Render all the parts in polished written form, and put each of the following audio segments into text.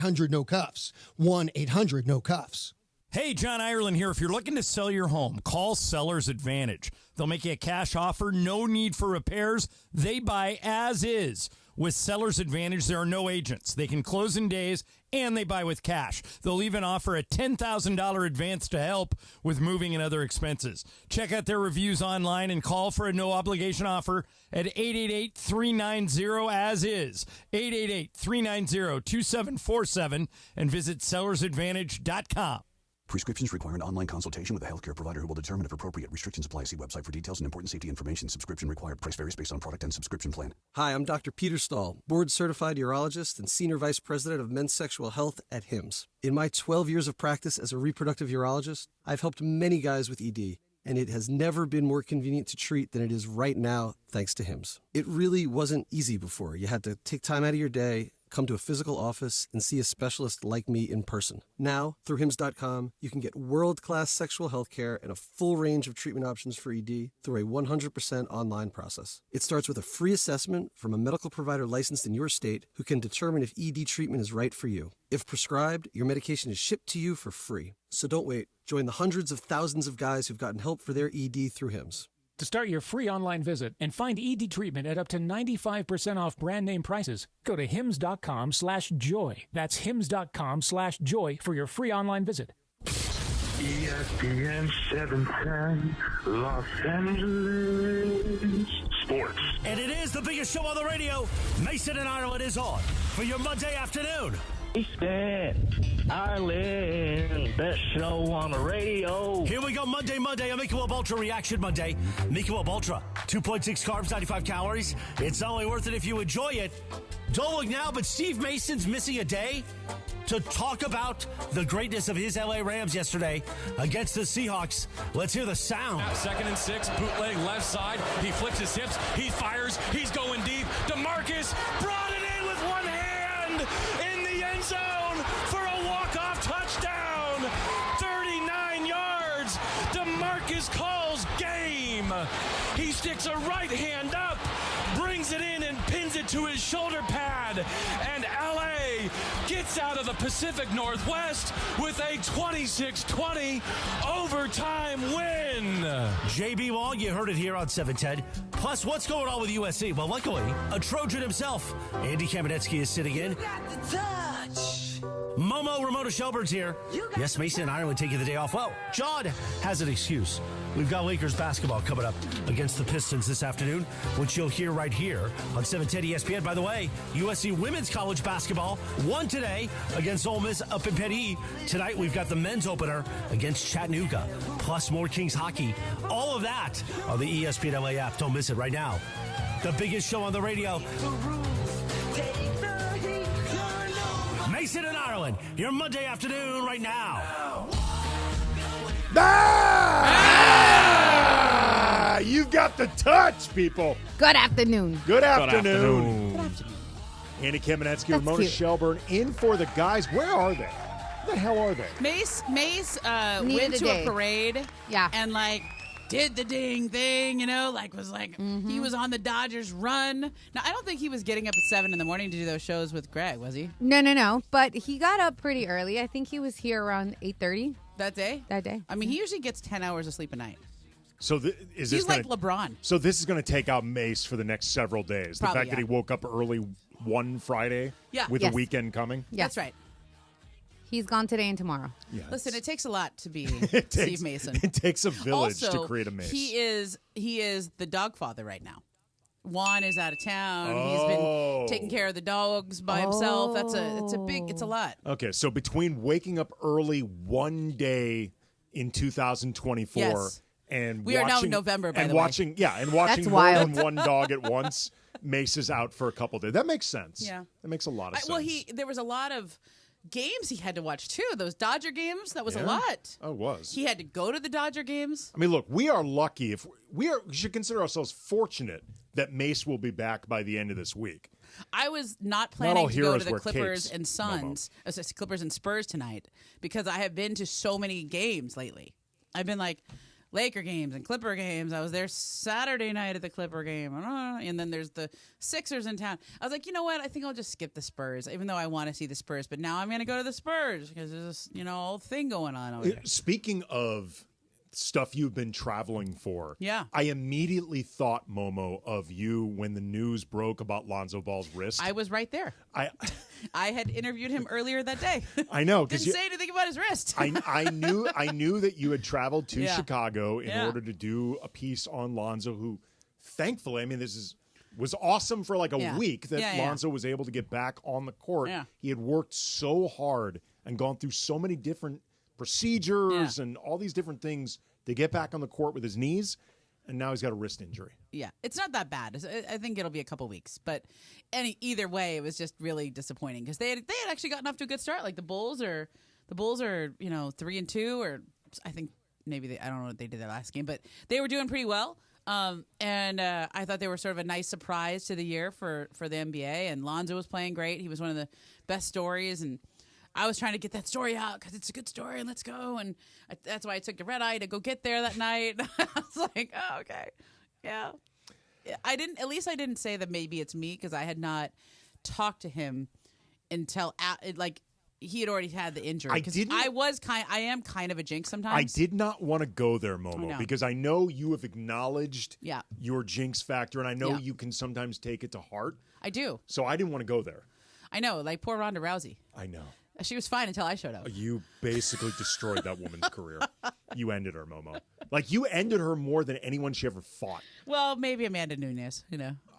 1-800-NO-CUFFS. 1-800-NO-CUFFS. Hey, John Ireland here. If you're looking to sell your home, call Seller's Advantage. They'll make you a cash offer, no need for repairs. They buy as is. With Seller's Advantage, there are no agents. They can close in days, and they buy with cash. They'll even offer a $10,000 advance to help with moving and other expenses. Check out their reviews online and call for a no-obligation offer at 888-390-AS-IS, 888-390-2747, and visit sellersadvantage.com. Prescriptions require an online consultation with a healthcare provider who will determine if appropriate. Restrictions apply. See website for details and important safety information. Subscription required. Price varies based on product and subscription plan. Hi, I'm Dr. Peter Stahl, board-certified urologist and senior vice president of men's sexual health at HIMSS. In my 12 years of practice as a reproductive urologist, I've helped many guys with ED, and it has never been more convenient to treat than it is right now, thanks to HIMSS. It really wasn't easy before. You had to take time out of your day, come to a physical office, and see a specialist like me in person. Now, through HIMSS.com, you can get world-class sexual health care and a full range of treatment options for ED through a 100% online process. It starts with a free assessment from a medical provider licensed in your state who can determine if ED treatment is right for you. If prescribed, your medication is shipped to you for free. So don't wait. Join the hundreds of thousands of guys who've gotten help for their ED through HIMSS. To start your free online visit and find ED treatment at up to 95% off brand name prices, go to hims.com/joy. That's hims.com/joy for your free online visit. ESPN 710, Los Angeles Sports. And it is the biggest show on the radio. Mason and Ireland is on for your Monday afternoon. Mason, Ireland, best show on the radio. Here we go, Monday, a Michelob Ultra Reaction Monday. Michelob Ultra, 2.6 carbs, 95 calories. It's only worth it if you enjoy it. Don't look now, but Steve Mason's missing a day to talk about the greatness of his LA Rams yesterday against the Seahawks. Let's hear the sound. Now 2nd and 6, bootleg left side. He flicks his hips. He fires. He's going deep. DeMarcus brought it in with one hand in the end zone for a walk-off touchdown. 39 yards. DeMarcus calls game. He sticks a right hand up, brings it in and pins it to his shoulder pad. And LA gets out of the Pacific Northwest with a 26-20 overtime win. JB Long, you heard it here on 710. Plus, what's going on with USC? Well, luckily, a Trojan himself, Andy Kamenetsky, is sitting in. Momo Ramona Shelburne's here. Yes, Mason and Ireland taking the day off. Well, John has an excuse. We've got Lakers basketball coming up against the Pistons this afternoon, which you'll hear right here on 710 ESPN. By the way, USC women's college basketball won today against Ole Miss up in Petty. Tonight, we've got the men's opener against Chattanooga, plus more Kings hockey. All of that on the ESPN LA app. Don't miss it right now. The biggest show on the radio. Mason and Ireland, your Monday afternoon right now. You've got the touch, people. Good afternoon. Good afternoon. Andy Kamenetsky, Ramona Shelburne in for the guys. Where are they? Where the hell are they? Mace went to a parade. Yeah. And, did the ding thing, he was on the Dodgers run. Now, I don't think he was getting up at 7 in the morning to do those shows with Greg, was he? No. But he got up pretty early. I think he was here around 8:30. That day? I mean, he usually gets 10 hours of sleep a night. So he's like LeBron. So this is going to take out Mace for the next several days. Probably, the fact that he woke up early one Friday with the weekend coming. Yes. That's right. He's gone today and tomorrow. Yes. Listen, it takes a lot to be Steve Mason. It takes a village also, to create a Mace. He is the dog father right now. Juan is out of town. He's been taking care of the dogs by himself. It's a lot. Okay, so between waking up early one day in 2024 and we are now in November, by the way. And watching more than one dog at once, Mace is out for a couple days. That makes sense. Yeah. That makes a lot of sense. Well, there was a lot of games he had to watch, too. Those Dodger games, that was a lot. Oh, it was. He had to go to the Dodger games. I mean, look, we are lucky. We should consider ourselves fortunate that Mace will be back by the end of this week. I was not planning to go to the Clippers and Clippers and Spurs tonight because I have been to so many games lately. I've been like, Laker games and Clipper games. I was there Saturday night at the Clipper game. And then there's the Sixers in town. I was like, you know what? I think I'll just skip the Spurs, even though I want to see the Spurs. But now I'm going to go to the Spurs because there's this, whole thing going on over there. Speaking of stuff you've been traveling for. Yeah. I immediately thought, Momo, of you when the news broke about Lonzo Ball's wrist. I was right there. I had interviewed him earlier that day. I know. Didn't say anything about his wrist. I knew that you had traveled to Chicago in order to do a piece on Lonzo, who, thankfully, I mean, was awesome for like a week that Lonzo was able to get back on the court. Yeah. He had worked so hard and gone through so many different procedures and all these different things to get back on the court with his knees, and now he's got a wrist injury. Yeah, it's not that bad. I think it'll be a couple weeks, but either way, it was just really disappointing because they had actually gotten off to a good start. Like the Bulls are 3-2, or I think maybe I don't know what they did their last game, but they were doing pretty well. And I thought they were sort of a nice surprise to the year for the NBA. And Lonzo was playing great. He was one of the best stories, and I was trying to get that story out because it's a good story and let's go. And that's why I took the red eye to go get there that night. I was like, oh, okay. Yeah. I didn't say that maybe it's me because I had not talked to him until he had already had the injury. I am kind of a jinx sometimes. I did not want to go there, Momo, because I know you have acknowledged your jinx factor, and I know you can sometimes take it to heart. I do. So I didn't want to go there. I know, like poor Ronda Rousey. I know. She was fine until I showed up. You basically destroyed that woman's career. You ended her, Momo. Like, you ended her more than anyone she ever fought. Well, maybe Amanda Nunes,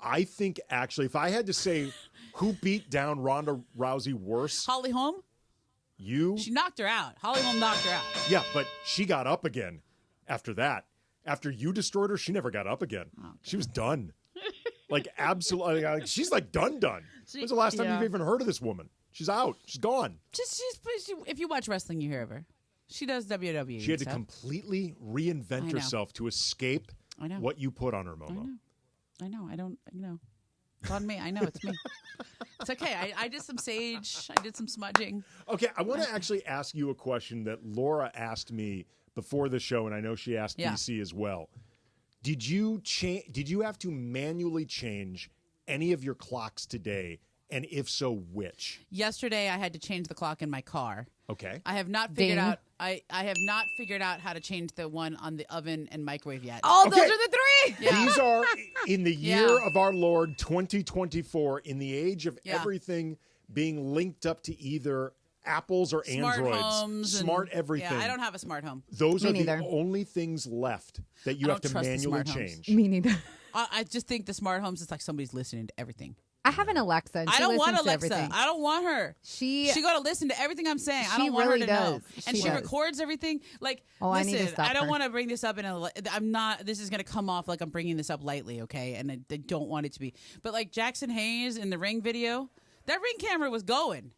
I think, actually, if I had to say who beat down Ronda Rousey worse. Holly Holm? She knocked her out. Holly Holm knocked her out. Yeah, but she got up again after that. After you destroyed her, she never got up again. Okay. She was done. Like, absolutely. She's like done. When's the last time you've even heard of this woman? She's out. She's gone. If you watch wrestling, you hear of her. She does WWE. She had to completely reinvent herself to escape what you put on her, Momo. I know. I don't. It's on me. I know it's me. It's okay. I did some sage. I did some smudging. Okay, I want to actually ask you a question that Laura asked me before the show, and I know she asked BC as well. Did you have to manually change any of your clocks today? And if so, which? Yesterday, I had to change the clock in my car. Okay. I have not figured out. I have not figured out how to change the one on the oven and microwave yet. Oh, those are the three. Yeah. These are in the year of our Lord 2024, in the age of everything being linked up to either Apples or smart Androids, homes smart everything. Yeah, I don't have a smart home. Those are the only things left that you have to manually change. Me neither. I just think the smart homes is like somebody's listening to everything. I have an Alexa. And I don't want Alexa. Everything. I don't want her. She got to listen to everything I'm saying. I don't want her to know. And she records everything. Like, listen, I need to stop I don't her. want to bring this up I'm not. This is going to come off like I'm bringing this up lightly, okay? And I don't want it to be. But like Jackson Hayes in the Ring video, that Ring camera was going.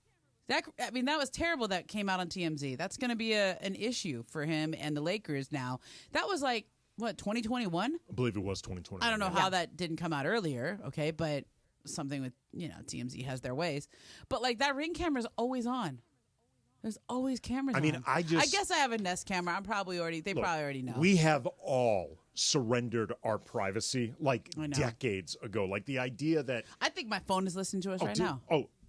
That was terrible. That came out on TMZ. That's going to be an issue for him and the Lakers now. That was like what 2021. I believe it was 2021. I don't know how that didn't come out earlier. Okay, but. Something with TMZ has their ways, but like that Ring camera's always on. There's always cameras. I guess I have a Nest camera. Probably already know. We have all surrendered our privacy like decades ago. Like the idea that I think my phone is listening to us right now.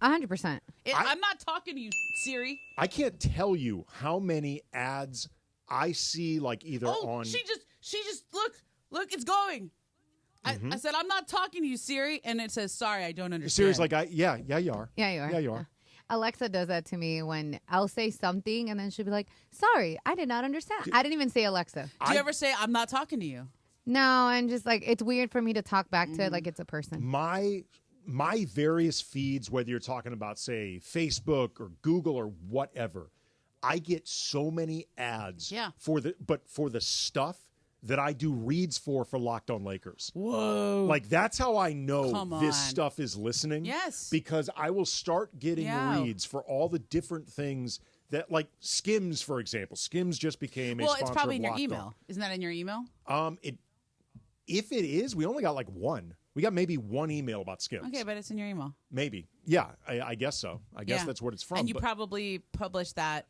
100%. I'm not talking to you, Siri. I can't tell you how many ads I see. Like either on. She just look. It's going. I said, I'm not talking to you, Siri. And it says, sorry, I don't understand. Siri's like, yeah, you are. Yeah, you are. Yeah, you are. Alexa does that to me when I'll say something and then she'll be like, sorry, I did not understand. I didn't even say Alexa. Do you ever say, I'm not talking to you? No, and just like, it's weird for me to talk back to it like it's a person. My various feeds, whether you're talking about, say, Facebook or Google or whatever, I get so many ads for the stuff that I do reads for Locked On Lakers. Whoa. Like, that's how I know this stuff is listening. Yes. Because I will start getting reads for all the different things that, like, Skims, for example. Skims just became a sponsor of Well, it's probably in your Locked email. On. Isn't that in your email? If it is, we only got, like, one. We got maybe one email about Skims. Okay, but it's in your email. Maybe. Yeah, I guess so. I guess that's what it's from. And you probably published that.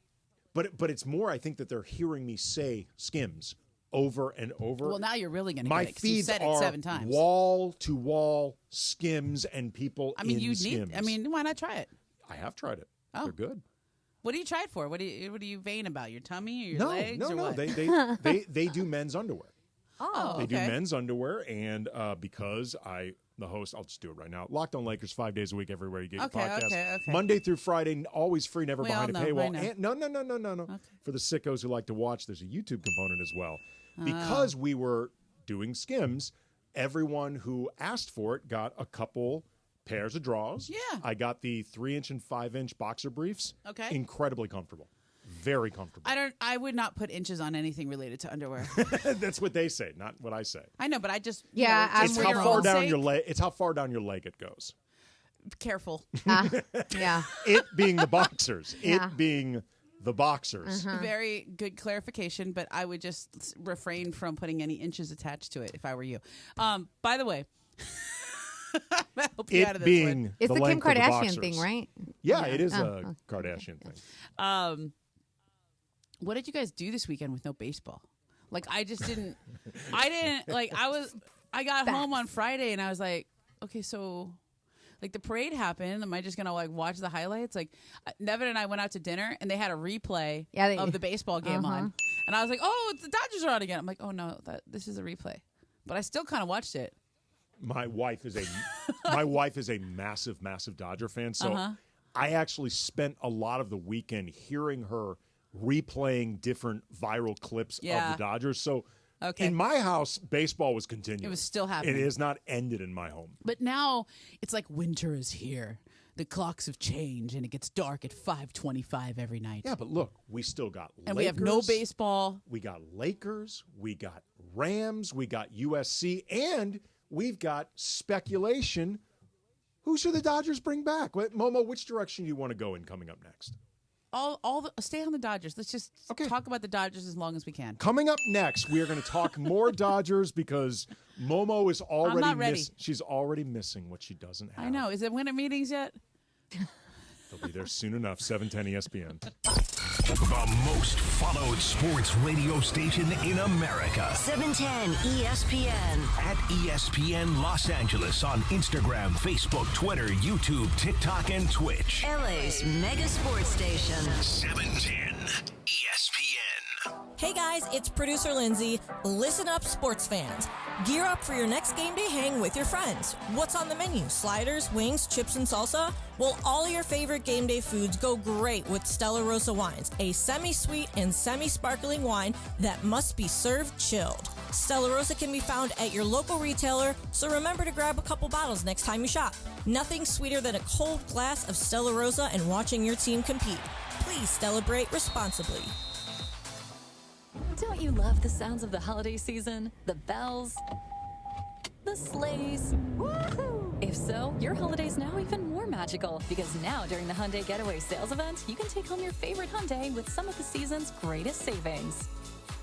But it's more, I think, that they're hearing me say Skims over and over. Well, now you're really going to My get it because you feeds said it are 7 times. wall-to-wall Skims and people in Skims. Why not try it? I have tried it. Oh. They're good. What do you try it for? What do you vain about? Your tummy or your legs? No. What? They do men's underwear. Oh, They do men's underwear, and because the host, I'll just do it right now. Locked on Lakers 5 days a week, everywhere you get your podcast. Okay. Monday through Friday, always free, never We behind all a know, paywall. I know. And, no. Okay. For the sickos who like to watch, there's a YouTube component as well. Because we were doing Skims, everyone who asked for it got a couple pairs of draws. Yeah. I got the 3-inch and 5-inch boxer briefs. Okay. Incredibly comfortable. Very comfortable. I would not put inches on anything related to underwear. That's what they say, not what I say. I know, but I just It's how far down your leg. It's how far down your leg it goes. Careful. Yeah. It being the boxers. Yeah. It being the boxers. Very good clarification, but I would just refrain from putting any inches attached to it if I were you. By the way, I hope you out of this being one. It's the Kim length of the Kardashian boxers. thing, right? Yeah, it is a Kardashian thing. What did you guys do this weekend with no baseball? Like, I just didn't. I got home on Friday and I was like, okay, so. Like, the parade happened. Am I just going to, watch the highlights? Like, Nevin and I went out to dinner, and they had a replay of the baseball game on. And I was like, oh, the Dodgers are on again. I'm like, oh, no, this is a replay. But I still kind of watched it. My wife is a massive, massive Dodger fan. So I actually spent a lot of the weekend hearing her replaying different viral clips of the Dodgers. So in my house, baseball was continuing. It was still happening. It has not ended in my home. But now it's like winter is here. The clocks have changed, and it gets dark at 5:25 every night. Yeah, but look, we still got and Lakers. We have no baseball. We got Lakers. We got Rams. We got USC. And we've got speculation. Who should the Dodgers bring back? Momo, which direction do you want to go in coming up next? Stay on the Dodgers. Let's just talk about the Dodgers as long as we can. Coming up next, we are going to talk more Dodgers because Momo is already I'm not ready. She's already missing what she doesn't have. I know. Is it winter meetings yet? They'll be there soon enough. 710 ESPN. The most followed sports radio station in America. 710 ESPN. At ESPN Los Angeles on Instagram, Facebook, Twitter, YouTube, TikTok, and Twitch. LA's mega sports station. 710 ESPN. Hey guys, it's producer Lindsay. Listen up, sports fans. Gear up for your next game day hang with your friends. What's on the menu? Sliders, wings, chips, and salsa? Well, all your favorite game day foods go great with Stella Rosa wines, a semi-sweet and semi-sparkling wine that must be served chilled. Stella Rosa can be found at your local retailer, so remember to grab a couple bottles next time you shop. Nothing sweeter than a cold glass of Stella Rosa and watching your team compete. Please celebrate responsibly. Don't you love the sounds of the holiday season? The bells, the sleighs. Woohoo! If so, your holiday's now even more magical because now during the Hyundai Getaway Sales Event, you can take home your favorite Hyundai with some of the season's greatest savings.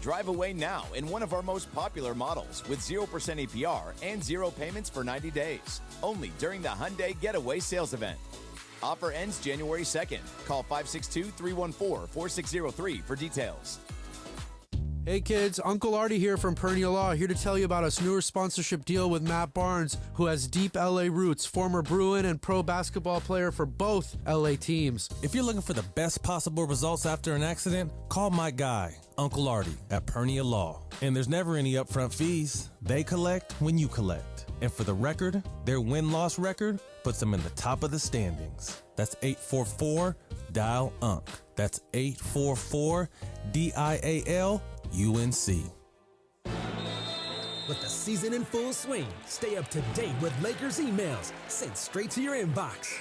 Drive away now in one of our most popular models with 0% APR and 0 payments for 90 days. Only during the Hyundai Getaway Sales Event. Offer ends January 2nd. Call 562-314-4603 for details. Hey kids, Uncle Artie here from Perennial Law, here to tell you about a newer sponsorship deal with Matt Barnes, who has deep LA roots, former Bruin and pro basketball player for both LA teams. If you're looking for the best possible results after an accident, call my guy, Uncle Artie, at Perennial Law. And there's never any upfront fees. They collect when you collect. And for the record, their win-loss record puts them in the top of the standings. That's 844-DIAL-UNC. That's 844-DIAL-UNC. With the season in full swing, stay up to date with Lakers emails sent straight to your inbox.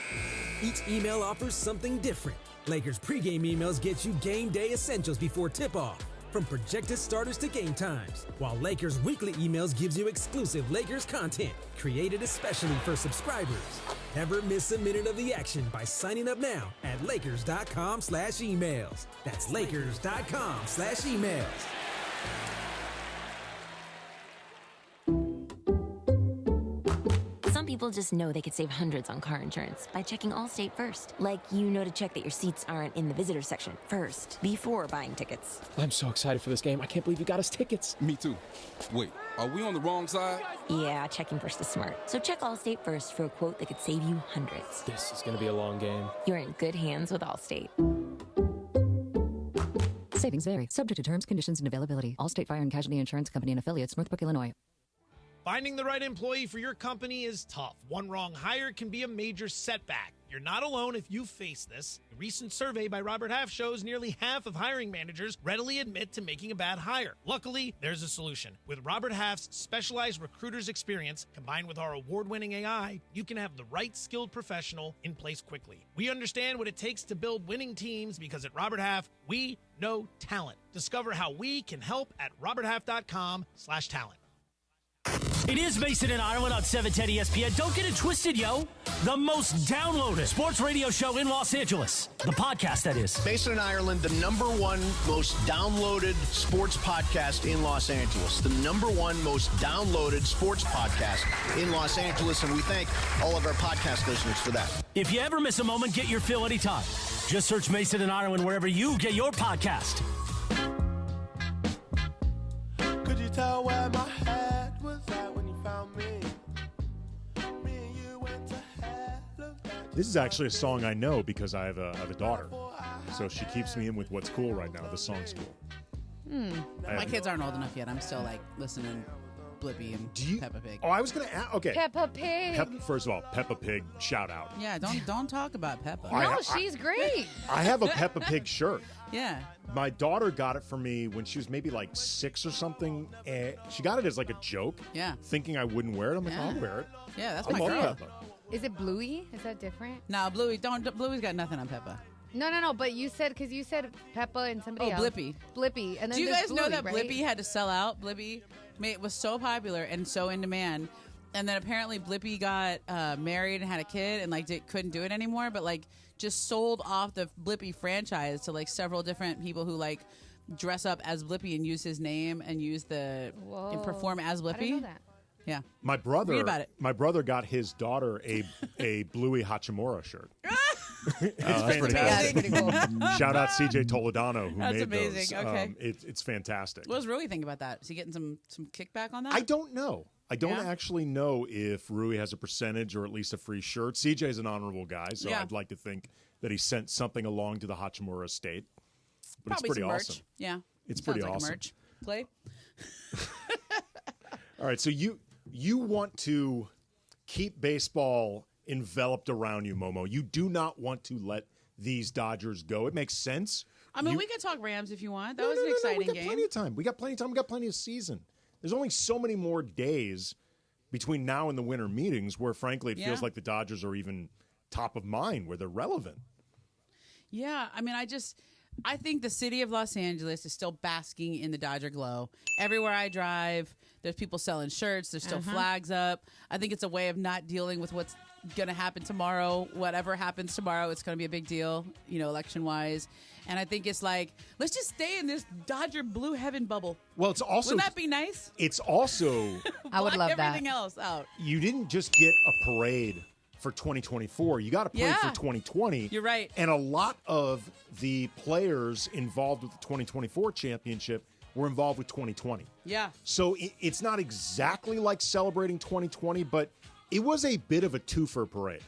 Each email offers something different. Lakers pregame emails get you game day essentials before tip-off, from projected starters to game times, while Lakers weekly emails gives you exclusive Lakers content created especially for subscribers. Never miss a minute of the action by signing up now at Lakers.com/emails. That's Lakers.com/emails. Some people people just know they could save hundreds on car insurance by checking Allstate first. Like, to check that your seats aren't in the visitor section first, before buying tickets. I'm so excited for this game. I can't believe you got us tickets. Me too. Wait, are we on the wrong side? Yeah, checking first is smart. So check Allstate first for a quote that could save you hundreds. This is going to be a long game. You're in good hands with Allstate. Savings vary, subject to terms, conditions, and availability. Allstate Fire and Casualty Insurance Company and Affiliates, Northbrook, Illinois. Finding the right employee for your company is tough. One wrong hire can be a major setback. You're not alone if you face this. A recent survey by Robert Half shows nearly half of hiring managers readily admit to making a bad hire. Luckily, there's a solution. With Robert Half's specialized recruiter's experience, combined with our award-winning AI, you can have the right skilled professional in place quickly. We understand what it takes to build winning teams because at Robert Half, we know talent. Discover how we can help at roberthalf.com/talent. It is Mason and Ireland on 710 ESPN. Don't get it twisted, yo. The most downloaded sports radio show in Los Angeles. The podcast, that is. Mason and Ireland, the #1 most downloaded sports podcast in Los Angeles. The #1 most downloaded sports podcast in Los Angeles. And we thank all of our podcast listeners for that. If you ever miss a moment, get your fill anytime. Just search Mason and Ireland wherever you get your podcast. Could you tell where my head was at when you found me? Me and you went to hell. This is actually a song I know because I have a daughter. So she keeps me in with what's cool right now. The song's cool. My kids aren't old enough yet. I'm still like listening Blippi and Peppa Pig. Oh, I was going to ask. Okay. Peppa Pig. First of all, Peppa Pig, shout out. Yeah, don't talk about Peppa. No, she's great. I have a Peppa Pig shirt. Yeah. My daughter got it for me when she was maybe like 6 or something. And she got it as like a joke. Yeah. Thinking I wouldn't wear it. I'm like, Yeah. I'll wear it. Yeah, that's I my love girl. Peppa. Is it Bluey? Is that different? No, Bluey's got nothing on Peppa. No, but you said, because you said Peppa and somebody else. Blippi. Blippi. And then Do you there's guys know Bluey, that right? Blippi had to sell out? Blippi was so popular and so in demand. And then apparently Blippi got married and had a kid and couldn't do it anymore, but just sold off the Blippi franchise to several different people who dress up as Blippi and use his name and use and perform as Blippi. I didn't know that. Yeah. My brother. Read about it. My brother got his daughter a Bluey Hachimura shirt. It's that's pretty fantastic. cool. That's pretty cool. Shout out CJ Toledano who That's made amazing. those. Okay. It's fantastic. What does Rui think about that? Is he getting some kickback on that? I don't know. I don't Yeah? actually know if Rui has a percentage or at least a free shirt. CJ's an honorable guy, so Yeah. I'd like to think that he sent something along to the Hachimura estate. But Probably it's pretty some merch. awesome. Yeah. It's Sounds pretty like awesome. A merch play. All right, so you want to keep baseball enveloped around you, Momo. You do not want to let these Dodgers go. It makes sense. I mean, we could talk Rams if you want. That was an We exciting got game. plenty of time. We got plenty of time. We got plenty of season. There's only so many more days between now and the winter meetings where, frankly, it feels Yeah. like the Dodgers are even top of mind, where they're relevant. Yeah, I mean, I think the city of Los Angeles is still basking in the Dodger glow. Everywhere I drive, there's people selling shirts. There's still flags up. I think it's a way of not dealing with what's going to happen tomorrow. Whatever happens tomorrow, it's going to be a big deal, election-wise. And I think it's let's just stay in this Dodger blue heaven bubble. Well, it's also Wouldn't that be nice? It's also I would love that. Everything else out. you didn't just get a parade for 2024. You got a parade for Yeah. 2020. You're right. And a lot of the players involved with the 2024 championship were involved with 2020. Yeah. So it's not exactly like celebrating 2020, but it was a bit of a twofer parade.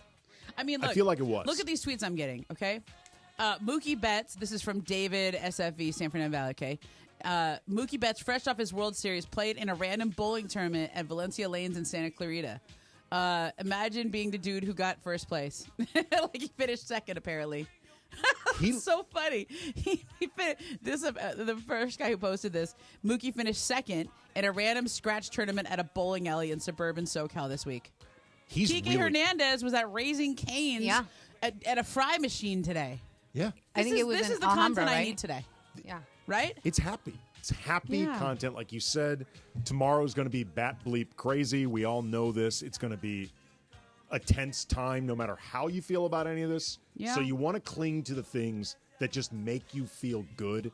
I mean, look, I feel like it was. Look at these tweets I'm getting, okay? Mookie Betts, this is from David SFV, San Fernando Valley, okay? Mookie Betts, fresh off his World Series, played in a random bowling tournament at Valencia Lanes in Santa Clarita. Imagine being the dude who got first place. He finished second, apparently. So funny. He the first guy who posted this. Mookie finished second in a random scratch tournament at a bowling alley in suburban SoCal this week. Kike Hernandez was at Raising Cane's at a fry machine today. Yeah. I think it was this in is the Alhambra, content I right? need today. Yeah. Right? It's happy. It's happy Yeah. content, like you said. Tomorrow's going to be bat bleep crazy. We all know this. It's going to be a tense time no matter how you feel about any of this. Yeah. So you want to cling to the things that just make you feel good.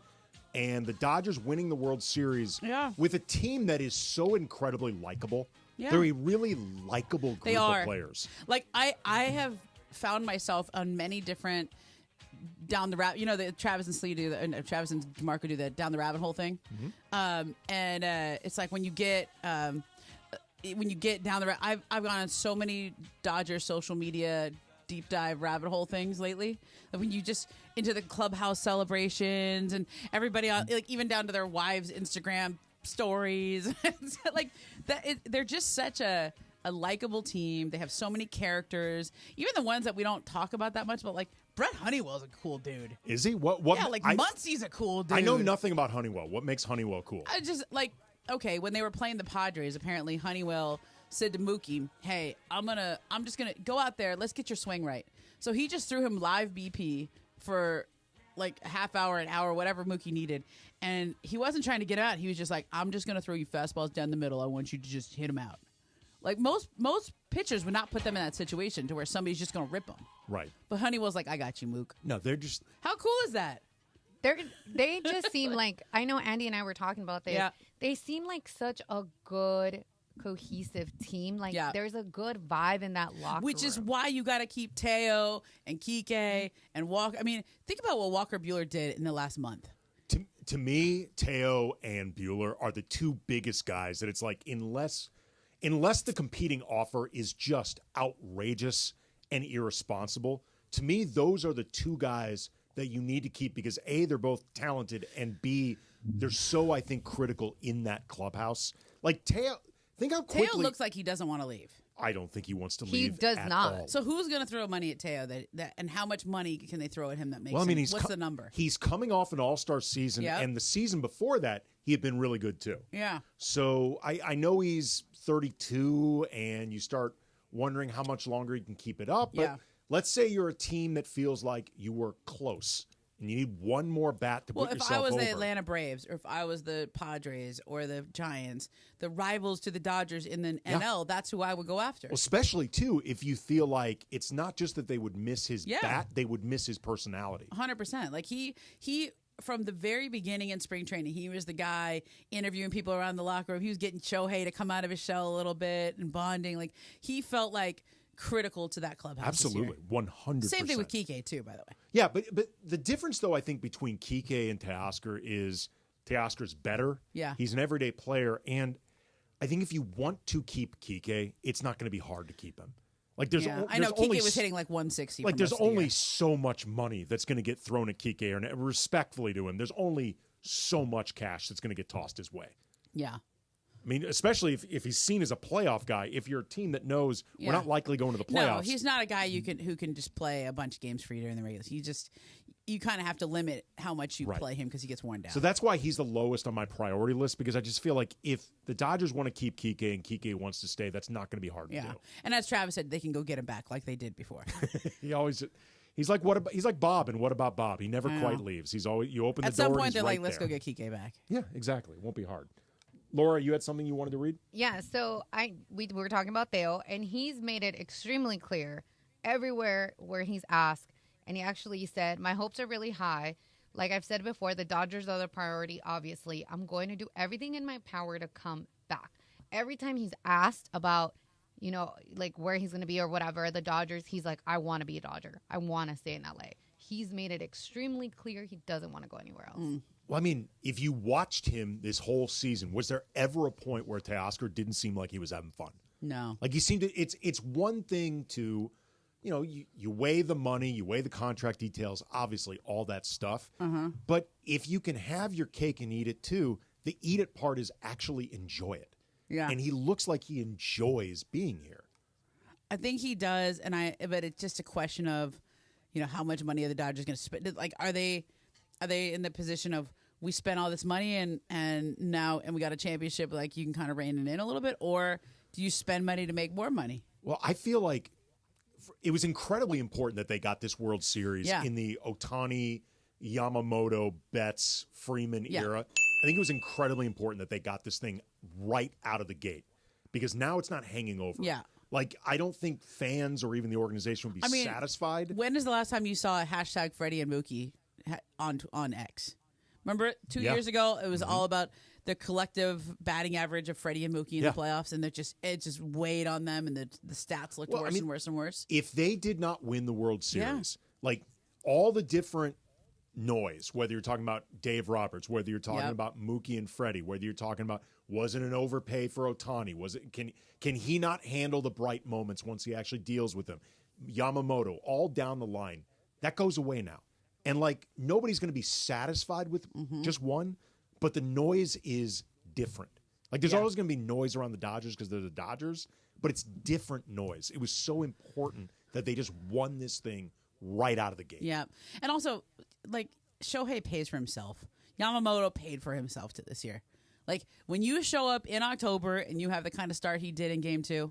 And the Dodgers winning the World Series with a team that is so incredibly likable. Yeah. They're a really likable group They are. of players. Like I have found myself on many different down the rabbit. You know, the Travis and Slee do that, and Travis and DeMarco do that down the rabbit hole thing. Mm-hmm. It's like when you get down the rabbit. I've gone on so many Dodgers social media deep dive rabbit hole things lately. Like when you just into the clubhouse celebrations and everybody on, like even down to their wives' Instagram stories, like that. They're just such a likable team. They have so many characters, even the ones that we don't talk about that much. But like Brett Honeywell's a cool dude. Is he? What? Yeah, like Muncie's a cool dude. I know nothing about Honeywell. What makes Honeywell cool? I just like okay when they were playing the Padres. Apparently Honeywell said to Mookie, "Hey, I'm just gonna go out there. Let's get your swing right." So he just threw him live BP for like a half hour, an hour, whatever Mookie needed, and he wasn't trying to get out. He was just like, "I'm just gonna throw you fastballs down the middle. I want you to just hit them out." Like most pitchers would not put them in that situation to where somebody's just gonna rip them. Right. But Honeywell's like, "I got you, Mook." No, they're just. How cool is that? They just seem like, I know Andy and I were talking about this. Yeah. They seem like such a good cohesive team. Like there's a good vibe in that locker Which room. is why you got to keep Teo and Kike and Walker. I mean, think about what Walker Buehler did in the last month. To me, Teo and Buehler are the two biggest guys that it's like unless the competing offer is just outrageous and irresponsible, to me those are the two guys that you need to keep because A, they're both talented, and B, they're so, I think, critical in that clubhouse. Like Teo, think how quickly... Teo looks like he doesn't want to leave. I don't think he wants to leave. He does at not. all. So who's going to throw money at Teo? That and how much money can they throw at him that makes Well, I mean, him, what's the number? He's coming off an all-star season, Yep. and the season before that, he had been really good too. Yeah. So I know he's 32, and you start wondering how much longer he can keep it up. But Yeah. let's say you're a team that feels like you were close, and you need one more bat to put yourself over. Well, if I was the Atlanta Braves, or if I was the Padres or the Giants, the rivals to the Dodgers in the NL, that's who I would go after. Well, especially, too, if you feel like it's not just that they would miss his bat, they would miss his personality. 100%. Like he from the very beginning in spring training, he was the guy interviewing people around the locker room. He was getting Shohei to come out of his shell a little bit and bonding. Like he felt like critical to that clubhouse. Absolutely, 100%. Same thing with Kike too, by the way. Yeah, but the difference, though, I think between Kike and Teoscar is Teoscar's better. Yeah. He's an everyday player, and I think if you want to keep Kike, it's not going to be hard to keep him. Like there's, I know Kike was hitting like 160. Like for there's most of the only year. so much money that's going to get thrown at Kike, and respectfully to him, there's only so much cash that's going to get tossed his way. Yeah. I mean, especially if he's seen as a playoff guy. If you're a team that knows we're not likely going to the playoffs, No, he's not a guy who can just play a bunch of games for you during the regular season. You kind of have to limit how much you play him because he gets worn down. So that's why he's the lowest on my priority list, because I just feel like if the Dodgers want to keep Kike and Kike wants to stay, that's not going to be hard to do. And as Travis said, they can go get him back like they did before. He's like Bob, and what about Bob? He never quite leaves. He's always you open the At door. some and point, he's they're right like, let's there. go get Kike back. Yeah, exactly. It won't be hard. Laura, you had something you wanted to read? Yeah, so we were talking about Theo, and he's made it extremely clear everywhere where he's asked, and he actually said, my hopes are really high. Like I've said before, the Dodgers are the priority, obviously. I'm going to do everything in my power to come back. Every time he's asked about, like where he's going to be or whatever, the Dodgers, he's like, I want to be a Dodger. I want to stay in LA. He's made it extremely clear he doesn't want to go anywhere else. Well, I mean, if you watched him this whole season, was there ever a point where Teoscar didn't seem like he was having fun? No. Like he seemed to. It's one thing to, you weigh the money, you weigh the contract details, obviously all that stuff. But if you can have your cake and eat it too, the eat it part is actually enjoy it. Yeah. And he looks like he enjoys being here. I think he does, but it's just a question of, how much money are the Dodgers going to spend? Like, are they in the position of we spent all this money and we got a championship, like you can kind of rein it in a little bit, or do you spend money to make more money? Well, I feel like it was incredibly important that they got this World Series in the Ohtani, Yamamoto, Betts, Freeman era. I think it was incredibly important that they got this thing right out of the gate, because now it's not hanging over. Yeah. Like, I don't think fans or even the organization would be satisfied. When is the last time you saw a hashtag Freddie and Mookie on X? Remember 2 years ago, it was all about the collective batting average of Freddie and Mookie in the playoffs, and it just weighed on them, and the stats looked worse and worse and worse. If they did not win the World Series, like all the different noise, whether you're talking about Dave Roberts, whether you're talking about Mookie and Freddie, whether you're talking about was it an overpay for Ohtani, was it can he not handle the bright moments once he actually deals with them, Yamamoto, all down the line, that goes away now. And, like, nobody's going to be satisfied with just one, but the noise is different. Like, there's always going to be noise around the Dodgers because they're the Dodgers, but it's different noise. It was so important that they just won this thing right out of the gate. Yeah. And also, like, Shohei pays for himself. Yamamoto paid for himself to this year. Like, when you show up in October and you have the kind of start he did in Game 2,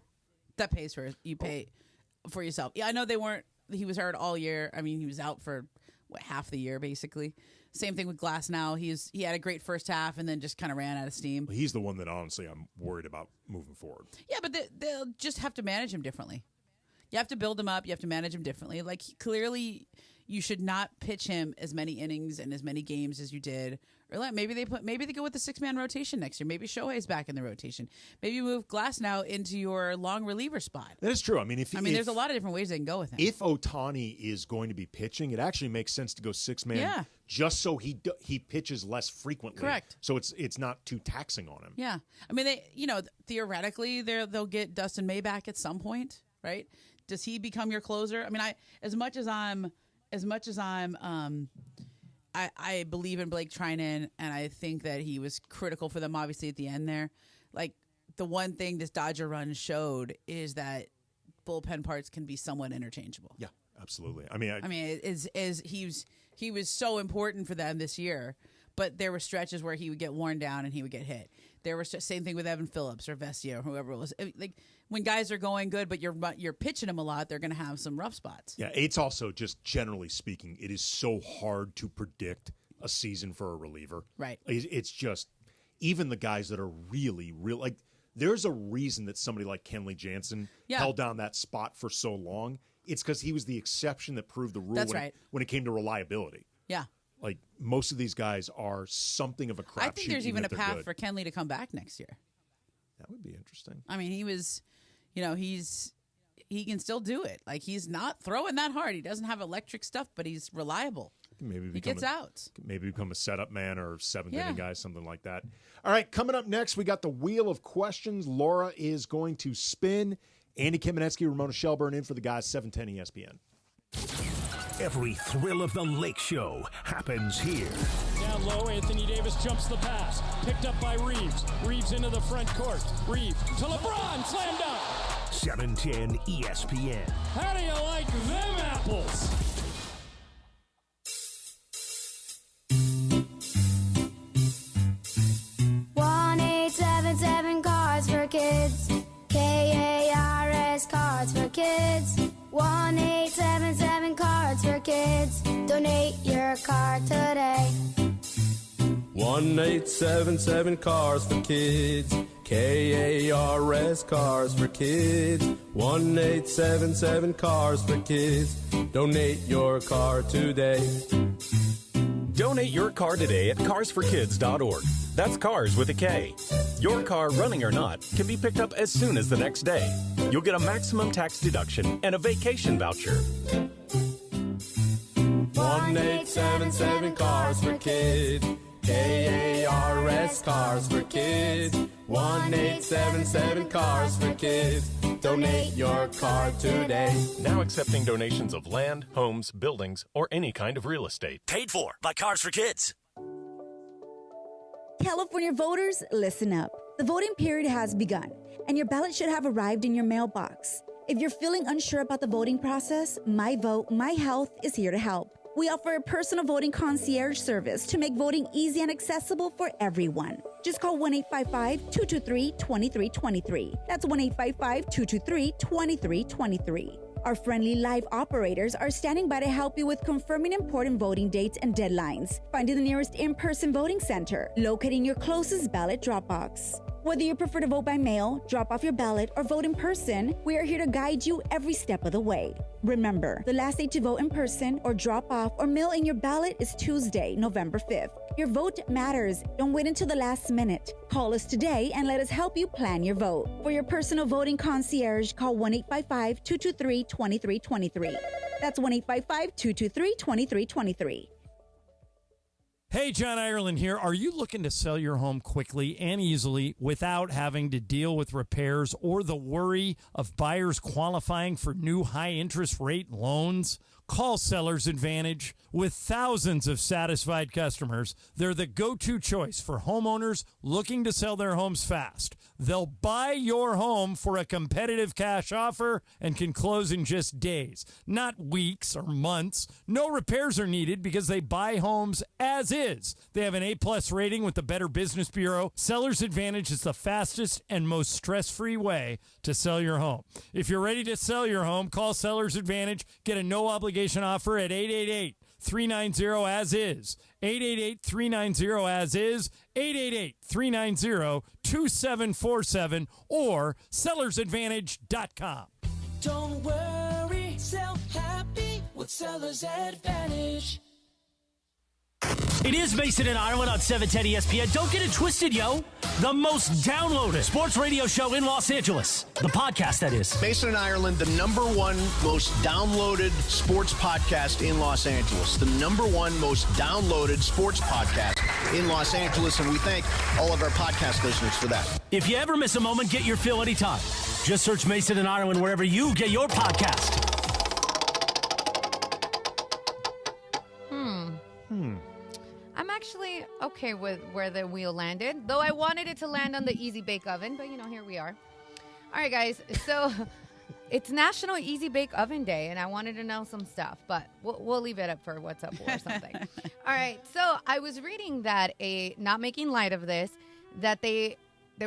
that pays for you pay for yourself. Yeah, I know he was hurt all year. I mean, he was out for half the year, basically. Same thing with Glass now. He had a great first half and then just kind of ran out of steam. Well, he's the one that, honestly, I'm worried about moving forward. Yeah, but they'll just have to manage him differently. You have to build him up. You have to manage him differently. Like, clearly, you should not pitch him as many innings and as many games as you did. Or maybe they go with the 6-man rotation next year. Maybe Shohei's back in the rotation. Maybe you move Glass now into your long reliever spot. That is true. I mean, there's a lot of different ways they can go with him. If Ohtani is going to be pitching, it actually makes sense to go 6-man, just so he pitches less frequently. Correct. So it's not too taxing on him. Yeah, I mean, theoretically they'll get Dustin May back at some point, right? Does he become your closer? I mean, I believe in Blake Treinen, and I think that he was critical for them, obviously, at the end there. Like, the one thing this Dodger run showed is that bullpen parts can be somewhat interchangeable. Yeah, absolutely. He was so important for them this year, but there were stretches where he would get worn down and he would get hit. There was same thing with Evan Phillips or Vestia or whoever it was. Like, when guys are going good, but you're pitching them a lot, they're going to have some rough spots. Yeah, it's also just generally speaking, it is so hard to predict a season for a reliever. Right. It's just even the guys that are really, like, there's a reason that somebody like Kenley Jansen held down that spot for so long. It's because he was the exception that proved the rule when it came to reliability. Yeah. Like, most of these guys are something of a crapshoot. I think there's even a path for Kenley to come back next year. That would be interesting. I mean, he was, he can still do it. Like, he's not throwing that hard. He doesn't have electric stuff, but he's reliable. He gets outs. Maybe become a setup man or seventh inning guy, something like that. All right, coming up next, we got the Wheel of Questions. Laura is going to spin. Andy Kamenetsky, Ramona Shelburne in for the guys, 710 ESPN. Every thrill of the Lake Show happens here. Down low, Anthony Davis jumps the pass. Picked up by Reeves. Reeves into the front court. Reeves to LeBron. Slam dunk. 710 ESPN. How do you like them apples? Cards for Kids. KARS Cards for Kids. 1-877 Cards for Kids. Donate your card today. 1-877 Cars for Kids. KARS Cars for Kids. 1-877 Cars for Kids. Donate your car today. Donate your car today at carsforkids.org. That's cars with a K. Your car, running or not, can be picked up as soon as the next day. You'll get a maximum tax deduction and a vacation voucher. 1-877 Cars for Kids. KARS Cars for Kids. 1-877 Cars for Kids. Donate your car today. Now accepting donations of land, homes, buildings, or any kind of real estate. Paid for by Cars for Kids. California voters, listen up. The voting period has begun, and your ballot should have arrived in your mailbox. If you're feeling unsure about the voting process, My Vote, My Health is here to help. We offer a personal voting concierge service to make voting easy and accessible for everyone. Just call 1-855-223-2323. That's 1-855-223-2323. Our friendly live operators are standing by to help you with confirming important voting dates and deadlines. Finding the nearest in-person voting center, locating your closest ballot drop box. Whether you prefer to vote by mail, drop off your ballot, or vote in person, we are here to guide you every step of the way. Remember, the last day to vote in person or drop off or mail in your ballot is Tuesday, November 5th. Your vote matters. Don't wait until the last minute. Call us today and let us help you plan your vote. For your personal voting concierge, call 1-855-223-2323. That's 1-855-223-2323. Hey, John Ireland here. Are you looking to sell your home quickly and easily without having to deal with repairs or the worry of buyers qualifying for new high-interest rate loans? Call Seller's Advantage. With thousands of satisfied customers, they're the go-to choice for homeowners looking to sell their homes fast. They'll buy your home for a competitive cash offer and can close in just days, not weeks or months. No repairs are needed because they buy homes as is. They have an A-plus rating with the Better Business Bureau. Seller's Advantage is the fastest and most stress-free way to sell your home. If you're ready to sell your home, call Seller's Advantage. Get a no-obligation offer at 888-390-AS-IS. 888-390-AS-IS. 888-390-2747 or sellersadvantage.com. Don't worry, sell happy with Seller's Advantage. It is Mason and Ireland on 710 ESPN. Don't get it twisted, yo. The most downloaded sports radio show in Los Angeles. The podcast, that is. Mason and Ireland, the #1 most downloaded sports podcast in Los Angeles. The #1 most downloaded sports podcast in Los Angeles, and we thank all of our podcast listeners for that. If you ever miss a moment, get your fill anytime. Just search Mason and Ireland wherever you get your podcast. I'm actually okay with where the wheel landed, though I wanted it to land on the Easy Bake Oven, but, here we are. All right, guys, so it's National Easy Bake Oven Day, and I wanted to know some stuff, but we'll leave it up for What's Up or something. All right, so I was reading that, not making light of this, that there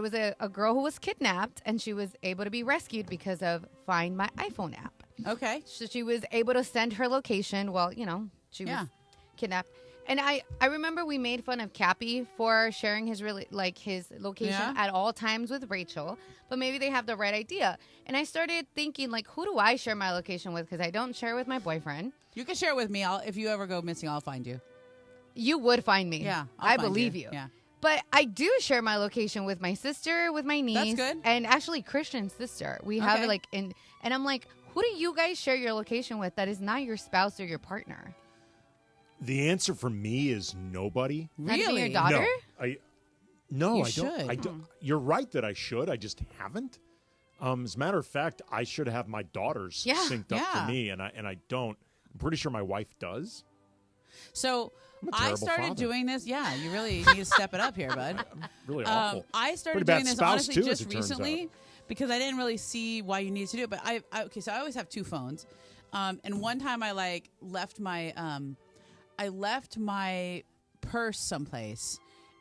was a girl who was kidnapped, and she was able to be rescued because of Find My iPhone app. Okay. So she was able to send her location while, she was kidnapped. And I remember we made fun of Cappy for sharing his location at all times with Rachel, but maybe they have the right idea. And I started thinking, who do I share my location with? Because I don't share with my boyfriend. You can share it with me. If you ever go missing, I'll find you. You would find me. Yeah, I believe you. Yeah. But I do share my location with my sister, with my niece. That's good. And actually Christian's sister. We have and I'm like, who do you guys share your location with that is not your spouse or your partner? The answer for me is nobody. Not even your daughter? No, You I don't. should. I don't. You're right that I should. I just haven't. As a matter of fact, I should have my daughters synced up for me, and I don't. I'm pretty sure my wife does. So I started father. doing this. Yeah, you really need to step it up here, bud. Really awful. I started Pretty bad doing this spouse, honestly too, as just it turns recently out. because I didn't really see why you needed to do it. But so I always have two phones, and one time I left my purse someplace.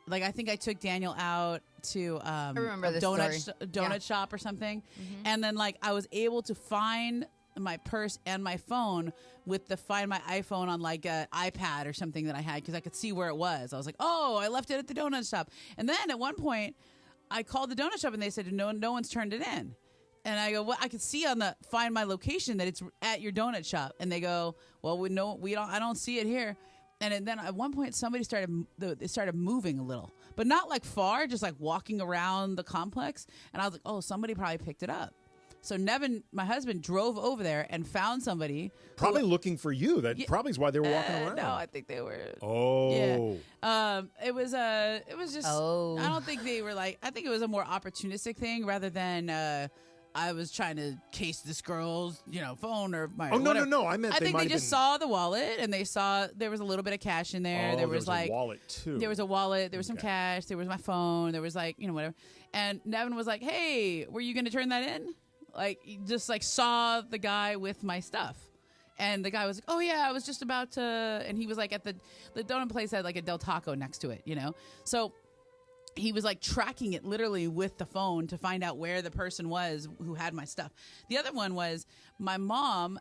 I think I took Daniel out to I remember this donut shop or something, and then I was able to find my purse and my phone with the Find My iPhone on an iPad or something that I had because I could see where it was. I was like, oh, I left it at the donut shop. And then at one point, I called the donut shop and they said no one's turned it in. And I go, well, I could see on the Find My location that it's at your donut shop. And they go, well, I don't see it here. And then at one point, somebody started moving a little, but not far, just walking around the complex. And I was like, oh, somebody probably picked it up. So Nevin, my husband, drove over there and found somebody. Probably looking for you. That probably is why they were walking around. No, I think they were. Oh. Yeah. It was just. Oh. I don't think they were I think it was a more opportunistic thing rather than. I was trying to case this girl's, phone or my. Oh no, whatever. no! I meant I think they just saw the wallet and they saw there was a little bit of cash in there. Oh, there was a wallet too. There was a wallet. There was some cash. There was my phone. There was whatever. And Nevin was like, "Hey, were you going to turn that in?" He just saw the guy with my stuff. And the guy was like, oh, yeah, I was just about to. And he was at the donut place had a Del Taco next to it, So he was tracking it literally with the phone to find out where the person was who had my stuff. The other one was my mom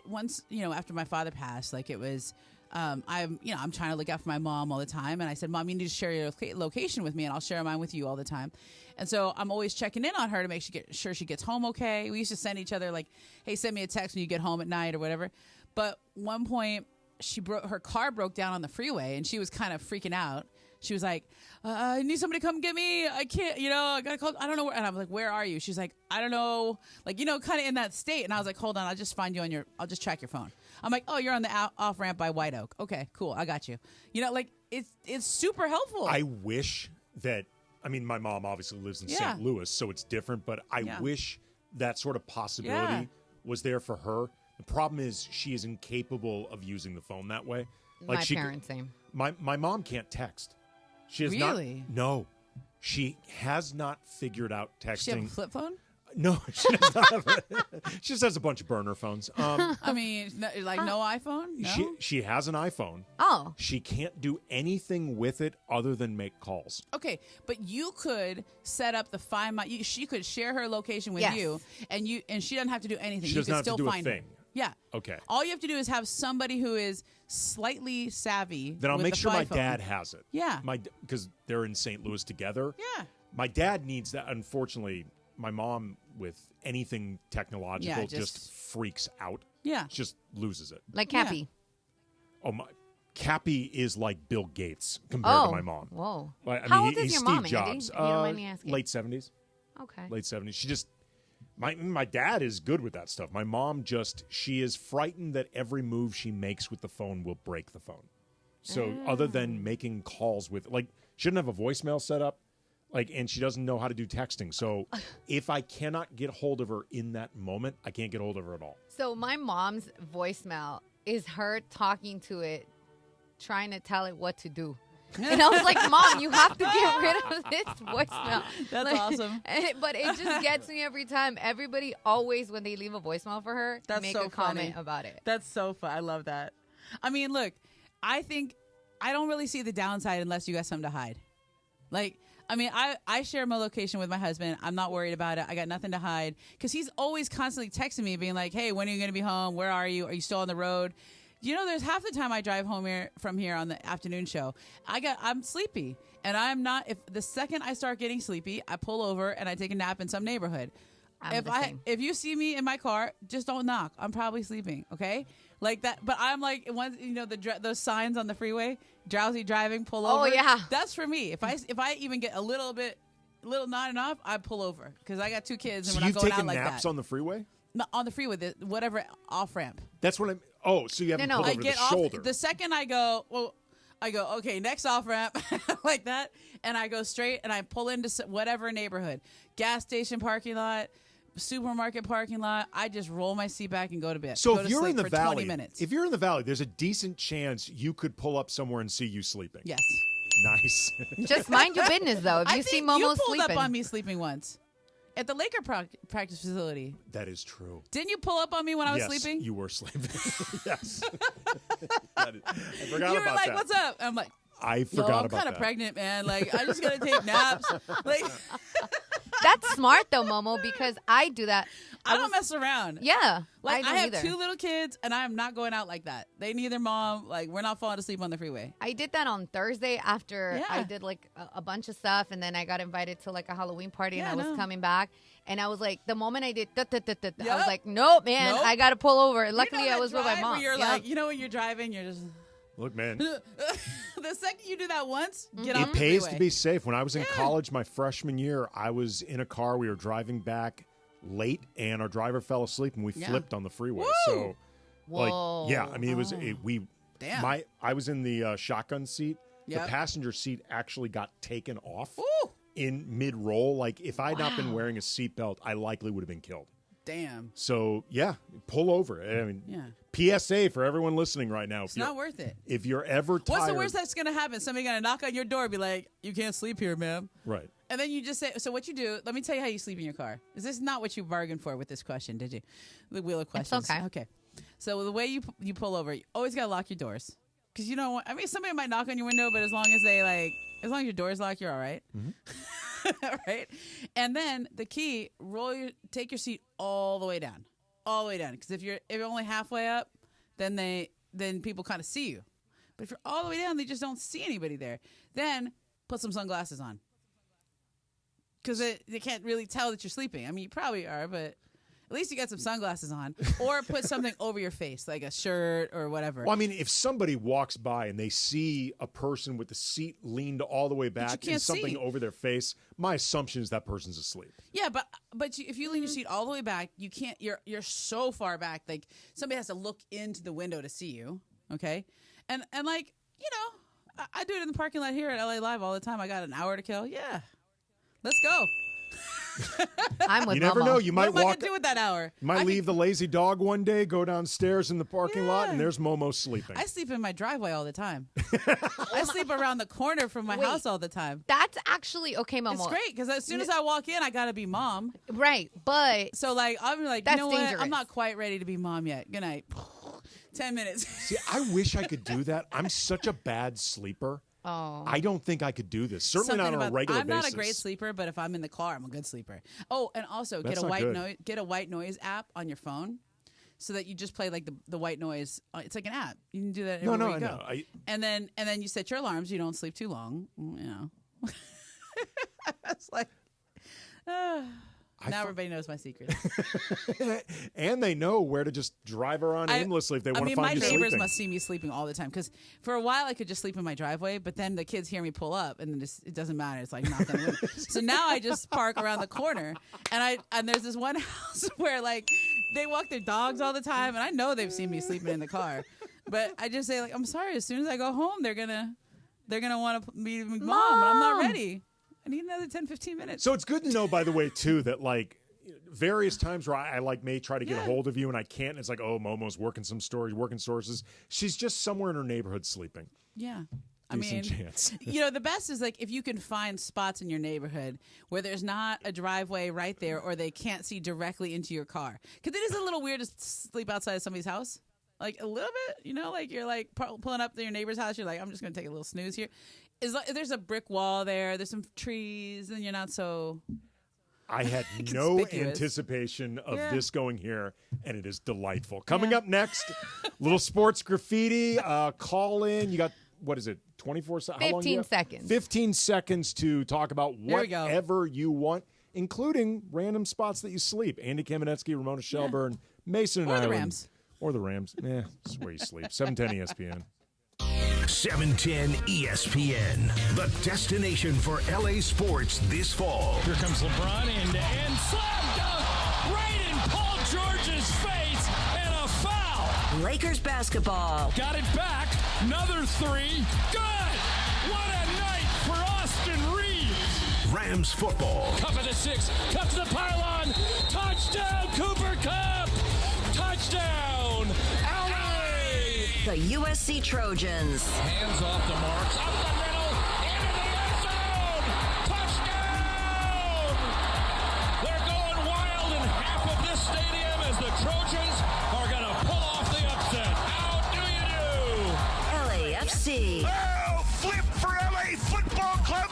once, after my father passed, it was I'm trying to look out for my mom all the time. And I said, Mom, you need to share your location with me, and I'll share mine with you all the time. And so I'm always checking in on her to make sure she gets home okay. We used to send each other like, hey, send me a text when you get home at night or whatever. But one point, her car broke down on the freeway, and she was kind of freaking out. She was like, I need somebody to come get me. I can't, I got to call. I don't know where. And I was like, where are you? She's like, I don't know. Like, kind of in that state. And I was like, hold on. I'll just find you I'll just track your phone. I'm like, oh, you're on the off ramp by White Oak. Okay, cool. I got you. It's super helpful. I wish that, my mom obviously lives in St. Louis, so it's different, but I wish that sort of possibility was there for her. The problem is she is incapable of using the phone that way. Like my parents, same. My mom can't text. She has really? No. She has not figured out texting. She have a flip phone? No, she does not have she just has a bunch of burner phones. No iPhone? No? She has an iPhone. Oh. She can't do anything with it other than make calls. Okay, but you could set up the Find My... She could share her location with you, and she doesn't have to do anything. She doesn't have to do a thing. Yeah. Okay. All you have to do is have somebody who is slightly savvy. Then I'll make sure my phone. dad has it. Yeah. Because they're in St. Louis together. Yeah. My dad needs that. Unfortunately, my mom, with anything technological, just freaks out. Yeah. Just loses it. Like Cappy. Yeah. Oh, Cappy is like Bill Gates compared to my mom. Whoa. How old is he's your Steve mom, Jobs. Andy? You don't mind me asking? Late 70s. Okay. Late 70s. She just... My dad is good with that stuff. My mom she is frightened that every move she makes with the phone will break the phone. So other than making calls with, she doesn't have a voicemail set up, and she doesn't know how to do texting. So if I cannot get hold of her in that moment, I can't get hold of her at all. So my mom's voicemail is her talking to it, trying to tell it what to do. And I was like, Mom, you have to get rid of this voicemail. That's awesome. But it just gets me every time. Everybody always, when they leave a voicemail for her, make a comment about it. That's so fun. I love that. Look, I think I don't really see the downside unless you got something to hide. I share my location with my husband. I'm not worried about it. I got nothing to hide. Because he's always constantly texting me, being like, hey, when are you going to be home? Where are you? Are you still on the road? There's half the time I drive home from here on the afternoon show, I'm sleepy, and I'm not. If the second I start getting sleepy, I pull over and I take a nap in some neighborhood. If you see me in my car, just don't knock. I'm probably sleeping. Okay, like that. But I'm like, once those signs on the freeway, drowsy driving, pull over. Oh yeah, that's for me. If I even get a little not enough, I pull over because I got two kids and we're not going out like that. So you've taken naps on the freeway? No, on the freeway, whatever off ramp. That's what I'm. Oh, so you haven't pulled over the shoulder. The second I go, okay, next off ramp, like that, and I go straight and I pull into whatever neighborhood, gas station parking lot, supermarket parking lot. I just roll my seat back and go to bed. So if you're in the valley, 20 minutes. if you're in the valley, there's a decent chance you could pull up somewhere and see you sleeping. Yes. Nice. Just mind your business, though. If you see Momo you pulled sleeping, up on me sleeping once. At the Laker practice facility. That is true. Didn't you pull up on me when I was sleeping? Yes, you were sleeping. Yes. I forgot you about were like, that. "What's up?" I'm like, I forgot about that. I'm kind of pregnant, man. I just got to take naps. That's smart, though, Momo, because I do that. I don't mess around. Yeah. I have either. 2 little kids, and I'm not going out like that. They need their mom. We're not falling asleep on the freeway. I did that on Thursday after I did a bunch of stuff, and then I got invited to a Halloween party, and I was coming back. And I was like, the moment I did, I was like, nope, man, I got to pull over. Luckily, I was with my mom. Where you're when you're driving, you're just... Look, man. The second you do that once, get on the It pays freeway. to be safe. When I was in college my freshman year, I was in a car. We were driving back late, and our driver fell asleep, and we flipped on the freeway. Woo! So, it was Damn. I was in the shotgun seat. Yep. The passenger seat actually got taken off Ooh. in mid-roll. If I had not been wearing a seatbelt, I likely would have been killed. Damn. So, pull over. PSA for everyone listening right now. It's not worth it. If you're ever tired. What's the worst that's going to happen? Somebody going to knock on your door and be like, you can't sleep here, ma'am. Right. And then you just say, so what you do, let me tell you how you sleep in your car. Is this not what you bargained for with this question, did you? The wheel of questions. It's okay. Okay. So the way you pull over, you always got to lock your doors. Because you don't want, somebody might knock on your window, but as long as your door's locked, you're all right. Mm-hmm. Right? And then the key, take your seat all the way down. All the way down. Because if you're only halfway up, then people kind of see you. But if you're all the way down, they just don't see anybody there. Then put some sunglasses on. Because they can't really tell that you're sleeping. I mean, you probably are, but at least you got some sunglasses on. Or put something over your face, like a shirt or whatever. Well, I mean, if somebody walks by and they see a person with the seat leaned all the way back and something over their face, my assumption is that person's asleep. Yeah, but if you lean your seat all the way back, you can't. You're so far back, like somebody has to look into the window to see you. Okay, and like I do it in the parking lot here at LA Live all the time. I got an hour to kill. Yeah, let's go. I'm with You never Momo. know. You might what am I walk. gonna do with that hour? You might leave the lazy dog one day, go downstairs in the parking lot, and there's Momo sleeping. I sleep in my driveway all the time. I sleep around the corner from my house all the time. That's actually okay, Momo. It's great because as soon as I walk in, I gotta be mom. Right, but so like I'm like, that's you know what? dangerous. I'm not quite ready to be mom yet. Good night. 10 minutes. See, I wish I could do that. I'm such a bad sleeper. Oh. I don't think I could do this. Certainly not on a regular I'm basis. not a great sleeper, but if I'm in the car, I'm a good sleeper. Oh, and also That's get not a white noise app on your phone, so that you just play like the white noise. It's like an app. You can do that everywhere you go. And then you set your alarms. You don't sleep too long. It's like. Now everybody knows my secret. And they know where to just drive around aimlessly if they want to find you sleeping. My neighbors must see me sleeping all the time because for a while I could just sleep in my driveway, but then the kids hear me pull up and it doesn't matter. It's like knock on the window. So now I just park around the corner and there's this one house where like they walk their dogs all the time and I know they've seen me sleeping in the car, but I just say like I'm sorry. As soon as I go home, they're gonna want to meet mom, and I'm not ready. I need another 10, 15 minutes. So it's good to know, by the way, too, that like various times where I like may try to get a hold of you and I can't. And it's like, oh, Momo's working some stories, working sources. She's just somewhere in her neighborhood sleeping. Yeah. Decent chance. The best is like if you can find spots in your neighborhood where there's not a driveway right there or they can't see directly into your car. Because it is a little weird to sleep outside of somebody's house. Like a little bit, like you're like pulling up to your neighbor's house. You're like, I'm just going to take a little snooze here. There's a brick wall there. There's some trees, and you're not so. I had no anticipation of this going here, and it is delightful. Coming up next, little sports graffiti. Call in. You got, what is it, 24 seconds? 15 seconds. 15 seconds to talk about whatever you want, including random spots that you sleep. Andy Kamenetsky, Ramona Shelburne, Mason and Or Ireland. the Rams. Or the Rams. That's where you sleep. 710 ESPN. 710 ESPN, the destination for LA sports this fall. Here comes LeBron and slam dunk right in Paul George's face and a foul. Lakers basketball. Got it back. Another three. Good. What a night for Austin Reeves. Rams football. Cup of the six. Cup to the pylon. Touchdown, Cooper Cup. Touchdown, LA. The USC Trojans. Hands off the marks. Up the middle. Into the end zone. Touchdown. They're going wild in half of this stadium as the Trojans are going to pull off the upset. How do you do? LAFC. Oh, flip for LA Football Club.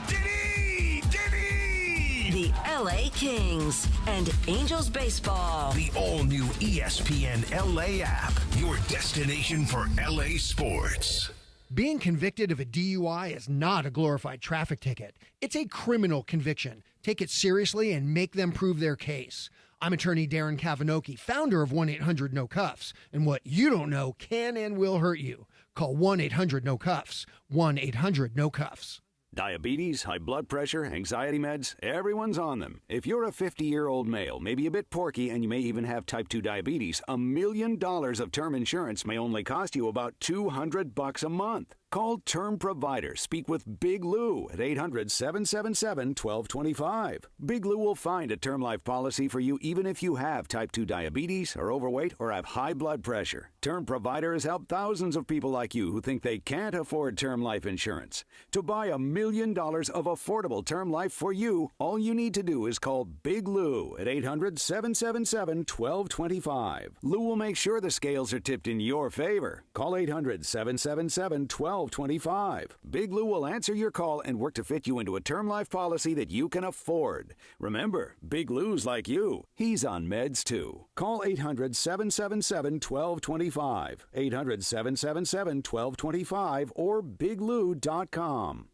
The LA Kings and Angels baseball. The all-new ESPN LA app, your destination for LA sports. Being convicted of a DUI is not a glorified traffic ticket. It's a criminal conviction. Take it seriously and make them prove their case. I'm attorney Darren Kavanoki, founder of 1-800-NO-CUFFS, and what you don't know can and will hurt you. Call 1-800-NO-CUFFS, 1-800-NO-CUFFS. Diabetes, high blood pressure, anxiety meds, everyone's on them. If you're a 50-year-old male, maybe a bit porky, and you may even have type 2 diabetes, $1 million of term insurance may only cost you about $200 a month. Call Term Provider. Speak with Big Lou at 800-777-1225. Big Lou will find a term life policy for you even if you have type 2 diabetes, are overweight, or have high blood pressure. Term Provider has helped thousands of people like you who think they can't afford term life insurance. To buy $1 million of affordable term life for you, all you need to do is call Big Lou at 800-777-1225. Lou will make sure the scales are tipped in your favor. Call 800-777-1225. 1225. Big Lou will answer your call and work to fit you into a term life policy that you can afford. Remember, Big Lou's like you. He's on meds too. Call 800-777-1225. 800-777-1225 or biglou.com.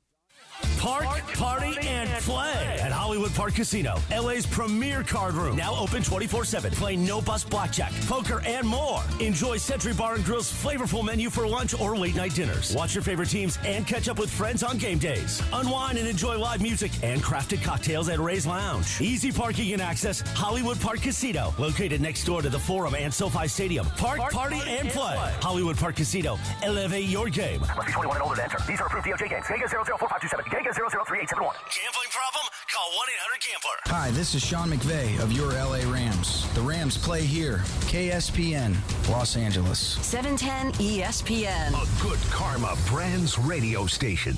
Park, party, and play at Hollywood Park Casino, LA's premier card room. Now open 24/7. Play no-bust blackjack, poker, and more. Enjoy Century Bar and Grill's flavorful menu for lunch or late-night dinners. Watch your favorite teams and catch up with friends on game days. Unwind and enjoy live music and crafted cocktails at Ray's Lounge. Easy parking and access, Hollywood Park Casino. Located next door to the Forum and SoFi Stadium. Park, party, and play. Hollywood Park Casino. Elevate your game. Must be 21 and older to enter. These are approved DOJ games. Geico 004527. Geico 003871. Gambling problem? Call 1-800-GAMBLER. Hi, this is Sean McVay of your LA Rams. The Rams play here. KSPN, Los Angeles. 710 ESPN. A good karma brands radio station.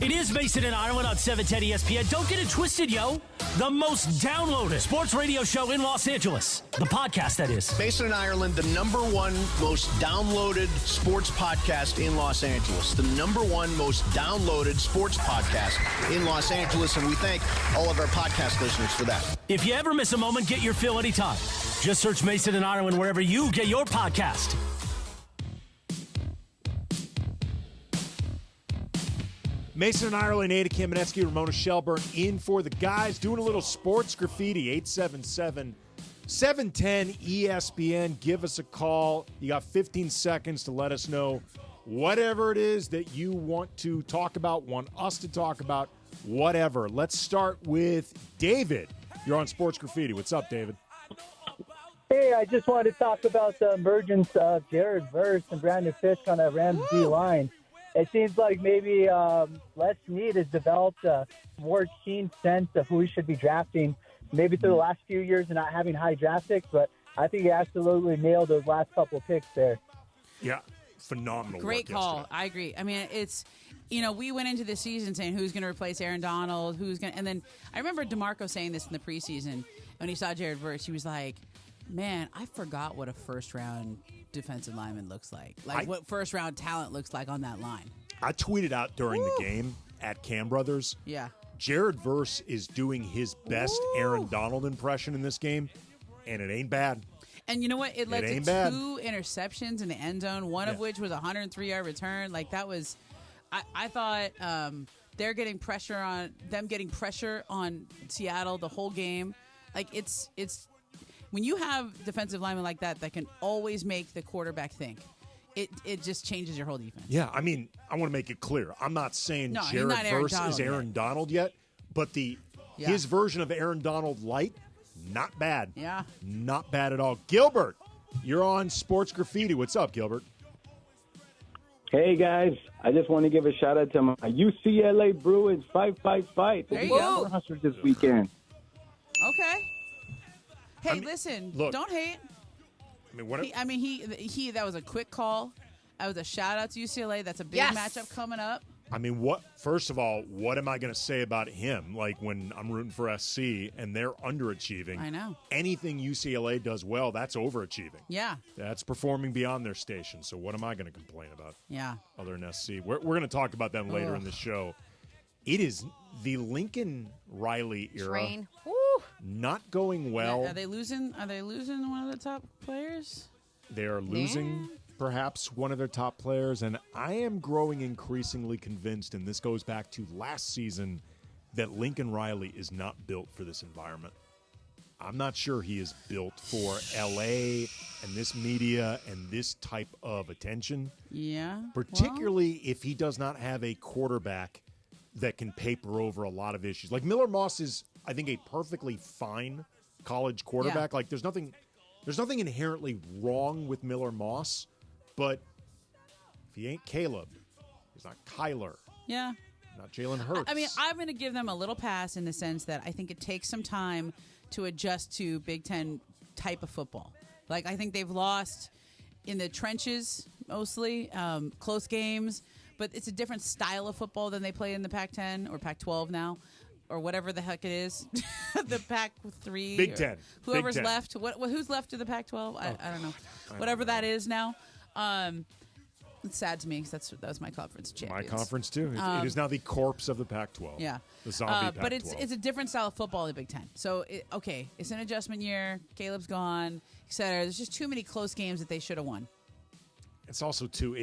It is Mason and Ireland on 710 ESPN. Don't get it twisted, yo. The most downloaded sports radio show in Los Angeles. The podcast, that is. Mason and Ireland, the #1 most downloaded sports podcast in Los Angeles. The #1 most downloaded sports podcast in Los Angeles. And we thank all of our podcast listeners for that. If you ever miss a moment, get your fill anytime. Just search Mason and Ireland wherever you get your podcast. Mason and Ireland, Ada Kamenetsky, Ramona Shelburne in for the guys, doing a little sports graffiti. 877-710 ESPN. Give us a call. You got 15 seconds to let us know whatever it is that you want to talk about, want us to talk about, whatever. Let's start with David. You're on Sports Graffiti. What's up, David? Hey, I just wanted to talk about the emergence of Jared Verse and Brandon Fisk on that Rams D line. It seems like maybe Les Snead has developed a more keen sense of who he should be drafting, maybe through the last few years and not having high draft picks, but I think he absolutely nailed those last couple of picks there. Yeah, phenomenal. Great work call. yesterday. I agree. I mean, it's, we went into the season saying who's going to replace Aaron Donald, and then I remember DeMarco saying this in the preseason when he saw Jared Verse. He was like, man, I forgot what a first-round defensive lineman looks like what first-round talent looks like on that line. I tweeted out during the game at Cam Brothers. Yeah. Jared Verse is doing his best Aaron Donald impression in this game, and it ain't bad. And you know what? It led to bad. 2 interceptions in the end zone, one of which was a 103-yard return. Like, that was – I thought they're getting pressure on Seattle the whole game. Like, it's when you have defensive linemen like that can always make the quarterback think, it just changes your whole defense. Yeah, I mean, I want to make it clear. I'm not saying Jared Verse is Aaron Donald yet, but his version of Aaron Donald light, not bad. Yeah. Not bad at all. Gilbert, you're on Sports Graffiti. What's up, Gilbert? Hey, guys. I just want to give a shout-out to my UCLA Bruins. Fight. There you go. Hustlers this weekend. Okay. Hey, listen, look, don't hate. He that was a quick call. That was a shout out to UCLA. That's a big matchup coming up. I mean, first of all, what am I going to say about him? Like, when I'm rooting for SC and they're underachieving. I know. Anything UCLA does well, that's overachieving. Yeah. That's performing beyond their station. So what am I going to complain about? Yeah. Other than SC. We're going to talk about them later in the show. It is the Lincoln Riley era. Train. Woo. Not going well. Are they losing one of the top players? They are losing perhaps one of their top players, and I am growing increasingly convinced, and this goes back to last season, that Lincoln Riley is not built for this environment. I'm not sure he is built for L.A. and this media and this type of attention. Yeah. Particularly if he does not have a quarterback that can paper over a lot of issues. Like, Miller Moss is, I think, a perfectly fine college quarterback. Yeah. Like, there's nothing inherently wrong with Miller Moss, but if he ain't Caleb, he's not Kyler. Yeah. Not Jalen Hurts. I mean, I'm going to give them a little pass in the sense that I think it takes some time to adjust to Big Ten type of football. Like, I think they've lost in the trenches mostly, close games, but it's a different style of football than they play in the Pac-10 or Pac-12 now, or whatever the heck it is. The Pac-3. Big Ten. Whoever's Big Ten. left. Who's left of the Pac-12? I don't know. Whatever that is now. It's sad to me because that was my conference champions. My conference, too. It is now the corpse of the Pac-12. Yeah. The zombie Pac-12. But it's a different style of football in the Big Ten. So, it's an adjustment year. Caleb's gone, et cetera. There's just too many close games that they should have won. It's also, too,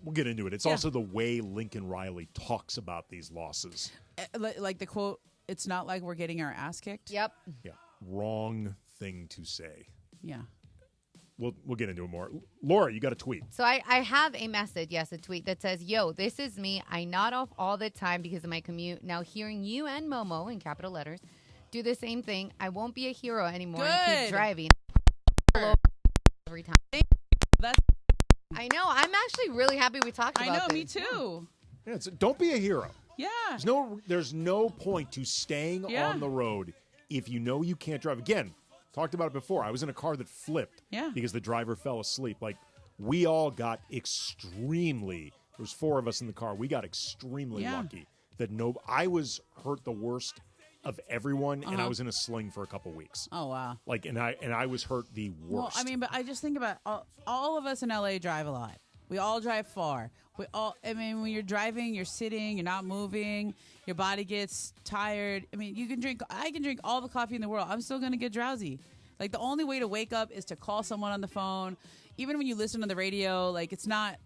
we'll get into it. It's also the way Lincoln Riley talks about these losses. Like the quote, it's not like we're getting our ass kicked. Yep. Yeah. Wrong thing to say. Yeah. We'll get into it more. Laura, you got a tweet. So I have a message, a tweet that says, yo, this is me. I nod off all the time because of my commute. Now hearing you and Momo, in capital letters, do the same thing, I won't be a hero anymore and keep driving. Every time. I know. I'm actually really happy we talked about this. Me too. Yeah, don't be a hero. Yeah. There's no point to staying on the road if you know you can't drive. Again, talked about it before. I was in a car that flipped because the driver fell asleep. Like, we all got extremely, there was 4 of us in the car. We got extremely lucky that I was hurt the worst of everyone, and I was in a sling for a couple weeks. Oh, wow. Like, and I was hurt the worst. Well, but I just think about all of us in LA drive a lot. We all drive far. When you're driving, you're sitting, you're not moving, your body gets tired. I can drink all the coffee in the world. I'm still going to get drowsy. Like, the only way to wake up is to call someone on the phone. Even when you listen to the radio, like, it's not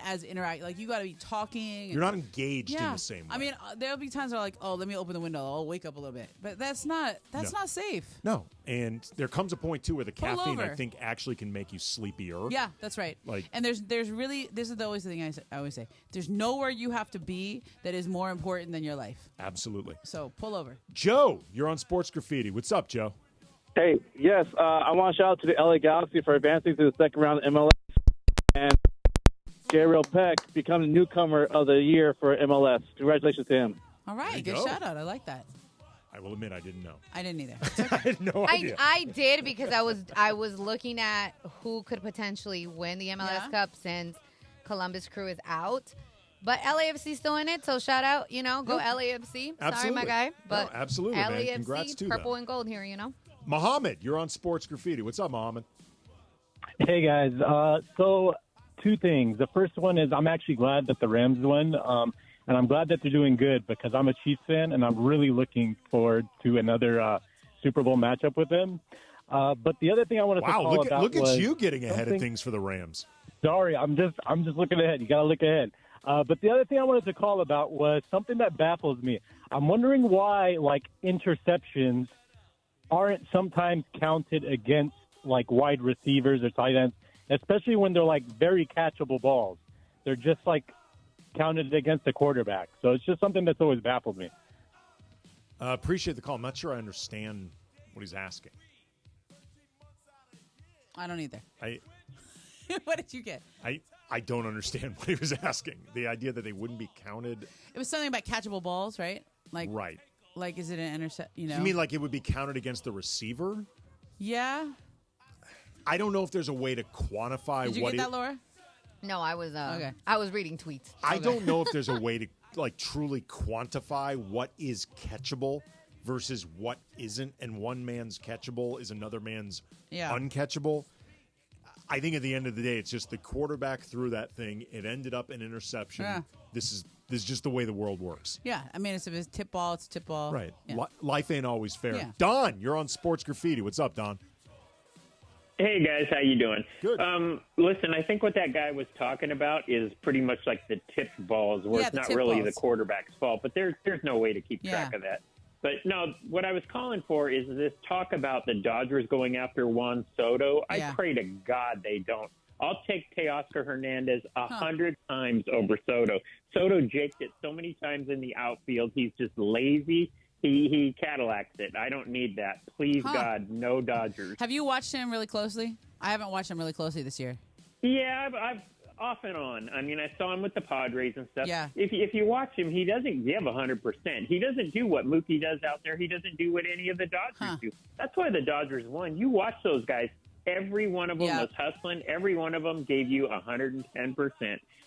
as interactive. Like, you got to be talking. You're not engaged in the same way. There'll be times where, like, oh, let me open the window. I'll wake up a little bit. But that's not safe. No. And there comes a point, too, where the caffeine, I think, actually can make you sleepier. Yeah, that's right. And there's really, this is always the thing I always say. There's nowhere you have to be that is more important than your life. Absolutely. So pull over. Joe, you're on Sports Graffiti. What's up, Joe? Hey, yes, I want to shout out to the LA Galaxy for advancing to the second round of MLS and Gabriel Peck becoming the newcomer of the year for MLS. Congratulations to him. All right, good shout out. I like that. I will admit I didn't know. I didn't either. I had no idea. I did because I was looking at who could potentially win the MLS Cup since Columbus Crew is out. But LAFC still in it, so shout out, go LAFC. Absolutely. Sorry, my guy. But no, absolutely, LAFC, man. Congrats to purple them. and gold here, Mohammed, you're on Sports Graffiti. What's up, Mohammed? Hey, guys. So 2 things. The first one is I'm actually glad that the Rams won, and I'm glad that they're doing good because I'm a Chiefs fan, and I'm really looking forward to another Super Bowl matchup with them. But the other thing I wanted to call about look was at you getting ahead of things for the Rams. Sorry, I'm just looking ahead. You got to look ahead. But the other thing I wanted to call about was something that baffles me. I'm wondering why, interceptions aren't sometimes counted against, wide receivers or tight ends, especially when they're, very catchable balls. They're just, counted against the quarterback. So it's just something that's always baffled me. Appreciate the call. I'm not sure I understand what he's asking. I don't either. What did you get? I don't understand what he was asking. The idea that they wouldn't be counted. It was something about catchable balls, right? Right. Is it an intercept? You mean it would be counted against the receiver? Yeah. I don't know if there's a way to quantify Did you what get that, Laura? No, I was I was reading tweets. I don't know if there's a way to truly quantify what is catchable versus what isn't, and one man's catchable is another man's uncatchable. I think at the end of the day, it's just the quarterback threw that thing. It ended up an interception. Yeah. This is just the way the world works. Yeah, if it's a tip ball, it's a tip ball. Right. Yeah. Life ain't always fair. Yeah. Don, you're on Sports Graffiti. What's up, Don? Hey, guys. How you doing? Good. Listen, I think what that guy was talking about is pretty much like the tipped balls, where it's not really the quarterback's fault, but there's no way to keep track of that. But no, what I was calling for is this talk about the Dodgers going after Juan Soto. I pray to God they don't. I'll take Teoscar Hernandez 100 times over Soto. Soto jaked it so many times in the outfield. He's just lazy. He Cadillacs it. I don't need that. Please, God, no Dodgers. Have you watched him really closely? I haven't watched him really closely this year. Yeah, I've off and on. I mean, I saw him with the Padres and stuff. Yeah. If you watch him, he doesn't give 100%. He doesn't do what Mookie does out there. He doesn't do what any of the Dodgers do. That's why the Dodgers won. You watch those guys. Every one of them was hustling. Every one of them gave you 110%.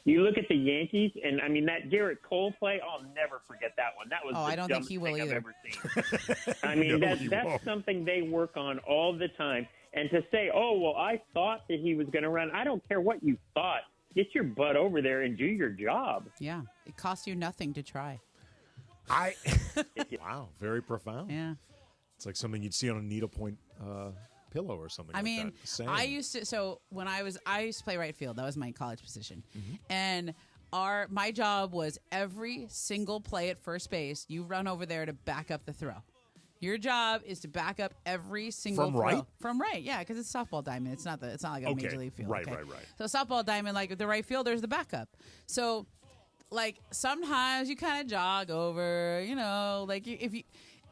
You look at the Yankees, and I mean that Garrett Cole play. I'll never forget that one. That was I don't think he will thing either. I've ever seen. I mean that's something they work on all the time. And to say, oh well, I thought that he was going to run. I don't care what you thought. get your butt over there and do your job. Yeah, it costs you nothing to try. Wow, very profound. Yeah. It's like something you'd see on a needlepoint pillow or something. I mean, that. Same. I used to play right field. That was my college position, and my job was every single play at first base. You run over there to back up the throw. Your job is to back up every single From throw. right? From right, yeah, because it's softball diamond. It's not like a major league field. Right, okay? right. So softball diamond, like the right fielder's the backup. So, like sometimes you kind of jog over, like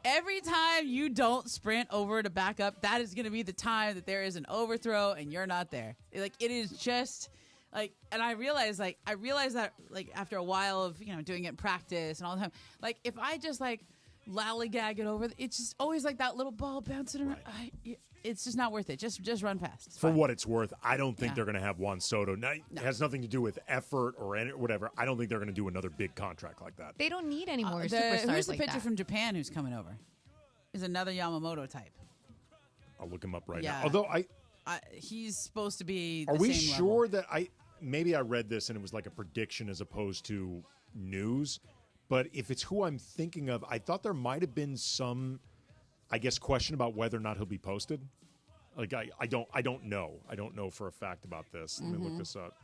every time you don't sprint over to back up, that is going to be the time that there is an overthrow and you're not there. Like it is just. Like, and I realized that like after a while of doing it in practice and all the time, like if I just like lollygag it over, it's just always like that little ball bouncing around. It's just not worth it. Just run past. It's For fine. what it's worth, I don't think they're going to have Juan Soto. Now, it has nothing to do with effort or whatever. I don't think they're going to do another big contract like that. They don't need any more Who's superstars the like pitcher that. from Japan who's coming over? Is another Yamamoto type. I'll look him up right Yeah. now. Although he's supposed to be. Are the we same sure level. that maybe I read this and it was like a prediction as opposed to news, but if it's who I'm thinking of, I thought there might have been some, I guess, question about whether or not he'll be posted. Like I don't know. I don't know for a fact about this. Let me look this up.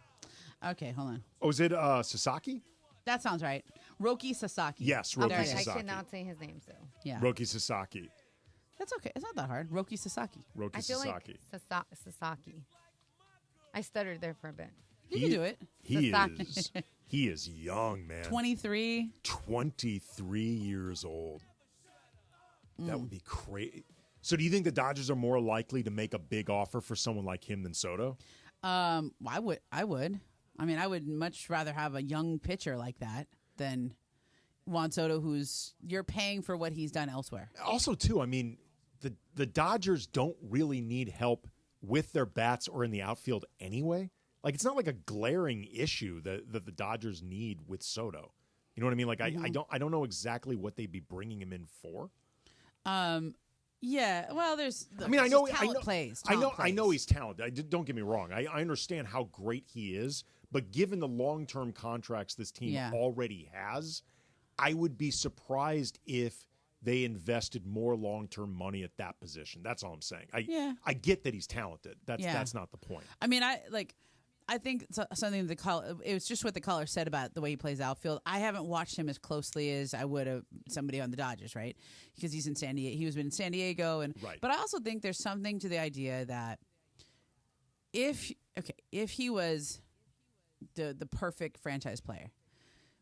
Okay, hold on. Oh, is it Sasaki? That sounds right. Roki Sasaki. Yes, Roki I Sasaki. cannot say his name, so. Yeah. Roki Sasaki. That's okay. It's not that hard. Roki Sasaki. Roki I feel Sasaki. like Sasaki. I stuttered there for a bit. You can do it. He is young, man. 23. 23 years old. That would be crazy. So do you think the Dodgers are more likely to make a big offer for someone like him than Soto? I would. I mean, I would much rather have a young pitcher like that than Juan Soto, who's you're paying for what he's done elsewhere. Also, too, I mean, the Dodgers don't really need help with their bats or in the outfield anyway. Like, it's not like a glaring issue that the Dodgers need with Soto. You know what I mean? Like, I don't know exactly what they'd be bringing him in for. Yeah. Well, there's. I mean, I know talent plays. I know he's talented. Don't get me wrong. I understand how great he is, but given the long-term contracts this team already has, I would be surprised if they invested more long-term money at that position. That's all I'm saying. I get that he's talented. That's not the point. I mean, I think something it was just what the caller said about the way he plays outfield. I haven't watched him as closely as I would have somebody on the Dodgers, right? Because he's in San Diego. He was in San Diego, but I also think there's something to the idea that if he was the perfect franchise player,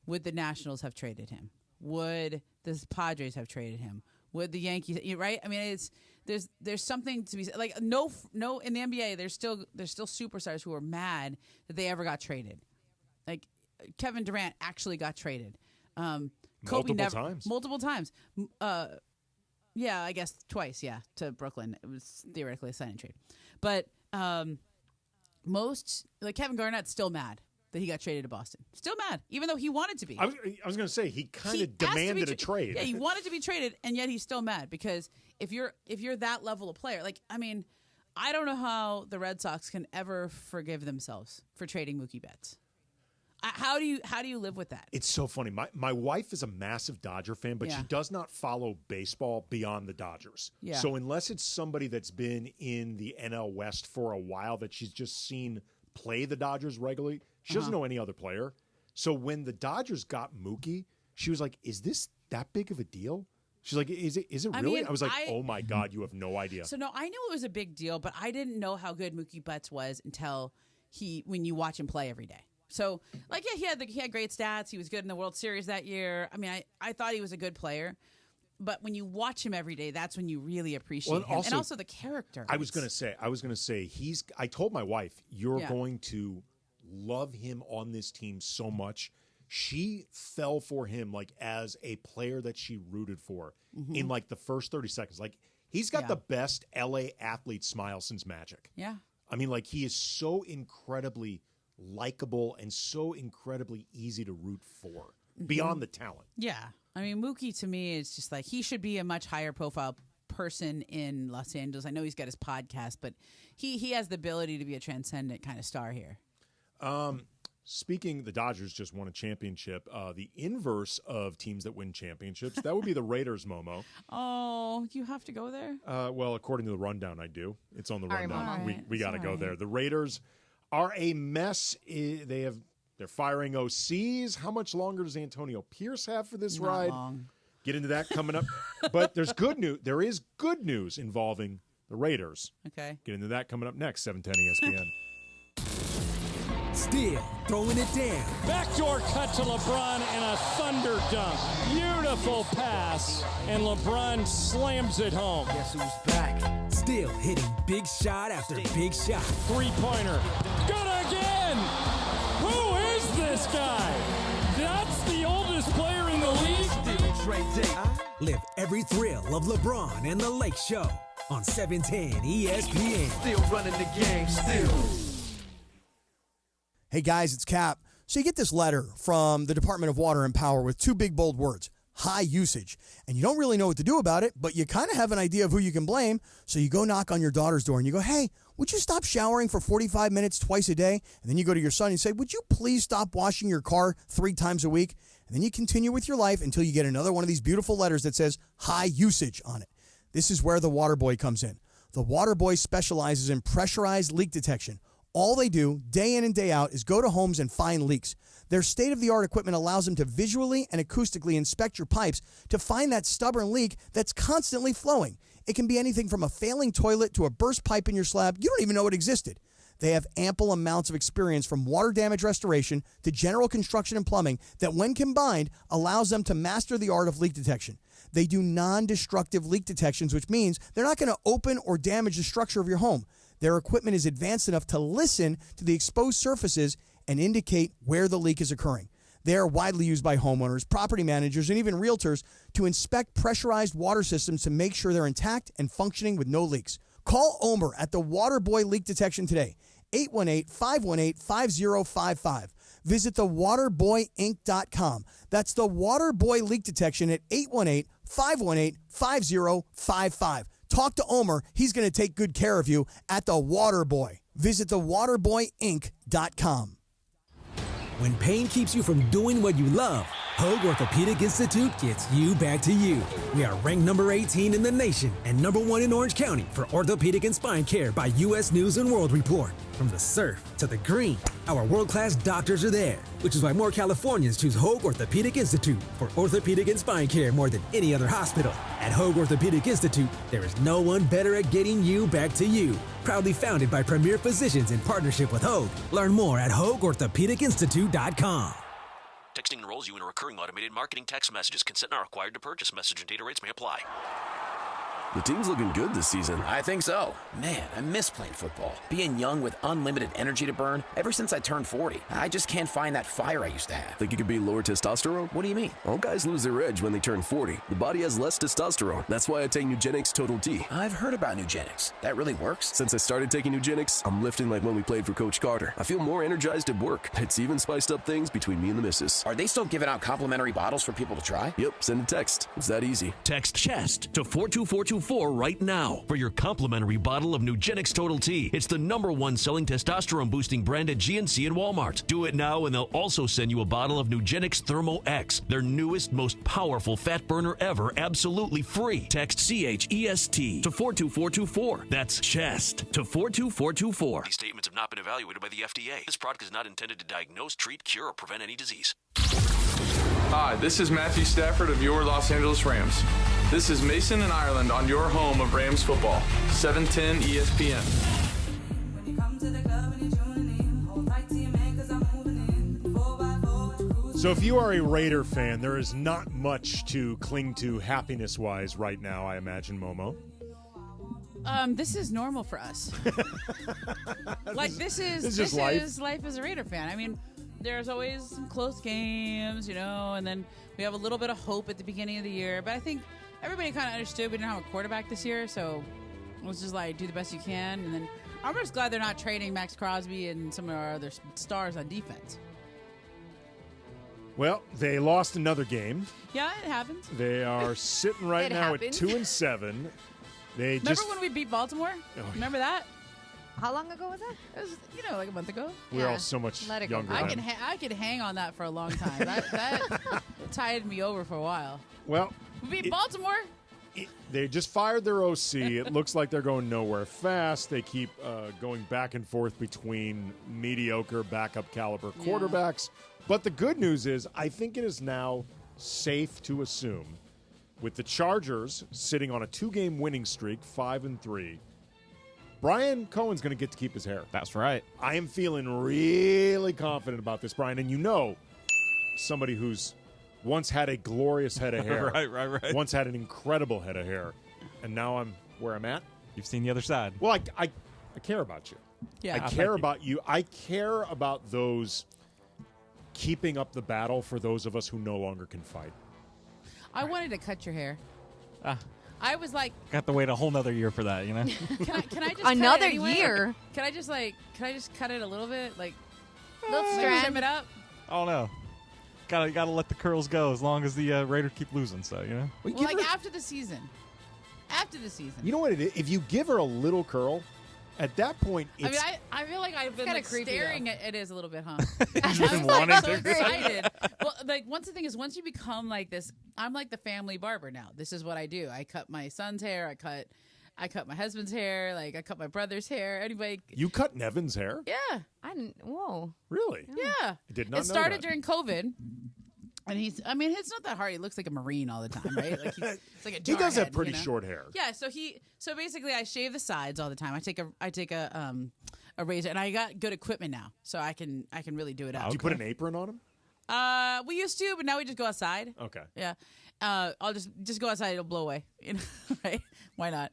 would the Nationals have traded him? Would the Padres have traded him? Would the Yankees? Right? I mean, there's something to be like no in the NBA. There's still superstars who are mad that they ever got traded. Like Kevin Durant actually got traded. Kobe multiple times. Yeah, I guess twice. Yeah, to Brooklyn. It was theoretically a sign and trade, but most like Kevin Garnett's still mad that he got traded to Boston. Still mad, even though he wanted to be. I was going to say he kind of demanded a trade. Yeah, he wanted to be traded, and yet he's still mad because if you're that level of player, like I mean, I don't know how the Red Sox can ever forgive themselves for trading Mookie Betts. How do you live with that? It's so funny. My wife is a massive Dodger fan, but she does not follow baseball beyond the Dodgers. Yeah. So unless it's somebody that's been in the NL West for a while that she's just seen play the Dodgers regularly, she doesn't know any other player. So when the Dodgers got Mookie, she was like, "Is this that big of a deal?" She's like, "Is it really?" I mean, I was like, "Oh my God, you have no idea." So no, I knew it was a big deal, but I didn't know how good Mookie Betts was until when you watch him play every day. So, like, yeah, he had great stats. He was good in the World Series that year. I mean, I thought he was a good player. But when you watch him every day, that's when you really appreciate him. And also the character. I was going to say, I told my wife, you're going to love him on this team so much. She fell for him, like, as a player that she rooted for in, like, the first 30 seconds. Like, he's got the best LA athlete smile since Magic. Yeah. I mean, like, he is so incredibly likable and so incredibly easy to root for beyond the talent. Yeah. I mean, Mookie to me is just like he should be a much higher profile person in Los Angeles. I know he's got his podcast, but he has the ability to be a transcendent kind of star here. Speaking, the Dodgers just won a championship. The inverse of teams that win championships, that would be the Raiders, Momo. Oh, you have to go there? Well, according to the rundown, I do. It's on the All right, rundown. Momo. We got to go there. The Raiders are a mess. They're firing OCs. How much longer does Antonio Pierce have for this Not ride? long. Get into that coming up. But there's good news. There is good news involving the Raiders. Okay. Get into that coming up next, 710 ESPN. Still throwing it down. Backdoor cut to LeBron and a thunder dunk. Beautiful pass, and LeBron slams it home. Guess who's back? Still hitting big shot after big shot. Three-pointer. Good again! Who is this guy? That's the oldest player in the league. Live every thrill of LeBron and the Lake Show on 710 ESPN. Still running the game, still. Hey guys, it's Cap. So you get this letter from the Department of Water and Power with two big bold words, high usage. And you don't really know what to do about it, but you kind of have an idea of who you can blame. So you go knock on your daughter's door and you go, hey, would you stop showering for 45 minutes twice a day? And then you go to your son and say, would you please stop washing your car 3 times a week? And then you continue with your life until you get another one of these beautiful letters that says high usage on it. This is where the Water Boy comes in. The Water Boy specializes in pressurized leak detection. All they do, day in and day out, is go to homes and find leaks. Their state-of-the-art equipment allows them to visually and acoustically inspect your pipes to find that stubborn leak that's constantly flowing. It can be anything from a failing toilet to a burst pipe in your slab. You don't even know it existed. They have ample amounts of experience from water damage restoration to general construction and plumbing that, when combined, allows them to master the art of leak detection. They do non-destructive leak detections, which means they're not going to open or damage the structure of your home. Their equipment is advanced enough to listen to the exposed surfaces and indicate where the leak is occurring. They are widely used by homeowners, property managers, and even realtors to inspect pressurized water systems to make sure they're intact and functioning with no leaks. Call Omer at the Waterboy Leak Detection today, 818-518-5055. Visit thewaterboyinc.com. That's the Waterboy Leak Detection at 818-518-5055. Talk to Omer. He's going to take good care of you at the Waterboy. Visit thewaterboyinc.com. When pain keeps you from doing what you love, Hoag Orthopedic Institute gets you back to you. We are ranked number 18 in the nation and number 1 in Orange County for orthopedic and spine care by U.S. News & World Report. From the surf to the green, our world-class doctors are there, which is why more Californians choose Hoag Orthopedic Institute for orthopedic and spine care more than any other hospital. At Hoag Orthopedic Institute, there is no one better at getting you back to you. Proudly founded by premier physicians in partnership with Hoag. Learn more at HoagOrthopedicInstitute.com. Texting enrolls you in a recurring automated marketing text messages. Consent not required to purchase. Message and data rates may apply. The team's looking good this season. I think so. Man, I miss playing football. Being young with unlimited energy to burn. Ever since I turned 40, I just can't find that fire I used to have. Think you could be lower testosterone? What do you mean? All guys lose their edge when they turn 40. The body has less testosterone. That's why I take Nugenix Total T. I've heard about Nugenix. That really works? Since I started taking Nugenix, I'm lifting like when we played for Coach Carter. I feel more energized at work. It's even spiced up things between me and the missus. Are they still giving out complimentary bottles for people to try? Yep, send a text. It's that easy. Text CHEST to 42424 right now for your complimentary bottle of Nugenix Total T. It's the #1 selling testosterone boosting brand at GNC and Walmart. Do it now and they'll also send you a bottle of Nugenix Thermo X, their newest, most powerful fat burner ever, absolutely free. Text CHEST to 42424. That's CHEST to 42424. These statements have not been evaluated by the FDA. This product is not intended to diagnose, treat, cure, or prevent any disease. Hi, this is Matthew Stafford of your Los Angeles Rams. This is Mason and Ireland on your home of Rams football, 710 ESPN. So if you are a Raider fan, there is not much to cling to happiness-wise right now, I imagine, Momo. This is normal for us. This is life as a Raider fan. I mean, there's always some close games, and then we have a little bit of hope at the beginning of the year. But I think everybody kind of understood we didn't have a quarterback this year, so let's just do the best you can. And then I'm just glad they're not trading Max Crosby and some of our other stars on defense. Well, they lost another game. Yeah, it happens. They are sitting right now at 2-7. Remember when we beat Baltimore? Oh, Remember that? How long ago was that? It was, like a month ago. We're all so much Let it go. younger. I could hang on that for a long time. That tied me over for a while. Well, we beat Baltimore. They just fired their OC. It looks like they're going nowhere fast. They keep going back and forth between mediocre backup caliber quarterbacks. But the good news is I think it is now safe to assume, with the Chargers sitting on a 2-game winning streak, 5-3, Brian Cohen's going to get to keep his hair. That's right. I am feeling really confident about this, Brian. And somebody who's once had a glorious head of hair. Right. Once had an incredible head of hair. And now I'm where I'm at. You've seen the other side. Well, I care about you. Yeah. I care about you. I care about those keeping up the battle for those of us who no longer can fight. I wanted to cut your hair. I was like, got to wait a whole nother year for that, Can I just another cut it anyway? year? Can I just cut it a little bit, like Little maybe strand. trim it up? Oh no, gotta let the curls go as long as the Raiders keep losing. So Well, like after the season. After the season. You know what it is? If you give her a little curl, at that point, it's... I feel like I've been kinda creepy, staring at it is a little bit, huh? You've been wanting so to. excited. Well, once the thing is, once you become like this, I'm like the family barber now. This is what I do. I cut my son's hair. I cut my husband's hair. Like I cut my brother's hair. Anybody? You cut Nevin's hair? Yeah. I didn't. Whoa. Really? Yeah. I did not know It started that. during COVID. And it's not that hard. He looks like a Marine all the time, right? Like it's like a He does have jarhead, pretty short hair. Yeah, so basically I shave the sides all the time. I take a razor, and I got good equipment now, so I can really do it out. Do you put an apron on him? We used to, but now we just go outside. Okay. Yeah. I'll just go outside, it'll blow away. Right? Why not?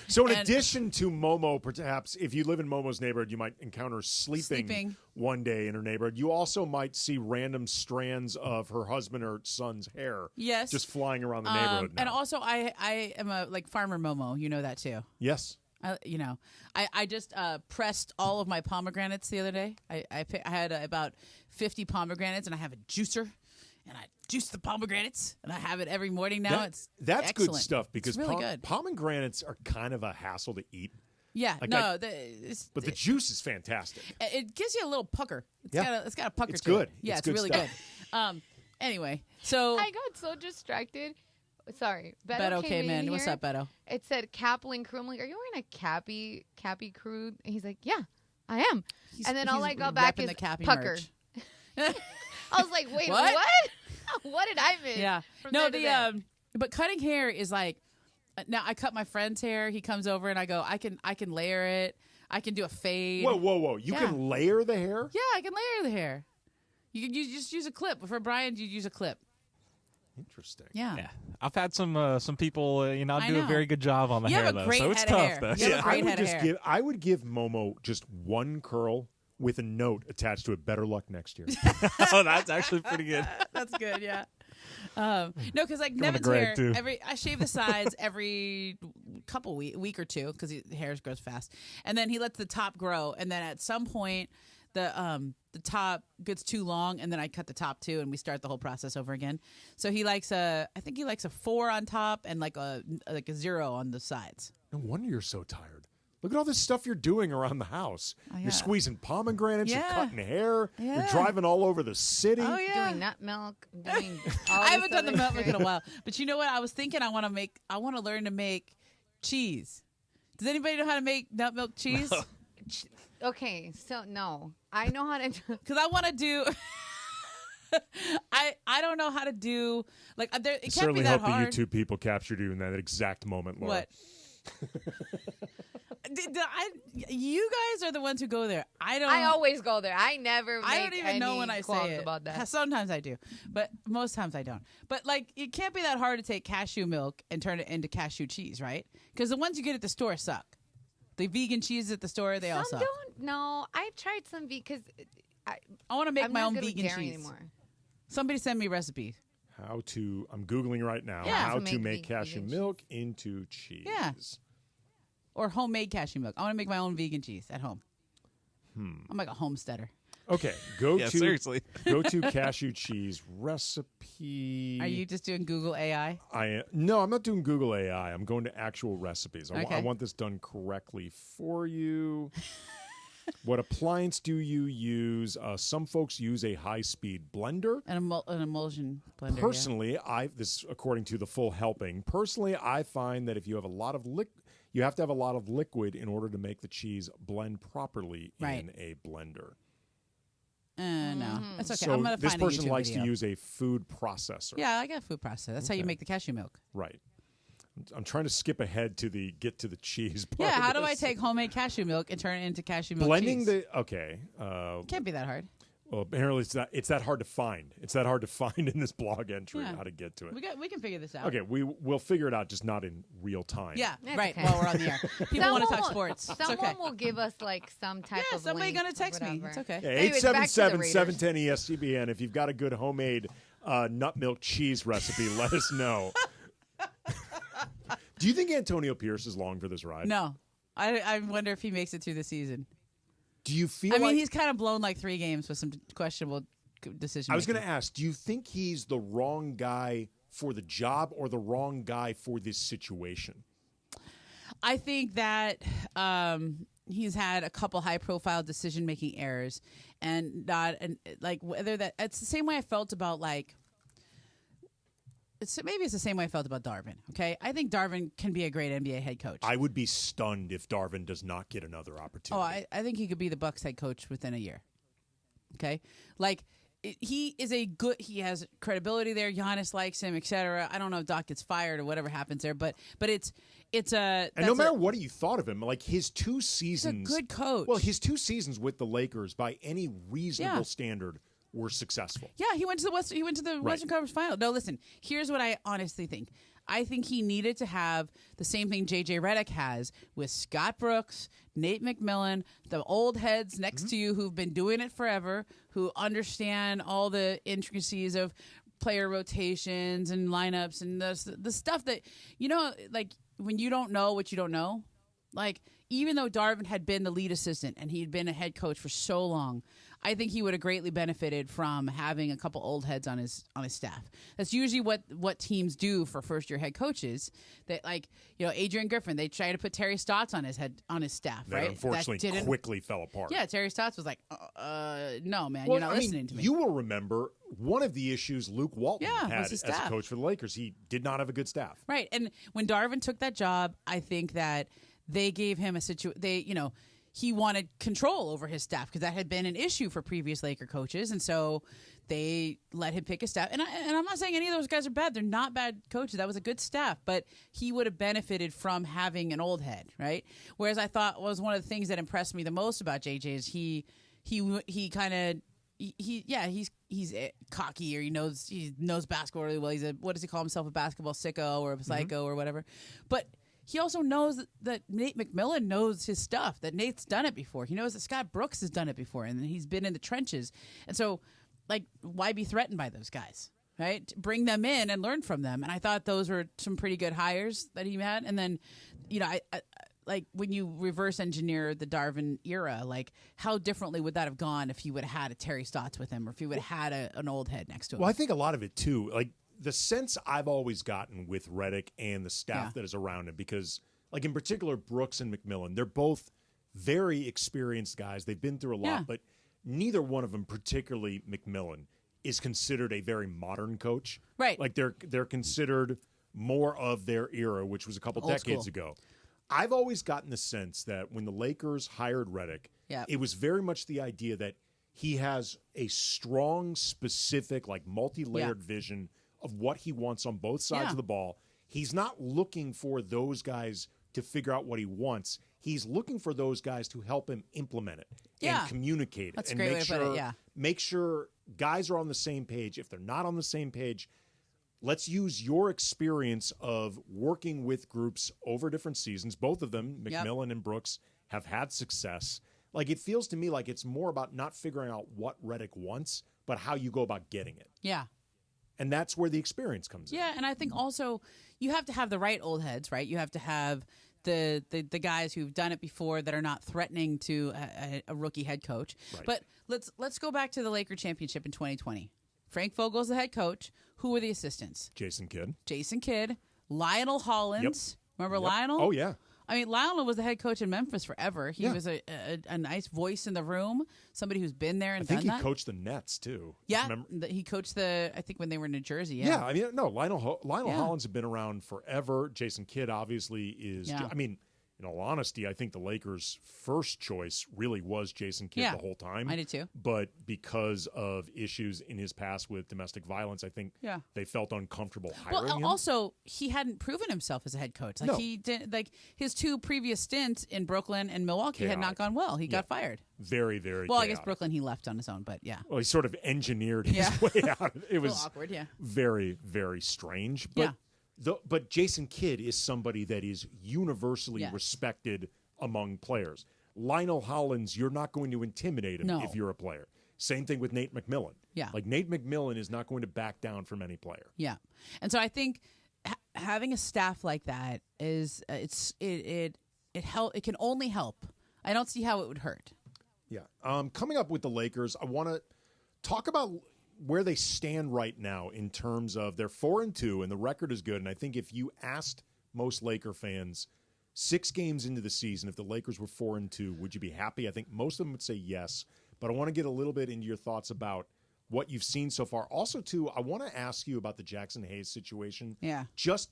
So in addition to Momo, perhaps if you live in Momo's neighborhood, you might encounter sleeping one day in her neighborhood. You also might see random strands of her husband or son's hair. Yes. Just flying around the neighborhood now. And also I am a farmer Momo. You know that too. Yes. I just pressed all of my pomegranates the other day. I had about 50 pomegranates, and I have a juicer, and I juice the pomegranates, and I have it every morning now. That's good excellent. stuff because it's really good. Pomegranates are kind of a hassle to eat. Yeah, Like but the juice is fantastic. It gives you a little pucker. It's got a pucker. It's to good. It. Yeah, It's it's really good good. Anyway, so I got so distracted. Sorry, Beto came in. here. What's up, Beto? It said Capling crew. I'm like, are you wearing a Cappy crew? And he's like, yeah, I am. And then all I got back is the Cappy pucker. merch. I was like, wait, What? What did I miss? Yeah. from No, there to there? but cutting hair is like now I cut my friend's hair. He comes over and I go, I can layer it. I can do a fade. Whoa. You can layer the hair? Yeah, I can layer the hair. You just use a clip. For Brian, you use a clip. Interesting. Yeah. I've had some people, I do a know. very good job on the You hair, have a though. great So it's head of tough, hair. though. You have a great head of hair. I would give Momo just one curl with a note attached to it. Better luck next year. Oh, that's actually pretty good. That's good, yeah. No, because like Going to Nevin's Greg, hair, too. I shave the sides every couple week or two because the hair grows fast, and then he lets the top grow, and then at some point the top gets too long, and then I cut the top too, and we start the whole process over again. So he likes I think he likes a 4 on top and like a 0 on the sides. No wonder you're so tired. Look at all this stuff you're doing around the house. Oh, yeah. You're squeezing pomegranates, Yeah. you're cutting hair, Yeah. you're driving all over the city. Oh yeah. Doing nut milk. Doing all I haven't this done the other milk milk in a shit. while, but you know what? I was thinking I want to learn to make cheese. Does anybody know how to make nut milk cheese? Okay, so no, I know how to. Because I want to do. I don't know how to do like it can't Certainly be that hope hard. the YouTube people captured you in that exact moment, Laura. What? You guys are the ones who go there. I always go there. I never. I make don't even know any when I qualms say it. about that. Sometimes I do, but most times I don't. But like, it can't be that hard to take cashew milk and turn it into cashew cheese, right? Because the ones you get at the store suck. The vegan cheese at the store, they all Some suck. don't. No, I've tried some because I want to make I'm my not own good with vegan dairy cheese anymore. Somebody send me recipes. I'm Googling right now Yeah. how To to make make cashew vegan milk into cheese. Yeah. Or homemade cashew milk. I want to make my own vegan cheese at home. I'm like a homesteader. Okay, go Yeah, to seriously. go to cashew cheese recipe. Are you just doing Google AI? No, I'm not doing Google AI. I'm going to actual recipes. I Okay. want this done correctly for you. What appliance do you use? Some folks use a high-speed blender. An emulsion blender. Personally, this according to the full helping. Personally, I find that if you have a lot of you have to have a lot of liquid in order to make the cheese blend properly in a blender. No, that's okay. So I'm gonna this find a person YouTube likes video. to use a food processor. Yeah, I got a food processor. That's how you Okay. make the cashew milk. Right. I'm trying to skip ahead to get to the cheese part. Yeah, of how do I this. take homemade cashew milk and turn it into cashew milk blending cheese? okay? Can't be that hard. Well, apparently it's that hard to find. It's that hard to find in this blog entry Yeah. how to get to it. We can figure this out. Okay, we'll figure it out, just not in real time. Yeah, That's right. okay. While we're on the air, people want to talk Someone- sports. It's Someone okay. will give us like some type of somebody link gonna or text me. whatever. It's okay. Yeah, Anyways, back to the 877-710 ESPN. If you've got a good homemade nut milk cheese recipe, let us know. Do you think Antonio Pierce is long for this ride? No, I wonder if he makes it through the season. Do you feel? I mean, he's kind of blown like 3 games with some questionable decisions. I was going to ask, do you think he's the wrong guy for the job or the wrong guy for this situation? I think that he's had a couple high-profile decision-making errors, and like whether that it's the same way I felt about maybe it's the same way I felt about Darvin. Okay, I think Darvin can be a great NBA head coach. I would be stunned if Darvin does not get another opportunity. I think he could be the Bucks head coach within a year. Okay, he has credibility there. Giannis likes him, etc. I don't know if Doc gets fired or whatever happens there, but it's a. And no matter what you thought of him, like his 2 seasons, he's a good coach. Well, his 2 seasons with the Lakers, by any reasonable standard, were successful. Yeah, he went to the Western Conference Final. No, listen. Here's what I honestly think. I think he needed to have the same thing J.J. Redick has with Scott Brooks, Nate McMillan, the old heads next to you who've been doing it forever, who understand all the intricacies of player rotations and lineups and the stuff that, like when you don't know what you don't know. Like, even though Darvin had been the lead assistant and he had been a head coach for so long, I think he would have greatly benefited from having a couple old heads on his staff. That's usually what teams do for first year head coaches. That Adrian Griffin, they try to put Terry Stotts on his staff, That right? unfortunately quickly fell apart. Yeah, Terry Stotts was like, no, man, you're not listening to me. You will remember one of the issues Luke Walton had was his as a staff. coach for the Lakers. He did not have a good staff. Right, and when Darvin took that job, I think that they gave him he wanted control over his staff because that had been an issue for previous Laker coaches, and so they let him pick a staff. And I'm not saying any of those guys are bad; they're not bad coaches. That was a good staff, but he would have benefited from having an old head, right? Whereas I thought was one of the things that impressed me the most about JJ is he's cocky, or he knows basketball really well. He's what does he call himself, a basketball sicko or a psycho or whatever, but. He also knows that Nate McMillan knows his stuff, that Nate's done it before. He knows that Scott Brooks has done it before, and he's been in the trenches. And so, why be threatened by those guys, right? Bring them in and learn from them. And I thought those were some pretty good hires that he had. And then, I when you reverse engineer the Darvin era, how differently would that have gone if you would have had a Terry Stotts with him or if you would have had an old head next to him? Well, I think a lot of it, too, the sense I've always gotten with Redick and the staff that is around him, because, in particular, Brooks and McMillan, they're both very experienced guys. They've been through a lot, but neither one of them, particularly McMillan, is considered a very modern coach. Right. They're considered more of their era, which was a couple Old decades school. ago. I've always gotten the sense that when the Lakers hired Redick, it was very much the idea that he has a strong, specific, multi-layered vision of what he wants on both sides of the ball. He's not looking for those guys to figure out what he wants. He's looking for those guys to help him implement it and communicate it. That's and a great way to put it, make sure guys are on the same page. If they're not on the same page, let's use your experience of working with groups over different seasons. Both of them, McMillan and Brooks, have had success. It feels to me like it's more about not figuring out what Redick wants, but how you go about getting it. Yeah. And that's where the experience comes in. Yeah, and I think also you have to have the right old heads, right? You have to have the guys who've done it before that are not threatening to a rookie head coach. Right. But let's go back to the Laker championship in 2020. Frank Vogel's the head coach. Who were the assistants? Jason Kidd, Lionel Hollins. Yep. Remember Lionel? Oh, yeah. I mean, Lionel was the head coach in Memphis forever. He was a nice voice in the room, somebody who's been there and I think done that. he coached the Nets, too. Yeah, he coached I think when they were in New Jersey. Yeah, I mean, no, Lionel Hollins had been around forever. Jason Kidd obviously is, I mean, in all honesty, I think the Lakers' first choice really was Jason Kidd the whole time. I did too. But because of issues in his past with domestic violence, I think they felt uncomfortable hiring him. Also, he hadn't proven himself as a head coach. He did. Like his two previous stints in Brooklyn and Milwaukee had not gone well. He got fired. Very, very. Well, chaotic. I guess Brooklyn he left on his own, but yeah. Well, he sort of engineered his way out. It was awkward. Yeah. Very, very strange. But but Jason Kidd is somebody that is universally respected among players. Lionel Hollins, you're not going to intimidate him if you're a player. Same thing with Nate McMillan. Yeah. Like Nate McMillan is not going to back down from any player. Yeah. And so I think having a staff like that is it can only help. I don't see how it would hurt. Yeah. Coming up with the Lakers, I want to talk about where they stand right now in terms of they're 4-2 and the record is good. And I think if you asked most Laker fans 6 games into the season, if the Lakers were 4-2, would you be happy? I think most of them would say yes. But I want to get a little bit into your thoughts about what you've seen so far. Also, too, I want to ask you about the Jackson Hayes situation. Yeah. Just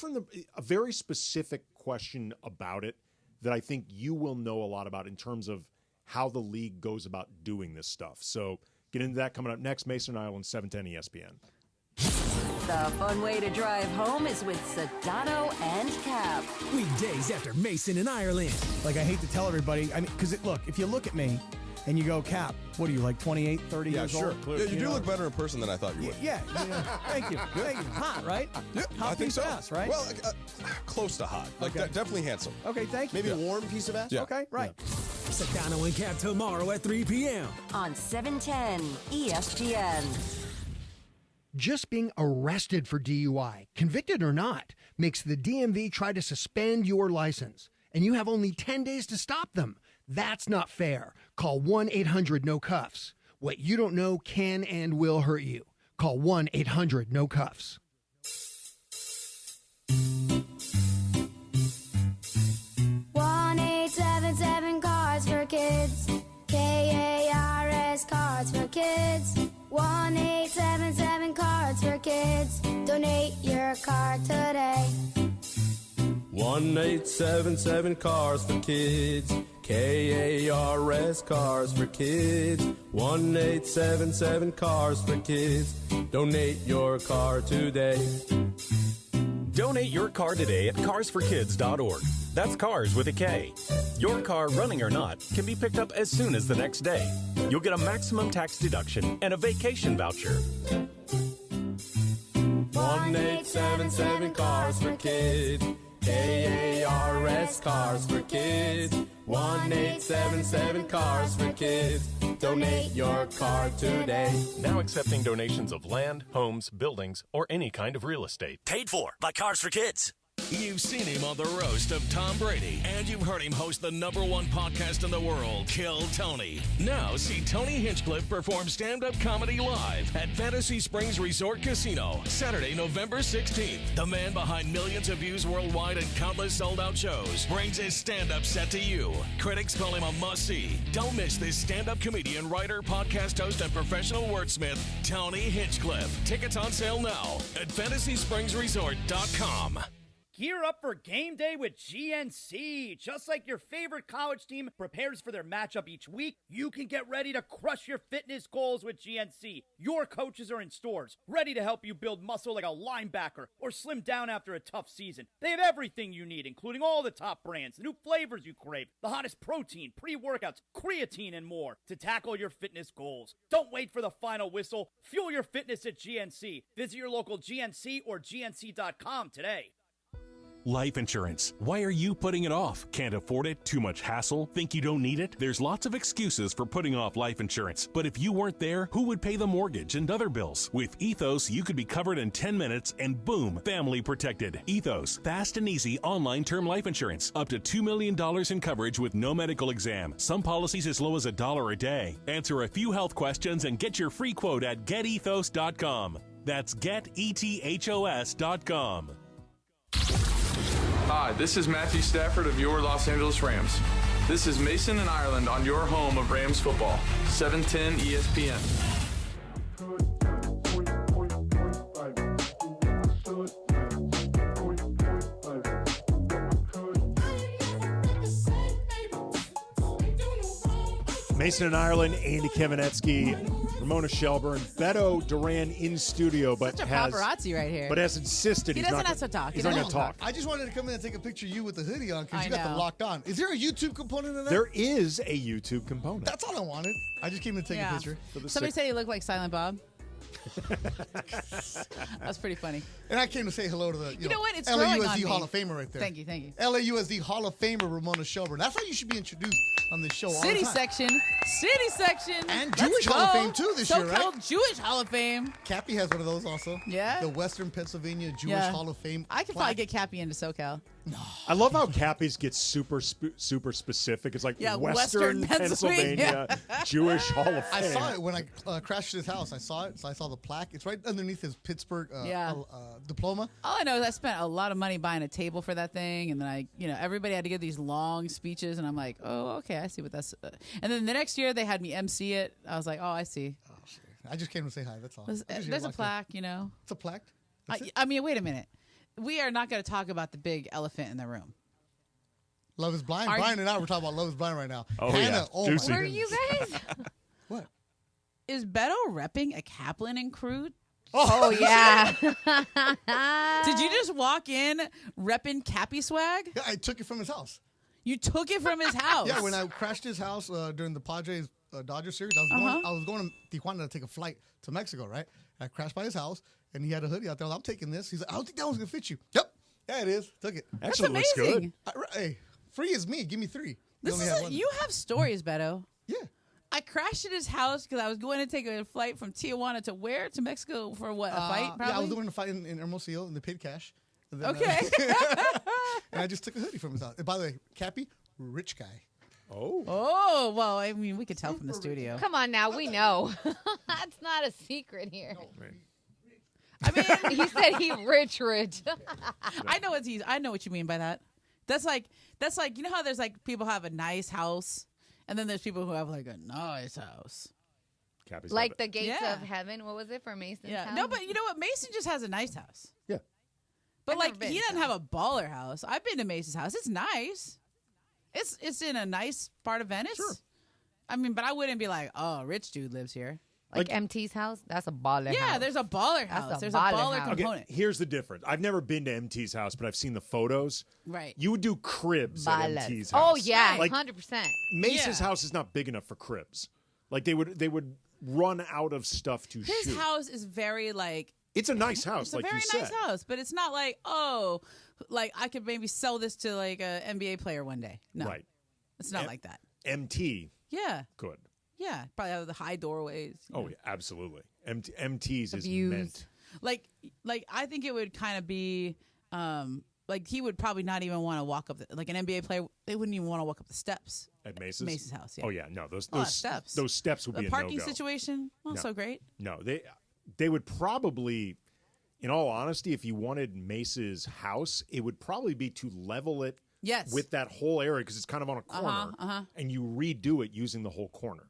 from a very specific question about it that I think you will know a lot about in terms of how the league goes about doing this stuff. So get into that coming up next. Mason Island, 710 ESPN. The fun way to drive home is with Sedano and Cap. Weekdays after Mason in Ireland. Like, I hate to tell everybody, I mean, because look, if you look at me and you go, Cap, what are you, like 28, 30 years old? Yeah, you do look better in person than I thought you would. Yeah. Thank you. Thank you. Hot, right? Yeah, hot I think so. Ass, right? Well, close to hot. Like, definitely handsome. Okay, thank you. Maybe a warm piece of ass? Yeah. Okay, right. Yeah. Sedano and Cap tomorrow at 3 p.m. on 710 ESPN. Just being arrested for DUI, convicted or not, makes the DMV try to suspend your license, and you have only 10 days to stop them. That's not fair. Call 1-800-NO-CUFFS. What you don't know can and will hurt you. Call 1-800-NO-CUFFS. 1-877 Cards for Kids. KARS Cards for Kids. 1-877 Cards for Kids. Donate your card today. 1-877 Cars for Kids. KARS Cars for Kids. 1-877 Cars for Kids. Donate your car today. Donate your car today at carsforkids.org. That's cars with a K. Your car, running or not, can be picked up as soon as the next day. You'll get a maximum tax deduction and a vacation voucher. 1-877 Cars for Kids. KARS Cars for Kids. 1-877 Cars for Kids. Donate your car today. Now accepting donations of land, homes, buildings, or any kind of real estate. Paid for by Cars for Kids. You've seen him on the roast of Tom Brady, and you've heard him host the #1 podcast in the world, Kill Tony. Now see Tony Hinchcliffe perform stand-up comedy live at Fantasy Springs Resort Casino, Saturday, November 16th. The man behind millions of views worldwide and countless sold-out shows brings his stand-up set to you. Critics call him a must-see. Don't miss this stand-up comedian, writer, podcast host, and professional wordsmith, Tony Hinchcliffe. Tickets on sale now at FantasySpringsResort.com. Gear up for game day with GNC. Just like your favorite college team prepares for their matchup each week, you can get ready to crush your fitness goals with GNC. Your coaches are in stores, ready to help you build muscle like a linebacker or slim down after a tough season. They have everything you need, including all the top brands, the new flavors you crave, the hottest protein, pre-workouts, creatine, and more to tackle your fitness goals. Don't wait for the final whistle. Fuel your fitness at GNC. Visit your local GNC or GNC.com today. Life insurance. Why are you putting it off? Can't afford it? Too much hassle? Think you don't need it? There's lots of excuses for putting off life insurance. But if you weren't there, who would pay the mortgage and other bills? With Ethos, you could be covered in 10 minutes and boom, family protected. Ethos, fast and easy online term life insurance. Up to $2 million in coverage with no medical exam. Some policies as low as $1 a day. Answer a few health questions and get your free quote at getethos.com. That's getethos.com. Hi, this is Matthew Stafford of your Los Angeles Rams. This is Mason and Ireland on your home of Rams football, 710 ESPN. Mason and Ireland, Andy Kamenetsky, Ramona Shelburne, Beto Duran in studio, but Such a paparazzi right here. But has insisted He he's doesn't not have to talk. He's not going to talk. I just wanted to come in and take a picture of you with the hoodie on because I you got know. them locked on. Is there a YouTube component of that? There is a YouTube component. That's all I wanted. I just came to take a picture. Somebody said he looked like Silent Bob. That's pretty funny. And I came to say hello to the You know what? It's growing on LAUSD me. Hall of Famer right there. Thank you, thank you. LAUSD Hall of Famer Ramona Shelburne. That's how you should be introduced on this show all City the time. section. And Let's Jewish Hall of go. Fame too this year, right? So-called Jewish Hall of Fame. Cappy has one of those also. Yeah? The Western Pennsylvania Jewish Yeah. Hall of Fame. I could probably get Cappy into SoCal. I love how Cappy's gets super specific. It's like Yeah, Western Pennsylvania Jewish Hall of Fame. I saw it when I crashed his house. I saw it, so I saw the plaque. It's right underneath his Pittsburgh diploma. All I know is I spent a lot of money buying a table for that thing, and then everybody had to give these long speeches, and I'm like, oh, okay, I see what that's. And then the next year they had me MC it. I was like, oh, I see. Oh, shit. I just came to say hi. That's all. There's a plaque, It's a plaque. I mean, wait a minute. We are not going to talk about the big elephant in the room. Love is Blind. Are Brian and I were talking about Love is Blind right now. Oh, Hannah, yeah. oh Juicy. my Were you goodness. guys? What? Is Beto repping a Kaplan and Crude? Oh, yeah. Did you just walk in repping Cappy swag? Yeah, I took it from his house. You took it from his house? Yeah, when I crashed his house during the Padres Dodger series, I was going to Tijuana to take a flight to Mexico, right? I crashed by his house, and he had a hoodie out there. I'm taking this. He's like, I don't think that one's going to fit you. Yep. Yeah, it is. Took it. Actually, looks good. Hey, free is me. Give me 3. You have stories, Beto. Yeah. I crashed at his house because I was going to take a flight from Tijuana to where? To Mexico for what? A fight, probably? Yeah, I was doing a fight in Hermosillo, and they paid cash. And then, Okay. and I just took a hoodie from his house. And by the way, Cappy, rich guy. Oh, well, I mean, we could tell from the studio. Come on now, we know. That's not a secret here. I mean, he said he rich. I know what you mean by that. That's like you know how there's like people have a nice house, and then there's people who have like a nice house. Cappy's Like the gates of heaven. What was it for Mason's house? No, but you know what? Mason just has a nice house. Yeah. But I've like never been, he doesn't have a baller house. I've been to Mason's house. It's nice. It's in a nice part of Venice. Sure. I mean, but I wouldn't be like, oh, rich dude lives here. Like MT's house? That's a baller house. Yeah, there's a baller house. There's a baller component. Okay, here's the difference. I've never been to MT's house, but I've seen the photos. Right. You would do cribs at Ballers. MT's house. Oh, yeah, Like, 100%. Mace's house is not big enough for cribs. Like they would run out of stuff to His shoot. house is very like. It's a nice house, It's like a very you said. nice house, but it's not like like I could maybe sell this to like an NBA player one day. No, Right. It's not like that. MT. Yeah. Good. Yeah, probably have the high doorways. Oh, yeah, absolutely. MT's is views. meant. Like I think it would kind of be like he would probably not even want to walk up like an NBA player. They wouldn't even want to walk up the steps At Mace's? Mace's house. Yeah. Oh, yeah. No, those steps. Those steps would The be a parking no-go. situation, not No. so great. No, they would probably, in all honesty, if you wanted Mace's house, it would probably be to level it Yes. with that whole area because it's kind of on a corner, and you redo it using the whole corner.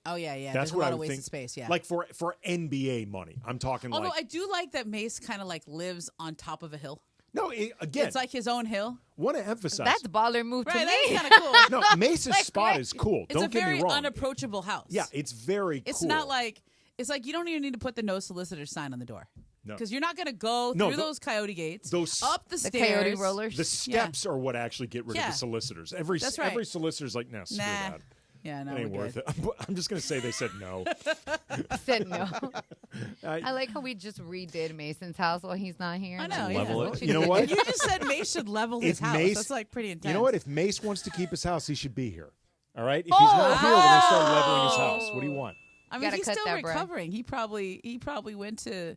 Oh yeah, yeah. That's There's what a lot I of would wasted think. space. Yeah. Like for NBA money, I'm talking Although like. I do like that Mace kind of like lives on top of a hill. No, again, It's like his own hill. Want to emphasize That's a baller move to Right, me. that's kind of cool. No, Mace's Like, spot right. is cool. It's Don't a get very me wrong. unapproachable house. Yeah, it's very It's cool. not like it's like you don't even need to put the no solicitor sign on the door. No. Because you're not going to go No, through those coyote gates, those- up the The stairs, coyote rollers. The steps are what actually get rid of Yeah. the solicitors. Every That's right. every solicitor's like, no, screw Nah. that. Yeah, no, It ain't we're worth good. it. I'm just going to say they said no. Said no. I like how we just redid Mason's house while he's not here. I know. Level yeah. it. You know what? You just said Mace should level his If house. Mace- That's like pretty intense. You know what? If Mace wants to keep his house, he should be here. All right? If he's not here, we're going to start leveling his house. What do you want? I mean, Gotta he's cut still that, bro. recovering. He probably went to.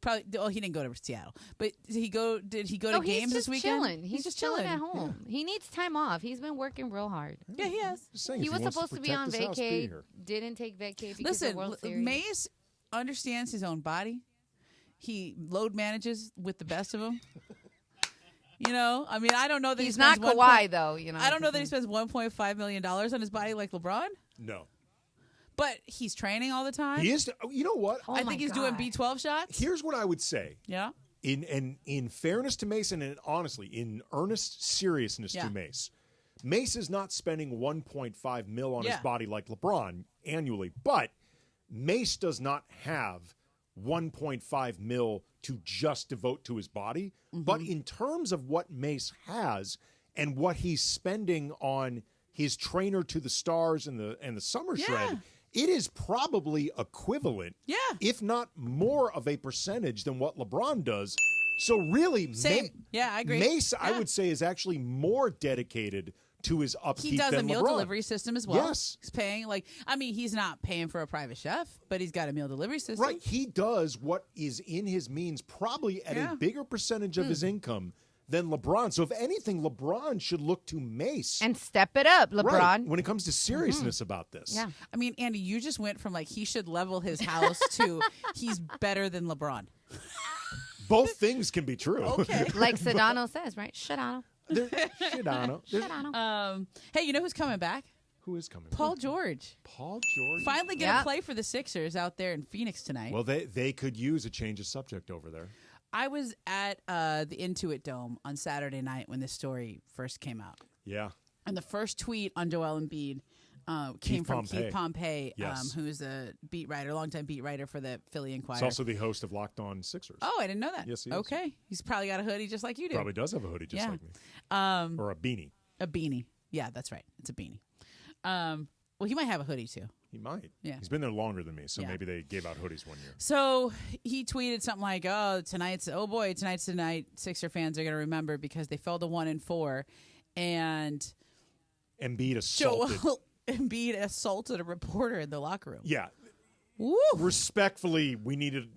Well, he didn't go to Seattle, but did he go to No, games this weekend? Chilling. He's just chilling at home. He needs time off. He's been working real hard. Yeah, he has. He was supposed to be on vacay. Didn't take vacay because of Listen, World Series. Mace understands his own body. He load manages with the best of them. You know, I mean, I don't know that He's he spends not Kawhi, though. You know, I don't know that he spends $1.5 million on his body like LeBron. No. But he's training all the time. He is. You know what? I think he's doing B12 shots. Here's what I would say. Yeah. In fairness to Mason, and honestly, in earnest seriousness to Mace, Mace is not spending $1.5 million on his body like LeBron annually, but Mace does not have $1.5 million to just devote to his body. Mm-hmm. But in terms of what Mace has and what he's spending on his trainer to the stars and the summer shred, it is probably equivalent, if not more of a percentage than what LeBron does. So really, Same. Yeah, I agree. Mace, Yeah. I would say, is actually more dedicated to his upkeep He does than a meal LeBron. delivery system as well. Yes. He's paying, he's not paying for a private chef, but he's got a meal delivery system. Right. He does what is in his means, probably at a bigger percentage of his income than LeBron. So if anything, LeBron should look to Mace. And step it up, LeBron. Right, when it comes to seriousness about this. Yeah. I mean, Andy, you just went from he should level his house to he's better than LeBron. Both things can be true. Okay. Like Sedano says, right? Shadano. Hey, you know who's coming back? Who is coming Paul back? George. Paul George. Finally going to play for the Sixers out there in Phoenix tonight. Well, they could use a change of subject over there. I was at the Intuit Dome on Saturday night when this story first came out. Yeah. And the first tweet on Joel Embiid came from Keith Pompey, Yes. who's a longtime beat writer for the Philly Inquirer. He's also the host of Locked On Sixers. Oh, I didn't know that. Yes, he is. Okay. He's probably got a hoodie just like you do. Probably does have a hoodie just like me. Or a beanie. A beanie. Yeah, that's right. It's a beanie. Well, he might have a hoodie too. He might. Yeah. He's been there longer than me, so Yeah. maybe they gave out hoodies one year. So he tweeted something like, tonight's the night Sixer fans are going to remember because they fell to 1-4. And Embiid assaulted. Joel Embiid assaulted a reporter in the locker room. Yeah. Woo. Respectfully, we needed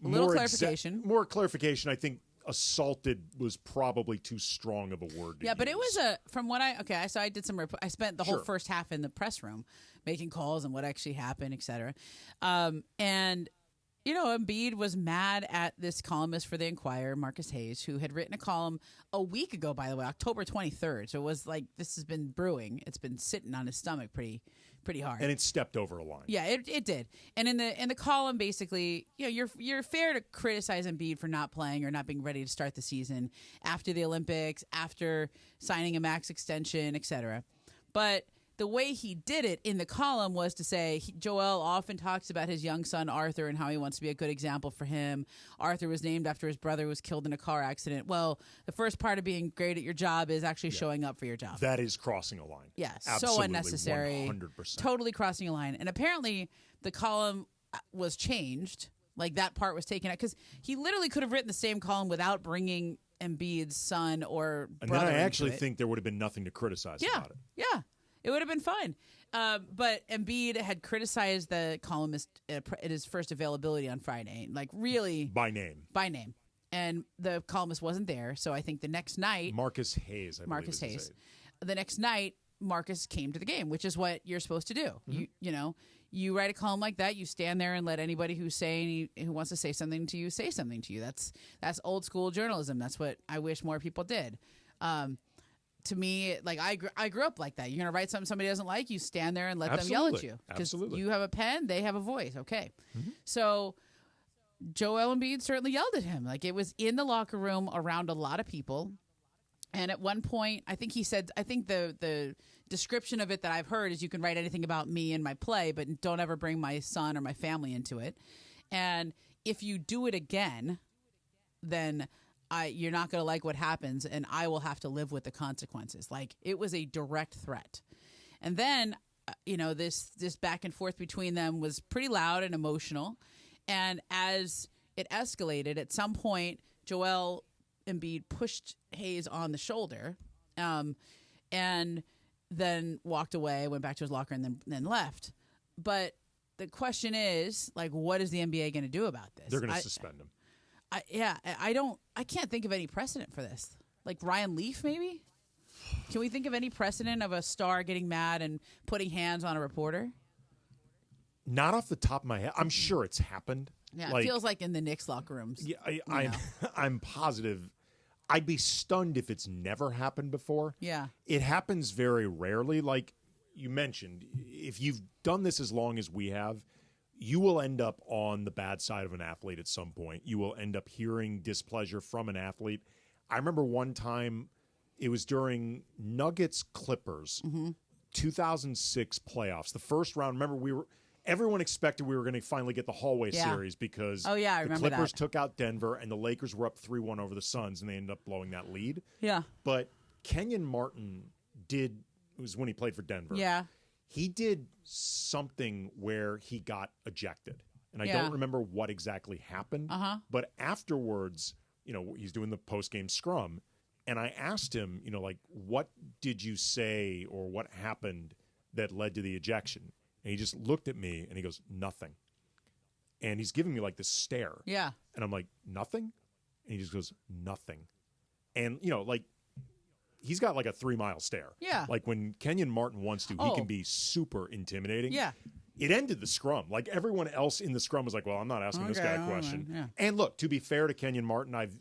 A little more clarification. more clarification. I think assaulted was probably too strong of a word to Yeah, but it use. was so I did I spent the whole first half in the press room making calls on what actually happened, et cetera. And, Embiid was mad at this columnist for the Inquirer, Marcus Hayes, who had written a column a week ago, by the way, October 23rd. So it was like this has been brewing. It's been sitting on his stomach pretty hard. And it stepped over a line. Yeah, it did. And in the column, basically, you're fair to criticize Embiid for not playing or not being ready to start the season after the Olympics, after signing a max extension, etc. But the way he did it in the column was to say Joel often talks about his young son Arthur and how he wants to be a good example for him. Arthur was named after his brother who was killed in a car accident. Well, the first part of being great at your job is actually showing up for your job. That is crossing a line. Yeah, Absolutely, so unnecessary. 100%. Totally crossing a line. And apparently the column was changed. Like that part was taken out because he literally could have written the same column without bringing Embiid's son or And brother then I into actually it. think there would have been nothing to criticize about it. Yeah. It would have been fine. But Embiid had criticized the columnist at his first availability on Friday, like really By name. And the columnist wasn't there. So I think the next night, Marcus Hayes, I believe is his name. the next night, Marcus came to the game, which is what you're supposed to do. Mm-hmm. You write a column like that, you stand there and let anybody who wants to say something to you say something to you. That's old school journalism. That's what I wish more people did. To me, like I grew up like that. You're gonna write something somebody doesn't like, you stand there and let them yell at you because you have a pen, they have a voice. Okay, so Joel Embiid certainly yelled at him. Like it was in the locker room around a lot of people, and at one point, I think he said, I think the description of it that I've heard is you can write anything about me and my play, but don't ever bring my son or my family into it. And if you do it again, then you're not going to like what happens, and I will have to live with the consequences. Like, it was a direct threat. And then this back and forth between them was pretty loud and emotional. And as it escalated, at some point, Joel Embiid pushed Hayes on the shoulder, and then walked away, went back to his locker, and then left. But the question is, like, what is the NBA going to do about this? They're going to suspend him. I can't think of any precedent for this. Like Ryan Leaf, maybe? Can we think of any precedent of a star getting mad and putting hands on a reporter? Not off the top of my head. I'm sure it's happened. Yeah, it feels like in the Knicks locker rooms. Yeah, I'm positive. I'd be stunned if it's never happened before. Yeah. It happens very rarely. Like you mentioned, if you've done this as long as we have, you will end up on the bad side of an athlete at some point. You will end up hearing displeasure from an athlete. I remember one time, it was during Nuggets-Clippers, 2006 playoffs. The first round, remember, everyone expected we were going to finally get the hallway series because the Clippers took out Denver and the Lakers were up 3-1 over the Suns, and they ended up blowing that lead. Yeah. But Kenyon Martin it was when he played for Denver. Yeah. He did something where he got ejected. And I don't remember what exactly happened. But afterwards, he's doing the post-game scrum. And I asked him, like, what did you say or what happened that led to the ejection? And he just looked at me and he goes, nothing. And he's giving me like this stare. Yeah. And I'm like, nothing? And he just goes, nothing. And, like, he's got like a 3-mile stare. Yeah. Like when Kenyon Martin wants to, he can be super intimidating. Yeah. It ended the scrum. Like everyone else in the scrum was like, well, I'm not asking this guy a question. Yeah. And look, to be fair to Kenyon Martin, I've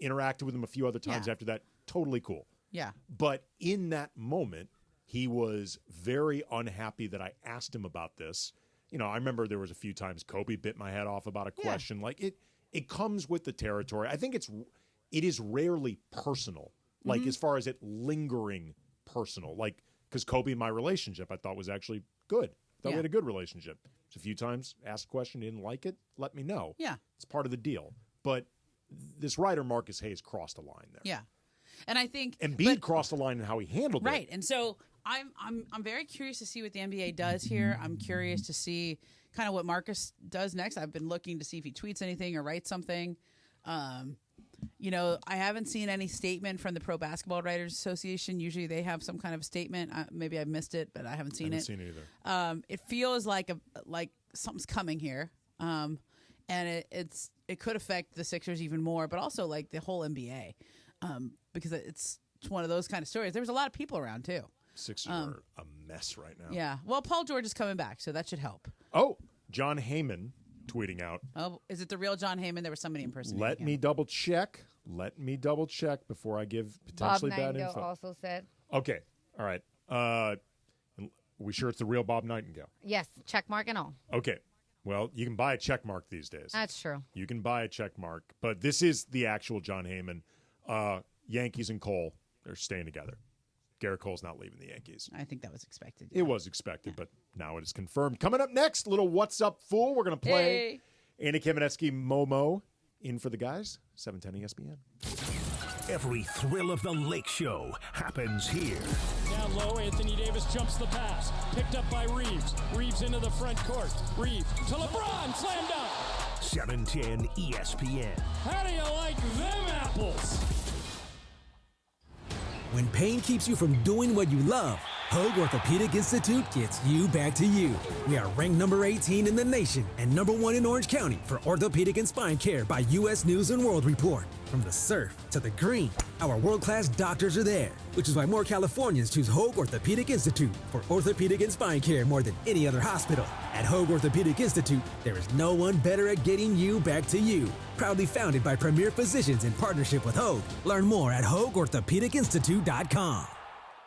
interacted with him a few other times after that. Totally cool. Yeah. But in that moment, he was very unhappy that I asked him about this. I remember there was a few times Kobe bit my head off about a question. Yeah. Like it comes with the territory. I think it is rarely personal. Like as far as it lingering personal. Like because Kobe and my relationship I thought was actually good. I thought we had a good relationship. There's a few times asked a question, didn't like it, let me know. Yeah. It's part of the deal. But this writer Marcus Hayes crossed a line there. Yeah. And I think Embiid crossed the line in how he handled it. Right. And so I'm very curious to see what the NBA does here. I'm curious to see kind of what Marcus does next. I've been looking to see if he tweets anything or writes something. I haven't seen any statement from the Pro Basketball Writers Association. Usually they have some kind of statement. Maybe I missed it, but I haven't seen it. Seen it either. It feels like something's coming here, and it could affect the Sixers even more, but also like the whole NBA, because it's one of those kind of stories. There was a lot of people around too. Sixers are a mess right now. Yeah. Well, Paul George is coming back, so that should help. Oh, John Heyman tweeting out. Oh, is it the real John Heyman? There was somebody impersonating Let me double check before I give potentially bad info. Bob Nightingale also said. Okay. All right. Are we sure it's the real Bob Nightingale? Yes. Check mark and all. Okay. Well, you can buy a check mark these days. That's true. You can buy a check mark. But this is the actual John Heyman. Yankees and Cole, they're staying together. Garrett Cole's not leaving the Yankees. I think that was expected. It was expected, but now it is confirmed. Coming up next, little What's Up Fool. We're going to play Andy Kamenetsky, Momo, in for the guys, 710 ESPN. Every thrill of the Lake Show happens here. Down low, Anthony Davis jumps the pass. Picked up by Reeves. Reeves into the front court. Reeves to LeBron. Slam dunk. 710 ESPN. How do you like them apples? When pain keeps you from doing what you love, Hoag Orthopedic Institute gets you back to you. We are ranked number 18 in the nation and number 1 in Orange County for orthopedic and spine care by U.S. News & World Report. From the surf to the green, our world-class doctors are there, which is why more Californians choose Hoag Orthopedic Institute for orthopedic and spine care more than any other hospital. At Hoag Orthopedic Institute, there is no one better at getting you back to you. Proudly founded by premier physicians in partnership with Hoag. Learn more at HoagOrthopedicInstitute.com.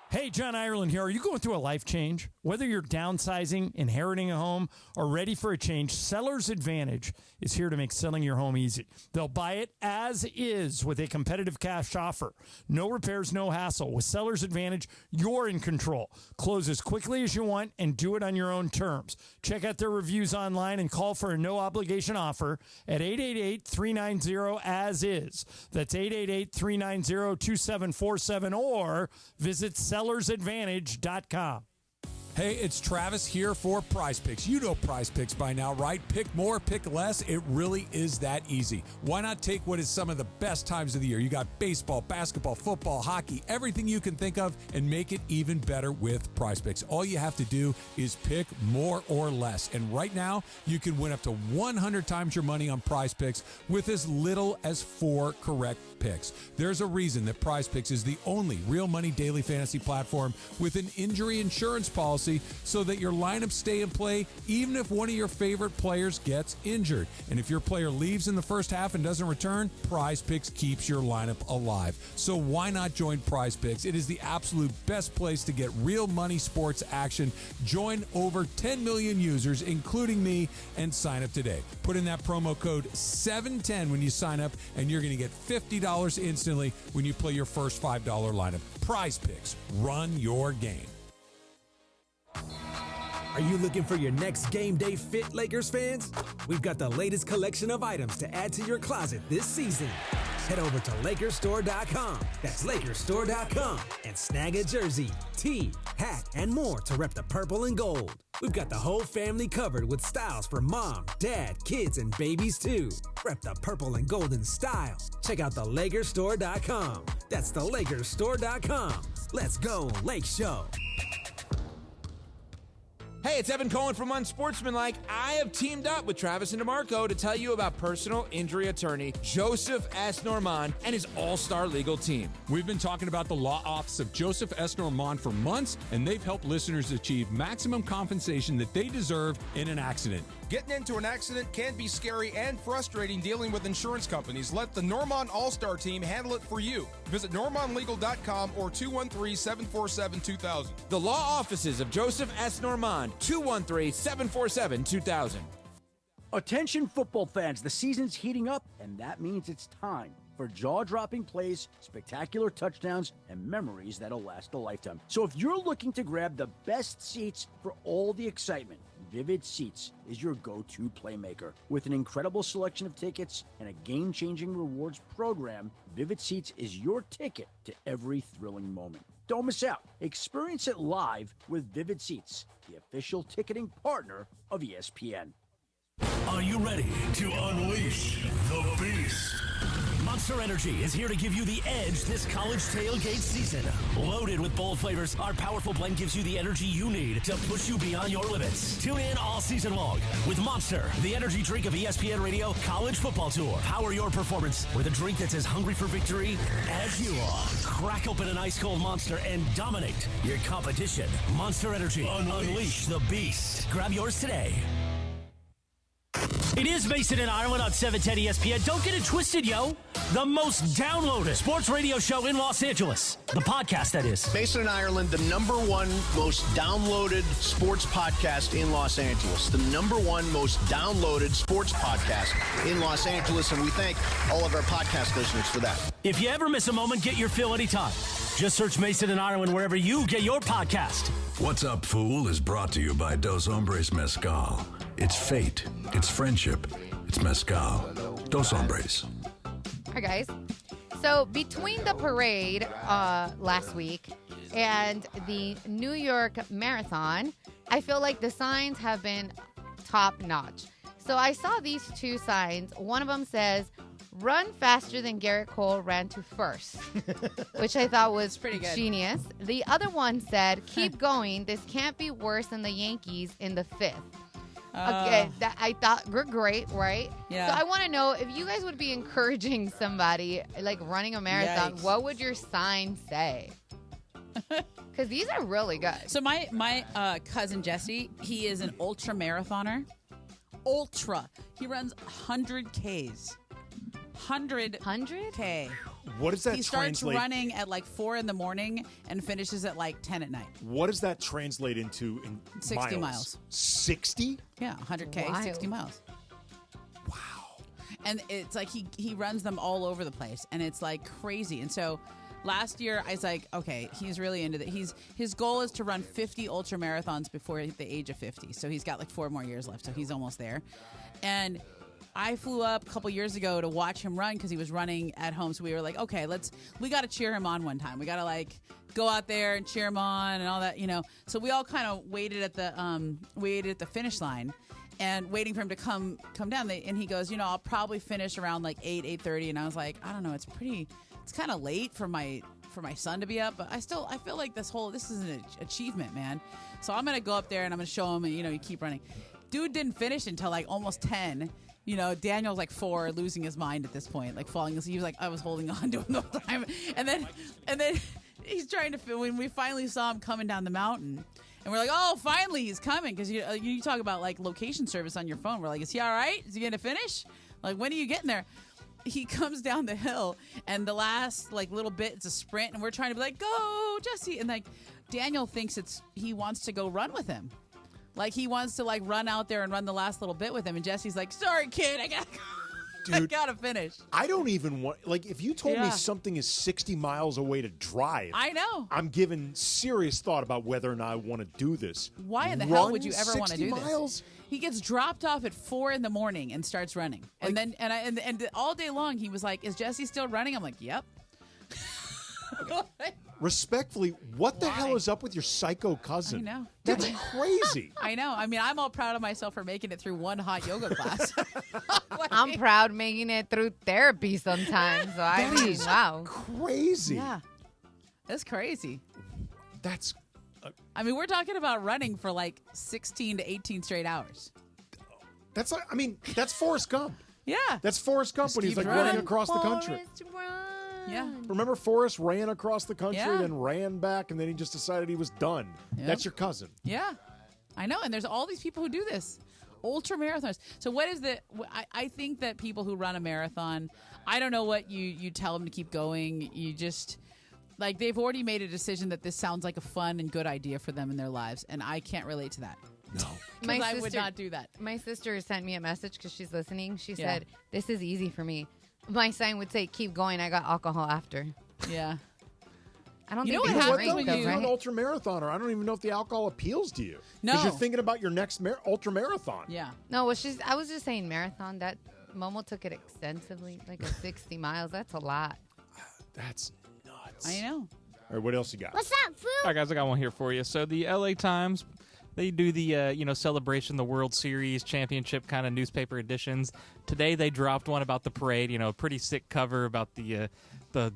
Hey, John Ireland here. Are you going through a life change? Whether you're downsizing, inheriting a home, or ready for a change, Seller's Advantage is here to make selling your home easy. They'll buy it as is with a competitive cash offer. No repairs, no hassle. With Seller's Advantage, you're in control. Close as quickly as you want and do it on your own terms. Check out their reviews online and call for a no-obligation offer at 888-390-AS-IS. That's 888-390-2747 or visit sellersadvantage.com. Hey, it's Travis here for Prize Picks. You know Prize Picks by now, right? Pick more, pick less. It really is that easy. Why not take what is some of the best times of the year? You got baseball, basketball, football, hockey, everything you can think of, and make it even better with Prize Picks. All you have to do is pick more or less. And right now, you can win up to 100 times your money on Prize Picks with as little as 4 correct picks. There's a reason that Prize Picks is the only real money daily fantasy platform with an injury insurance policy so that your lineups stay in play even if one of your favorite players gets injured. And if your player leaves in the first half and doesn't return, Prize Picks keeps your lineup alive. So why not join Prize Picks? It is the absolute best place to get real money sports action. Join over 10 million users, including me, and sign up today. Put in that promo code 710 when you sign up, and you're going to get $50 instantly when you play your first $5 lineup. Prize Picks. Run your game. Are you looking for your next game day fit, Lakers fans? We've got the latest collection of items to add to your closet this season. Head over to LakersStore.com. That's LakersStore.com and snag a jersey, tee, hat, and more to rep the purple and gold. We've got the whole family covered with styles for mom, dad, kids, and babies too. Rep the purple and golden style. Check out the LakersStore.com. That's the LakersStore.com. Let's go, Lake Show. Hey, it's Evan Cohen from Unsportsmanlike. I have teamed up with Travis and DeMarco to tell you about personal injury attorney Joseph S. Normand and his all-star legal team. We've been talking about the law office of Joseph S. Normand for months, and they've helped listeners achieve maximum compensation that they deserve in an accident. Getting into an accident can be scary and frustrating dealing with insurance companies. Let the Normand All-Star team handle it for you. Visit normandlegal.com or 213-747-2000. The law offices of Joseph S. Normand, 213-747-2000. Attention football fans, the season's heating up, and that means it's time for jaw-dropping plays, spectacular touchdowns, and memories that'll last a lifetime. So if you're looking to grab the best seats for all the excitement, Vivid Seats is your go-to playmaker. With an incredible selection of tickets and a game-changing rewards program, Vivid Seats is your ticket to every thrilling moment. Don't miss out. Experience it live with Vivid Seats, the official ticketing partner of ESPN. Are you ready to unleash the beast? Monster Energy is here to give you the edge this college tailgate season. Loaded with bold flavors, our powerful blend gives you the energy you need to push you beyond your limits. Tune in all season long with Monster, the energy drink of ESPN Radio College Football Tour. Power your performance with a drink that's as hungry for victory as you are. Crack open an ice-cold Monster and dominate your competition. Monster Energy. Unleash the beast. Grab yours today. It is Mason and Ireland on 710 ESPN. Don't get it twisted, yo. The most downloaded sports radio show in Los Angeles. The podcast, that is. Mason and Ireland, the #1 most downloaded sports podcast in Los Angeles. The #1 most downloaded sports podcast in Los Angeles. And we thank all of our podcast listeners for that. If you ever miss a moment, get your fill anytime. Just search Mason and Ireland wherever you get your podcast. What's Up, Fool is brought to you by Dos Hombres Mezcal. It's fate. It's friendship. It's mezcal. Dos Hombres. All right, guys. So between the parade last week and the New York Marathon, I feel like the signs have been top notch. So I saw these two signs. One of them says, "Run faster than Garrett Cole ran to first," which I thought was pretty good. Genius. The other one said, "Keep going. This can't be worse than the Yankees in the 5th." Okay, that I thought were great, right? Yeah. So I want to know if you guys would be encouraging somebody like running a marathon. Yikes. What would your sign say? Because these are really good. So my cousin Jesse, he is an ultra marathoner. Ultra. He runs 100 Ks. 100 K. What does that He starts translate? running at like 4 in the morning and finishes at like 10 at night. What does that translate into in 60 miles. 60? Yeah, 100K, Wild. 60 miles. Wow. And it's like he runs them all over the place, and it's like crazy. And so last year I was like, okay, he's really into that. His goal is to run 50 ultra marathons before the age of 50. So he's got like 4 more years left. So he's almost there. And I flew up a couple years ago to watch him run because he was running at home. So we were like, okay, we got to cheer him on one time. We got to like go out there and cheer him on and all that, you know. So we all kind of waited at the finish line and waiting for him to come down. And he goes, you know, I'll probably finish around like 8:30. And I was like, I don't know, it's kind of late for my son to be up, but I feel like this is an achievement, man. So I'm gonna go up there and I'm gonna show him, and you know, you keep running. Dude didn't finish until like almost 10. You know, Daniel's like 4, losing his mind at this point, like falling asleep. He was like, I was holding on to him the whole time. And then he's trying to, when we finally saw him coming down the mountain, and we're like, oh, finally he's coming. Because you talk about like location service on your phone. We're like, is he all right? Is he going to finish? Like, when are you getting there? He comes down the hill, and the last like little bit, it's a sprint, and we're trying to be like, go, Jesse. And like, Daniel thinks he wants to go run with him. Like, he wants to, like, run out there and run the last little bit with him. And Jesse's like, sorry, kid, I gotta finish. I don't even want, like, if you told me something is 60 miles away to drive. I know. I'm giving serious thought about whether or not I want to do this. Why in the hell would you ever want to do this? He gets dropped off at 4 a.m. and starts running. And then, and all day long, he was like, is Jesse still running? I'm like, yep. Respectfully, what the hell is up with your psycho cousin? I know. That's crazy. I know. I mean, I'm all proud of myself for making it through one hot yoga class. I'm proud making it through therapy sometimes. So I mean, wow. Crazy. Yeah. That's crazy. That's... I mean, we're talking about running for like 16 to 18 straight hours. That's like, I mean, that's Forrest Gump. Yeah. That's Forrest Gump when he's like running across the country. Yeah. Remember Forrest ran across the country, then ran back, and then he just decided he was done. Yep. That's your cousin. Yeah. I know. And there's all these people who do this. Ultra marathons. So what is I think that people who run a marathon, I don't know what you tell them to keep going. You just, like, they've already made a decision that this sounds like a fun and good idea for them in their lives. And I can't relate to that. No. Because I would not do that. My sister sent me a message because she's listening. She said, this is easy for me. My sign would say, keep going. I got alcohol after. Yeah. I don't think what what drink, though, though, you're right? an ultra marathoner. I don't even know if the alcohol appeals to you. No. Because you're thinking about your next ultra marathon. Yeah. No, well, I was just saying marathon. That Momo took it extensively, like a 60 miles. That's a lot. That's nuts. I know. All right, what else you got? What's up, food? All right, guys, I got one here for you. So the LA Times, they do the celebration, the World Series championship kind of newspaper editions. Today they dropped one about the parade. You know, a pretty sick cover about the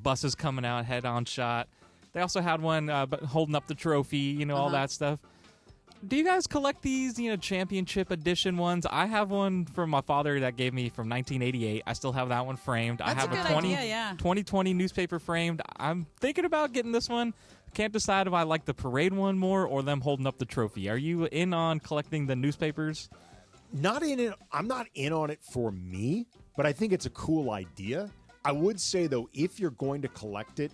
buses coming out, head-on shot. They also had one holding up the trophy. You know, all that stuff. Do you guys collect these, championship edition ones? I have one from my father that gave me from 1988. I still have that one framed. That's I have a good 2020 newspaper framed. I'm thinking about getting this one. Can't decide if I like the parade one more or them holding up the trophy. Are you in on collecting the newspapers? Not in it. I'm not in on it for me, but I think it's a cool idea. I would say, though, if you're going to collect it,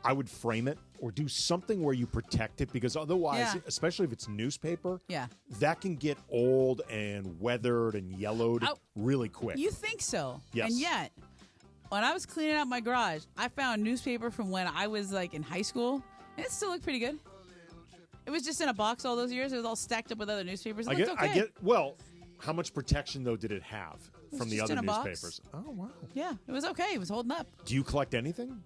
I would frame it or do something where you protect it, because otherwise, especially if it's newspaper, that can get old and weathered and yellowed really quick. You think so? Yes. And yet, when I was cleaning out my garage, I found newspaper from when I was like in high school, and it still looked pretty good. It was just in a box all those years. It was all stacked up with other newspapers. It looked okay. Well, how much protection, though, did it have from the other newspapers? Box. Oh, wow. Yeah, it was okay. It was holding up. Do you collect anything?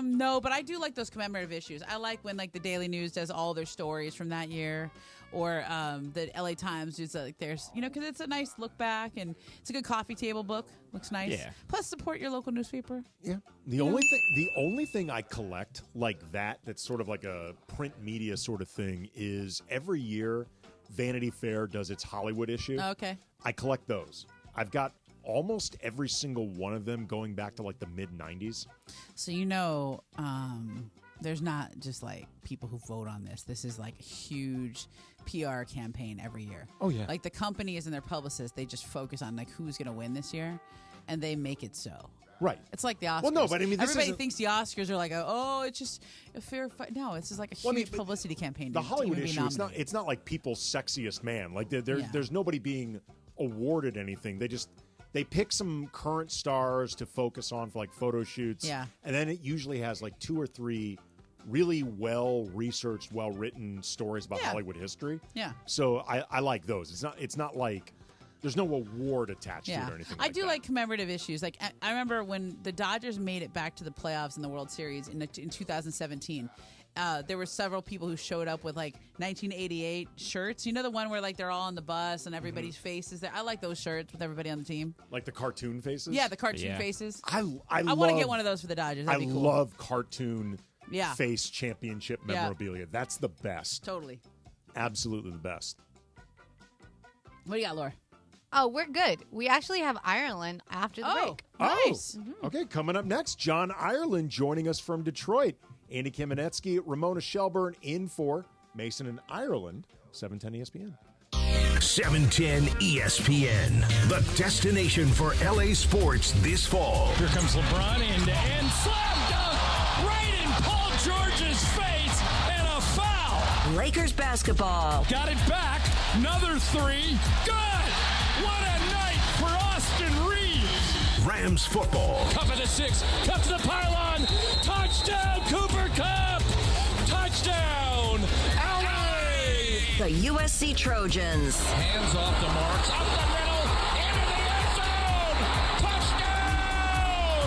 No, but I do like those commemorative issues. I like when like the Daily News does all their stories from that year, or the LA Times does like theirs, because it's a nice look back and it's a good coffee table book. Looks nice. Yeah. Plus, support your local newspaper. Yeah. The only thing I collect like that's sort of like a print media sort of thing is every year Vanity Fair does its Hollywood issue. Oh, okay. I collect those. I've got almost every single one of them going back to like the mid-90s. So there's not just like people who vote on this. This is like a huge PR campaign every year. Oh, yeah. Like the companies and their publicists, they just focus on like who's going to win this year, and they make it so. Right. It's like the Oscars. Well, no, but I mean, everybody thinks the Oscars are like, it's just a fair fight. No, it's just like a huge publicity campaign. The Hollywood issue, it's not like people's sexiest man. Like there's nobody being awarded anything. They pick some current stars to focus on for like photo shoots. Yeah. And then it usually has like 2 or 3 really well-researched, well-written stories about Hollywood history. Yeah. So I like those. It's not like There's no award attached to it or anything. I do like commemorative issues. Like I remember when the Dodgers made it back to the playoffs in the World Series in 2017. There were several people who showed up with like 1988 shirts. You know, the one where like they're all on the bus and everybody's faces there. I like those shirts with everybody on the team. Like the cartoon faces? Yeah, the cartoon faces. I want to get one of those for the Dodgers. That'd be cool. love cartoon face championship memorabilia. That's the best. Totally. Absolutely the best. What do you got, Laura? Oh, we're good. We actually have Ireland after the break. Nice. Okay, coming up next, John Ireland joining us from Detroit. Andy Kamenetsky, Ramona Shelburne in for Mason and Ireland, 710 ESPN. 710 ESPN, the destination for LA sports this fall. Here comes LeBron and slam dunk right in Paul George's face and a foul. Lakers basketball. Got it back. Another three. Good. What a night for Austin Reeves. Rams football. Cup of the 6. Cup to the pylon. Touchdown, Cooper Cup. Touchdown, LA. The USC Trojans. Hands off the marks. Up the middle. Into the end zone. Touchdown.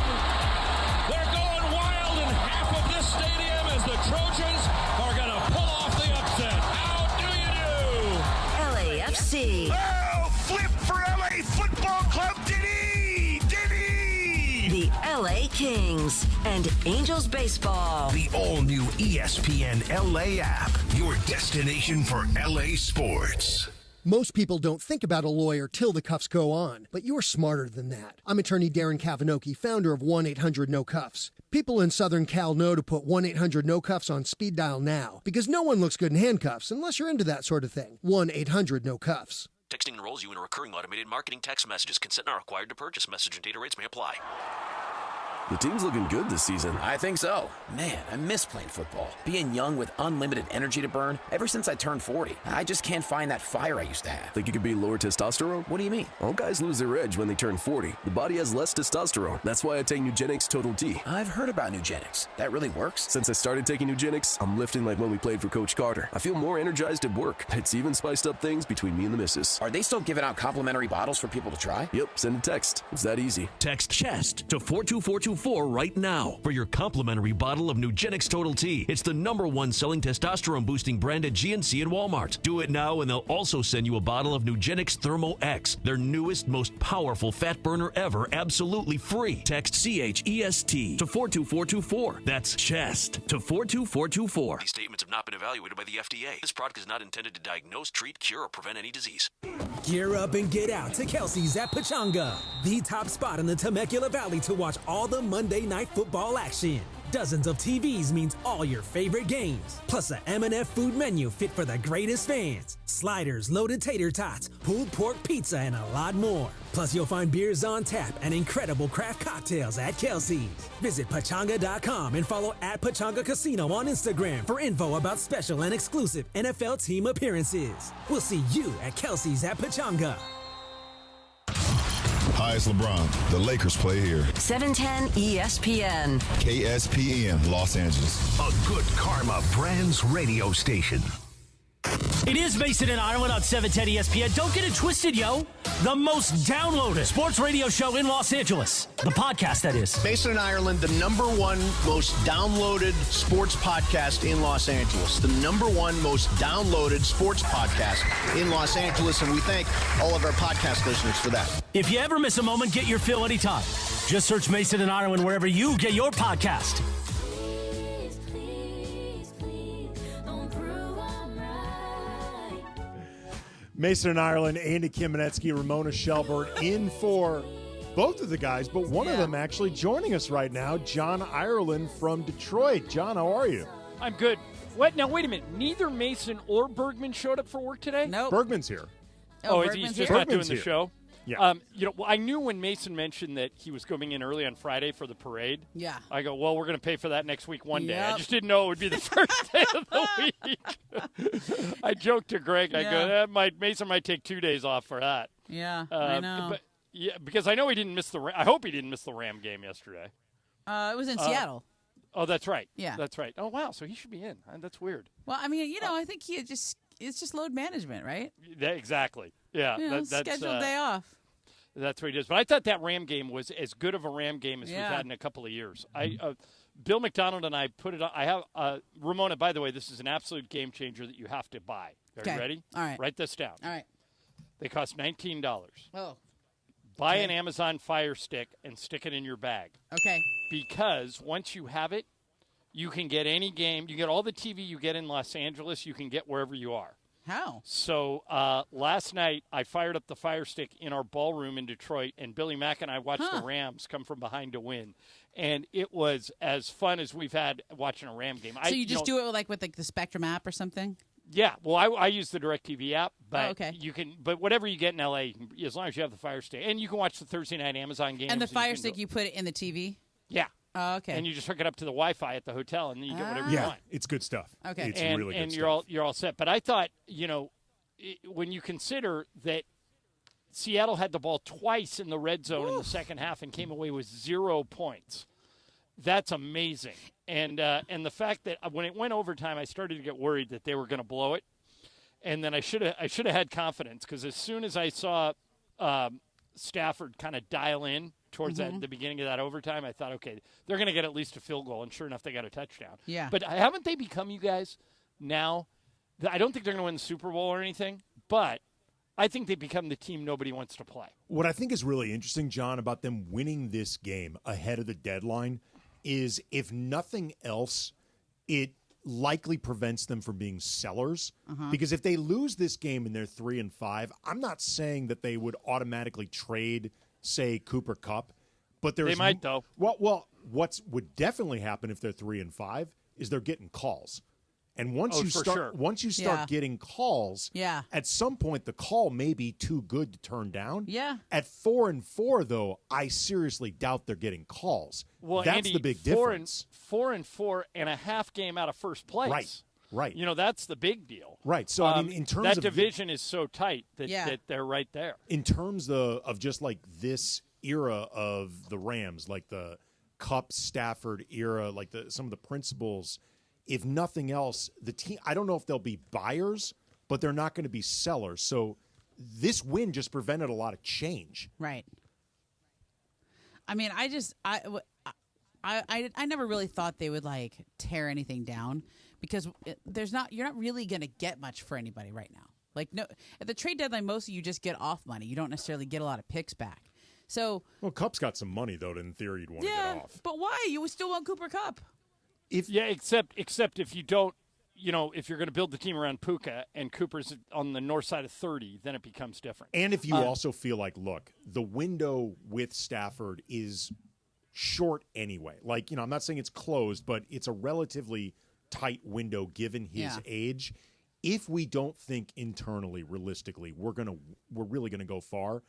They're going wild in half of this stadium as the Trojans are going to pull off the upset. How do you do? LAFC. Oh, flip for LA Football Club. Did he? The LA Kings and Angels baseball. The all-new ESPN LA app, your destination for LA sports. Most people don't think about a lawyer till the cuffs go on, but you're smarter than that. I'm attorney Darren Kavanoki, founder of 1-800-NO-CUFFS. People in Southern Cal know to put 1-800-NO-CUFFS on speed dial now, because no one looks good in handcuffs unless you're into that sort of thing. 1-800-NO-CUFFS. Texting enrolls you in a recurring automated marketing text messages. Consent not required to purchase. Message and data rates may apply. The team's looking good this season. I think so. Man, I miss playing football. Being young with unlimited energy to burn. Ever since I turned 40, I just can't find that fire I used to have. Think it could be lower testosterone? What do you mean? All guys lose their edge when they turn 40. The body has less testosterone. That's why I take Nugenix Total T. I've heard about Nugenix. That really works? Since I started taking Nugenix, I'm lifting like when we played for Coach Carter. I feel more energized at work. It's even spiced up things between me and the missus. Are they still giving out complimentary bottles for people to try? Yep, send a text. It's that easy. Text CHEST to 42424 right now for your complimentary bottle of Nugenix Total T. It's the #1 selling testosterone boosting brand at GNC and Walmart. Do it now and they'll also send you a bottle of Nugenix Thermo X, their newest, most powerful fat burner ever, absolutely free. Text CHEST to 42424. That's CHEST to 42424. These statements have not been evaluated by the FDA. This product is not intended to diagnose, treat, cure, or prevent any disease. Gear up and get out to Kelsey's at Pachanga, the top spot in the Temecula Valley to watch all the Monday night football action. Dozens of TVs means all your favorite games, plus a M&F food menu fit for the greatest fans. Sliders, loaded tater tots, pulled pork pizza, and a lot more. Plus, you'll find beers on tap and incredible craft cocktails at Kelsey's. Visit Pachanga.com and follow at Pachanga Casino on Instagram for info about special and exclusive NFL team appearances. We'll see you at Kelsey's at Pachanga. Hi, it's LeBron. The Lakers play here. 710 ESPN. KSPN, Los Angeles. A Good Karma Brands radio station. It is Mason and Ireland on 710 ESPN. Don't get it twisted, yo. The most downloaded sports radio show in Los Angeles. The podcast, that is. Mason and Ireland, the #1 most downloaded sports podcast in Los Angeles. The #1 most downloaded sports podcast in Los Angeles. And we thank all of our podcast listeners for that. If you ever miss a moment, get your fill anytime. Just search Mason and Ireland wherever you get your podcast. Mason and Ireland, Andy Kamenetsky, Ramona Shelburne in for both of the guys, but one of them actually joining us right now, John Ireland from Detroit. John, how are you? I'm good. What? Now, wait a minute. Neither Mason or Bergman showed up for work today? No. Bergman's here. Oh, he's just not doing the show? Yeah. I knew when Mason mentioned that he was coming in early on Friday for the parade. Yeah. I go, well, we're going to pay for that next week one day. I Yep. just didn't know it would be the first day of the week. I joked to Greg. I go, Mason might take 2 days off for that. Yeah, I know. But, yeah, because I know he didn't miss I hope he didn't miss the Ram game yesterday. It was in Seattle. Oh, that's right. Yeah. That's right. Oh, wow. So he should be in. That's weird. Well, I mean, I think he it's just load management, right? Exactly. Yeah. That's scheduled day off. That's what he does. But I thought that Ram game was as good of a Ram game as we've had in a couple of years. Bill McDonald and I put it on. I have Ramona, by the way, this is an absolute game changer that you have to buy. Are you ready? All right. Write this down. All right. They cost $19. Oh. Buy an Amazon Fire Stick and stick it in your bag. Okay. Because once you have it, you can get any game. You get all the TV you get in Los Angeles, you can get wherever you are. How? So last night, I fired up the Fire Stick in our ballroom in Detroit, and Billy Mack and I watched the Rams come from behind to win. And it was as fun as we've had watching a Ram game. So you just do it with the Spectrum app or something? Yeah. Well, I use the DirecTV app, but okay. you can. But whatever you get in LA, as long as you have the Fire Stick, and you can watch the Thursday night Amazon games. And the Fire Stick, you put it in the TV? Yeah. Oh, okay. And you just hook it up to the Wi-Fi at the hotel, and then you get whatever you want. It's good stuff. Okay. It's really good and stuff. you're all set. But I thought, when you consider that Seattle had the ball twice in the red zone in the second half and came away with 0 points, that's amazing. And the fact that when it went overtime, I started to get worried that they were going to blow it, and then I should have had confidence, because as soon as I saw Stafford kind of dial in towards the beginning of that overtime, I thought, okay, they're going to get at least a field goal, and sure enough, they got a touchdown. Yeah. But haven't they become, you guys, now? I don't think they're going to win the Super Bowl or anything, but I think they become the team nobody wants to play. What I think is really interesting, John, about them winning this game ahead of the deadline is, if nothing else, it likely prevents them from being sellers. Because if they lose this game and they're 3-5, I'm not saying that they would automatically trade, say, Cooper Kupp. But they might, though. Well, what would definitely happen if they're 3-5 is they're getting calls. And once you start getting calls, at some point the call may be too good to turn down. Yeah. At 4-4, though, I seriously doubt they're getting calls. Well, that's Andy, the big difference. 4-4 and a half game out of first place. Right. That's the big deal. Right. So I mean, in terms that of division is so tight that they're right there. In terms of just like this era of the Rams, like the Kupp Stafford era, like some of the principles. If nothing else, the team, I don't know if they'll be buyers, but they're not going to be sellers. So this win just prevented a lot of change. Right. I mean, I never really thought they would tear anything down, because you're not really going to get much for anybody right now. No, at the trade deadline, most of you just get off money. You don't necessarily get a lot of picks back. So, Kupp's got some money though. In theory, you'd want to get off. But why? You would still want Cooper Kupp. Except if you don't, if you're going to build the team around Puka and Cooper's on the north side of 30, then it becomes different. And if you also feel like, look, the window with Stafford is short anyway. I'm not saying it's closed, but it's a relatively tight window given his age. If we don't think internally, realistically, we're really going to go far,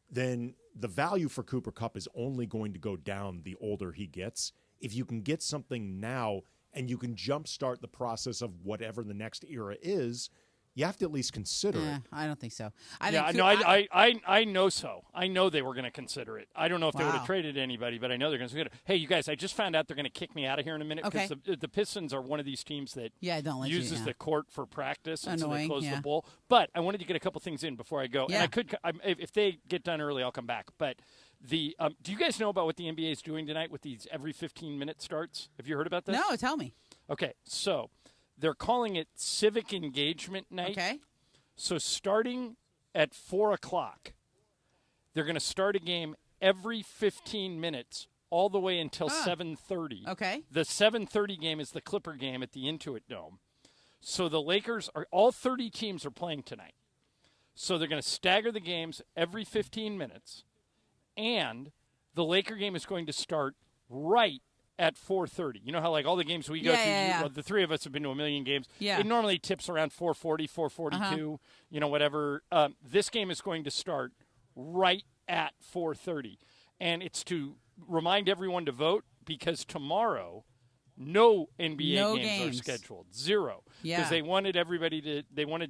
then the value for Cooper Kupp is only going to go down the older he gets. If you can get something now and you can jumpstart the process of whatever the next era is, you have to at least consider it. I don't think so. I know so. I know they were going to consider it. I don't know if they would have traded anybody, but I know they're going to consider it. Hey, you guys, I just found out they're going to kick me out of here in a minute, because the Pistons are one of these teams that uses the court for practice, and so they close the bowl. But I wanted to get a couple things in before I go. Yeah. And if they get done early, I'll come back. But do you guys know about what the NBA is doing tonight with these every 15-minute starts? Have you heard about this? No, tell me. Okay, so they're calling it Civic Engagement Night. Okay. So starting at 4 o'clock, they're going to start a game every 15 minutes all the way until 7:30. Okay. The 7:30 game is the Clipper game at the Intuit Dome. So the Lakers all 30 teams are playing tonight. So they're going to stagger the games every 15 minutes, and the Laker game is going to start right at 4:30. You know how all the games we go to, the three of us have been to a million games. Yeah. It normally tips around 4:40, 4:42, whatever. This game is going to start right at 4:30. And it's to remind everyone to vote, because tomorrow no NBA games are scheduled. 0. Because they wanted to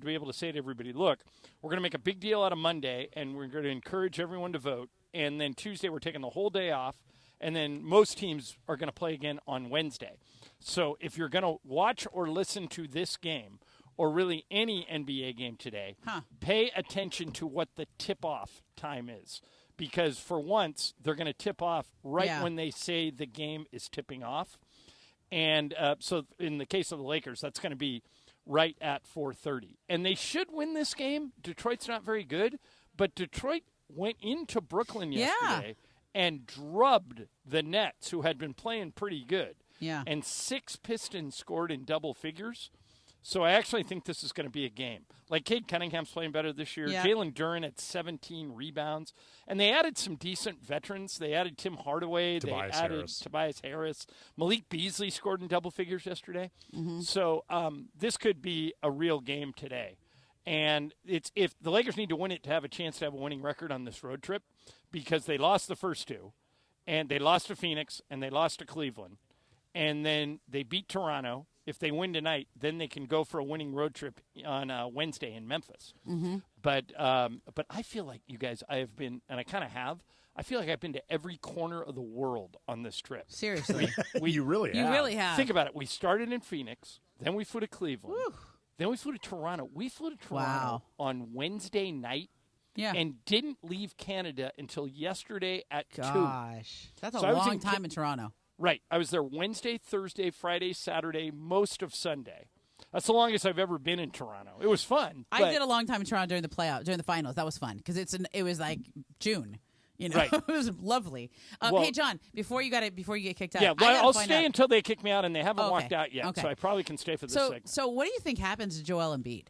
be able to say to everybody, look, we're going to make a big deal out of Monday, and we're going to encourage everyone to vote. And then Tuesday we're taking the whole day off. And then most teams are going to play again on Wednesday. So if you're going to watch or listen to this game, or really any NBA game today, pay attention to what the tip-off time is. Because for once, they're going to tip off right when they say the game is tipping off. And so in the case of the Lakers, that's going to be right at 4:30. And they should win this game. Detroit's not very good, but Detroit went into Brooklyn yesterday and drubbed the Nets, who had been playing pretty good. Yeah. And 6 Pistons scored in double figures. So I actually think this is going to be a game. Like, Cade Cunningham's playing better this year. Yeah. Jalen Duren had 17 rebounds. And they added some decent veterans. They added Tim Hardaway. They added Tobias Harris. Malik Beasley scored in double figures yesterday. Mm-hmm. So this could be a real game today. And if the Lakers need to win it to have a chance to have a winning record on this road trip, because they lost the first 2, and they lost to Phoenix, and they lost to Cleveland, and then they beat Toronto. If they win tonight, then they can go for a winning road trip on Wednesday in Memphis. Mm-hmm. But I feel like you guys, I have been, and I kind of have. I feel like I've been to every corner of the world on this trip. Seriously, you really have. You really have. Think about it. We started in Phoenix, then we flew to Cleveland, then we flew to Toronto. We flew to Toronto on Wednesday night. Yeah. And didn't leave Canada until yesterday at 2. Gosh, that's a So I was long time in Toronto. Right. I was there Wednesday, Thursday, Friday, Saturday, most of Sunday. That's the longest I've ever been in Toronto. It was fun. I did a long time in Toronto during the finals. That was fun because it was like June. You know, Right. It was lovely. Well- Hey, John, before you get kicked out, Yeah, I gotta I'll find stay out. until they kick me out, and they haven't Okay. walked out yet, Okay. so I probably can stay for this segment. So what do you think happens to Joel Embiid?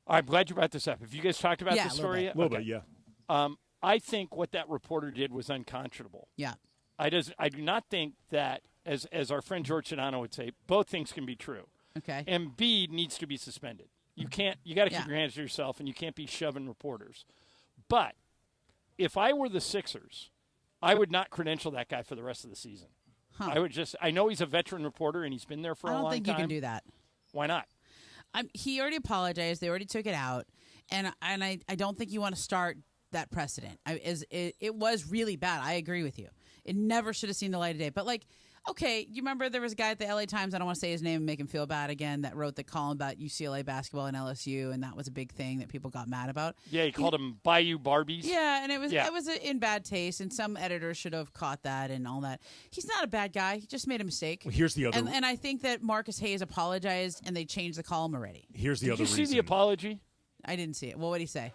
I'm glad you brought this up. Have you guys talked about Yeah, this a little story bit. yet? A little bit, yeah. I think what that reporter did was unconscionable. Yeah. I do not think that, as our friend George Sedano would say, both things can be true. Okay. Embiid needs to be suspended. You got to keep your hands to yourself, and you can't be shoving reporters. But if I were the Sixers, I would not credential that guy for the rest of the season. Huh. I know he's a veteran reporter, and he's been there for a long time. I don't think you can do that. Why not? He already apologized. They already took it out, and I don't think you want to start that precedent. It was really bad. I agree with you. It never should have seen the light of day. But okay, you remember there was a guy at the LA Times, I don't want to say his name and make him feel bad again, that wrote the column about UCLA basketball and LSU, and that was a big thing that people got mad about. Yeah, he called them Bayou Barbies. Yeah, and it was in bad taste, and some editors should have caught that and all that. He's not a bad guy. He just made a mistake. Well, here's the other. And I think that Marcus Hayes apologized, and they changed the column already. Here's the Did other you see reason. the apology? I didn't see it. Well, what did he say?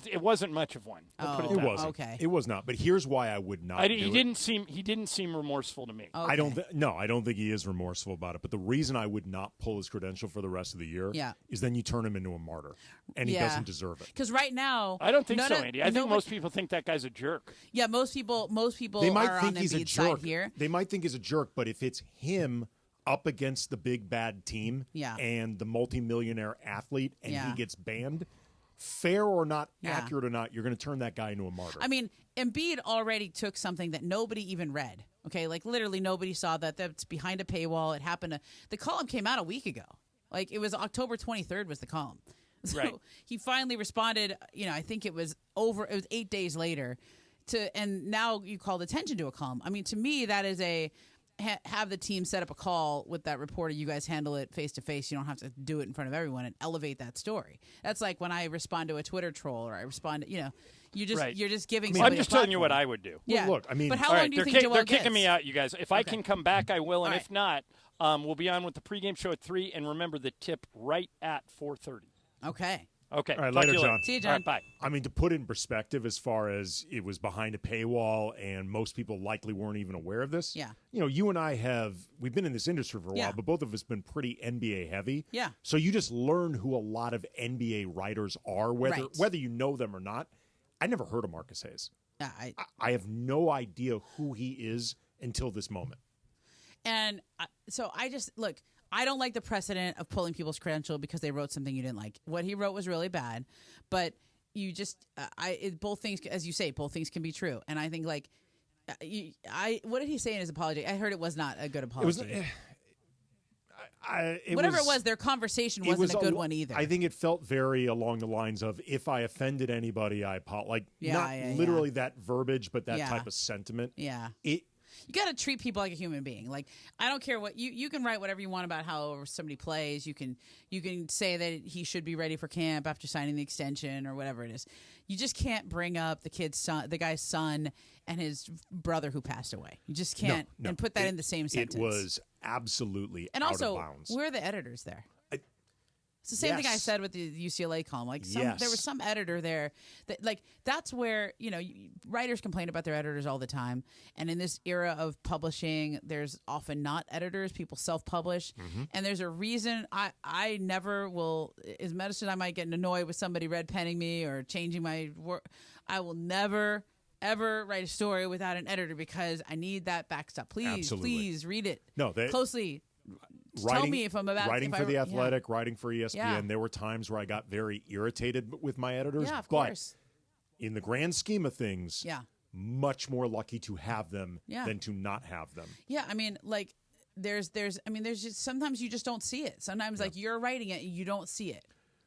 It wasn't much of one. We'll put it that way. wasn't. Okay. It was not. But here's why I would not. He didn't seem remorseful to me. I don't. I don't think he is remorseful about it. But the reason I would not pull his credential for the rest of the year, is then you turn him into a martyr, and he doesn't deserve it. Because right now, I don't think so, Andy. I think most people think that guy's a jerk. Yeah, most people They might are think on he's a Embiid's jerk. side here. They might think he's a jerk, but if it's him up against the big bad team, and the multimillionaire athlete, and he gets banned. Fair or not, accurate or not, you're going to turn that guy into a martyr. I mean, Embiid already took something that nobody even read. Okay, literally nobody saw that. That's behind a paywall. It happened. The column came out a week ago. It was October 23rd was the column. So right. He finally responded. I think it was 8 days later. And now you called attention to a column. I mean, to me, that is have the team set up a call with that reporter. You guys handle it face to face. You don't have to do it in front of everyone and elevate that story. That's like when I respond to a Twitter troll or I respond to, you're just giving. I'm just telling you what I would do. Yeah. Well, look, I mean, but how long do you think Joel they're gets? kicking me out, you guys. If I can come back, I will, and All if not, we'll be on with the pregame show at 3. And remember the tip right at 4:30. Okay. Okay. All right, Talk to later, you John. See you, John. All right, bye. I mean, to put it in perspective, as far as it was behind a paywall and most people likely weren't even aware of this. Yeah. You and I we've been in this industry for a while, but both of us been pretty NBA heavy. Yeah. So you just learn who a lot of NBA writers are, whether you know them or not. I never heard of Marcus Hayes. I have no idea who he is until this moment. And so I don't like the precedent of pulling people's credential because they wrote something you didn't like. What he wrote was really bad, but you just both things, as you say, both things can be true. And I think what did he say in his apology? I heard it was not a good apology. Whatever it was, their conversation wasn't a good one either. I think it felt very along the lines of, if I offended anybody, I apologize. Not literally that verbiage, but that type of sentiment. Yeah. You got to treat people like a human being. Like, I don't care what you can write whatever you want about how somebody plays. You can say that he should be ready for camp after signing the extension or whatever it is. You just can't bring up the guy's son and his brother who passed away. You just can't and put that in the same sentence. It was absolutely and out also, of bounds. where are the editors there? It's the same thing I said with the UCLA column. Like, there was some editor there that, like, that's where, writers complain about their editors all the time. And in this era of publishing, there's often not editors. People self-publish. Mm-hmm. And there's a reason I never will, as much as I might get annoyed with somebody red penning me or changing my work, I will never, ever write a story without an editor because I need that backstop. Please read it closely. Tell me if I'm about writing for The Athletic, writing for ESPN. Yeah. There were times where I got very irritated with my editors. Yeah, of course. In the grand scheme of things, much more lucky to have them than to not have them. Yeah, I mean, like, there's just sometimes you just don't see it. Sometimes, like, you're writing it and you don't see it.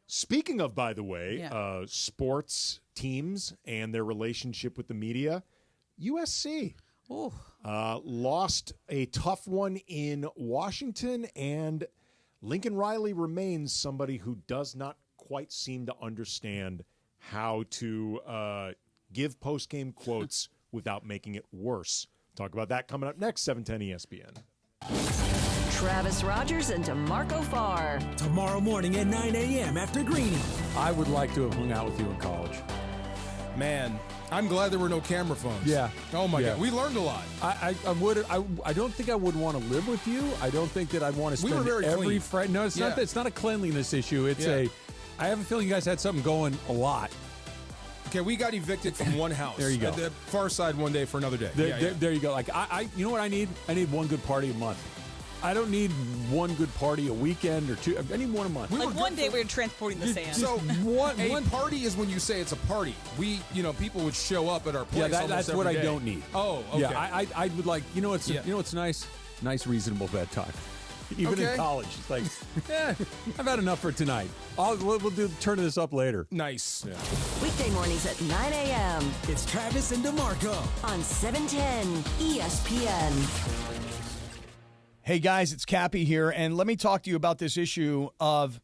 Speaking of, by the way, sports teams and their relationship with the media, USC. Lost a tough one in Washington, and Lincoln Riley remains somebody who does not quite seem to understand how to give post-game quotes without making it worse. Talk about that coming up next, 710 ESPN. Travis Rogers and DeMarco Farr. Tomorrow morning at 9 a.m. after Greeny. I would like to have hung out with you in college. Man, I'm glad there were no camera phones. Yeah. Oh my God, we learned a lot. I don't think I would want to live with you. I don't think that I'd want to spend every Friday. No, it's not. It's not a cleanliness issue. It's I have a feeling you guys had something going a lot. Okay, we got evicted from one house. There you go. At the far side one day for another day. There you go. Like you know what I need? I need one good party a month. I don't need one good party a weekend or two. I need one a month. One day we were transporting the sand. So one party is when you say it's a party. People would show up at our place. Yeah, that's what I don't need. Oh, okay. Yeah, I would like. You know what's nice? Nice, reasonable bed talk. Even in college, it's like, I've had enough for tonight. We'll turn this up later. Nice. Yeah. Weekday mornings at 9 a.m. It's Travis and DeMarco on 710 ESPN. Hey guys, it's Cappy here, and let me talk to you about this issue of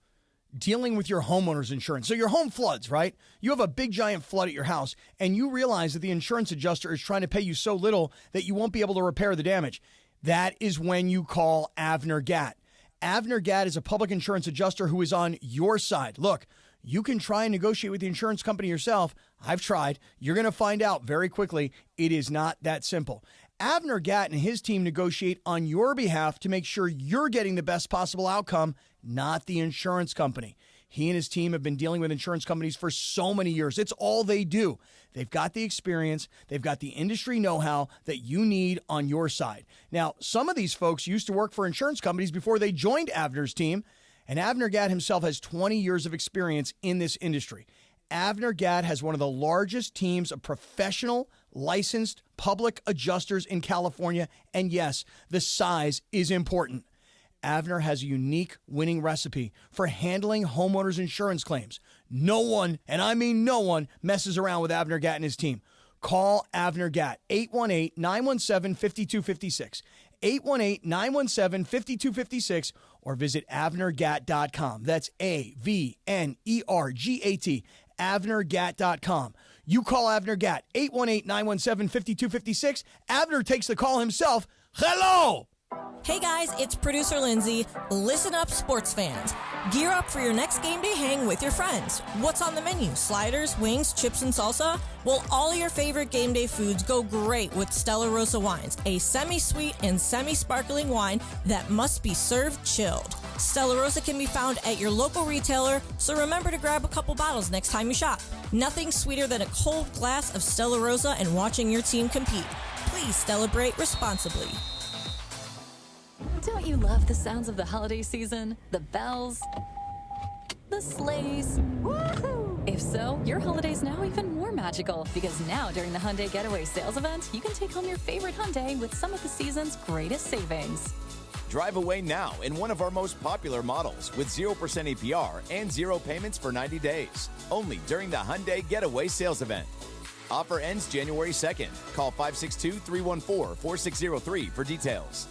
dealing with your homeowner's insurance. So your home floods, right? You have a big giant flood at your house, and you realize that the insurance adjuster is trying to pay you so little that you won't be able to repair the damage. That is when you call Avner Gatt. Avner Gatt is a public insurance adjuster who is on your side. Look, you can try and negotiate with the insurance company yourself. I've tried. You're going to find out very quickly it is not that simple. Avner Gatt and his team negotiate on your behalf to make sure you're getting the best possible outcome, not the insurance company. He and his team have been dealing with insurance companies for so many years. It's all they do. They've got the experience. They've got the industry know-how that you need on your side. Now, some of these folks used to work for insurance companies before they joined Avner's team, and Avner Gatt himself has 20 years of experience in this industry. Avner Gatt has one of the largest teams of professional, licensed public adjusters in California, and yes, the size is important. Avner has a unique winning recipe for handling homeowners' insurance claims. No one, and I mean no one, messes around with Avner Gatt and his team. Call Avner Gatt, 818-917-5256, 818-917-5256, or visit AvnerGatt.com. That's AVNERGAT, AvnerGatt.com. You call Avner Gatt, 818-917-5256. Avner takes the call himself. Hello! Hey guys, it's producer Lindsay. Listen up, sports fans. Gear up for your next game day hang with your friends. What's on the menu? Sliders, wings, chips, and salsa? Well, all your favorite game day foods go great with Stella Rosa wines, a semi-sweet and semi-sparkling wine that must be served chilled. Stella Rosa can be found at your local retailer, so remember to grab a couple bottles next time you shop. Nothing sweeter than a cold glass of Stella Rosa and watching your team compete. Please celebrate responsibly. Don't you love the sounds of the holiday season? The bells, the sleighs. Woohoo! If so, your holiday's now even more magical because now during the Hyundai Getaway Sales Event, you can take home your favorite Hyundai with some of the season's greatest savings. Drive away now in one of our most popular models with 0% APR and 0 payments for 90 days. Only during the Hyundai Getaway Sales Event. Offer ends January 2nd. Call 562-314-4603 for details.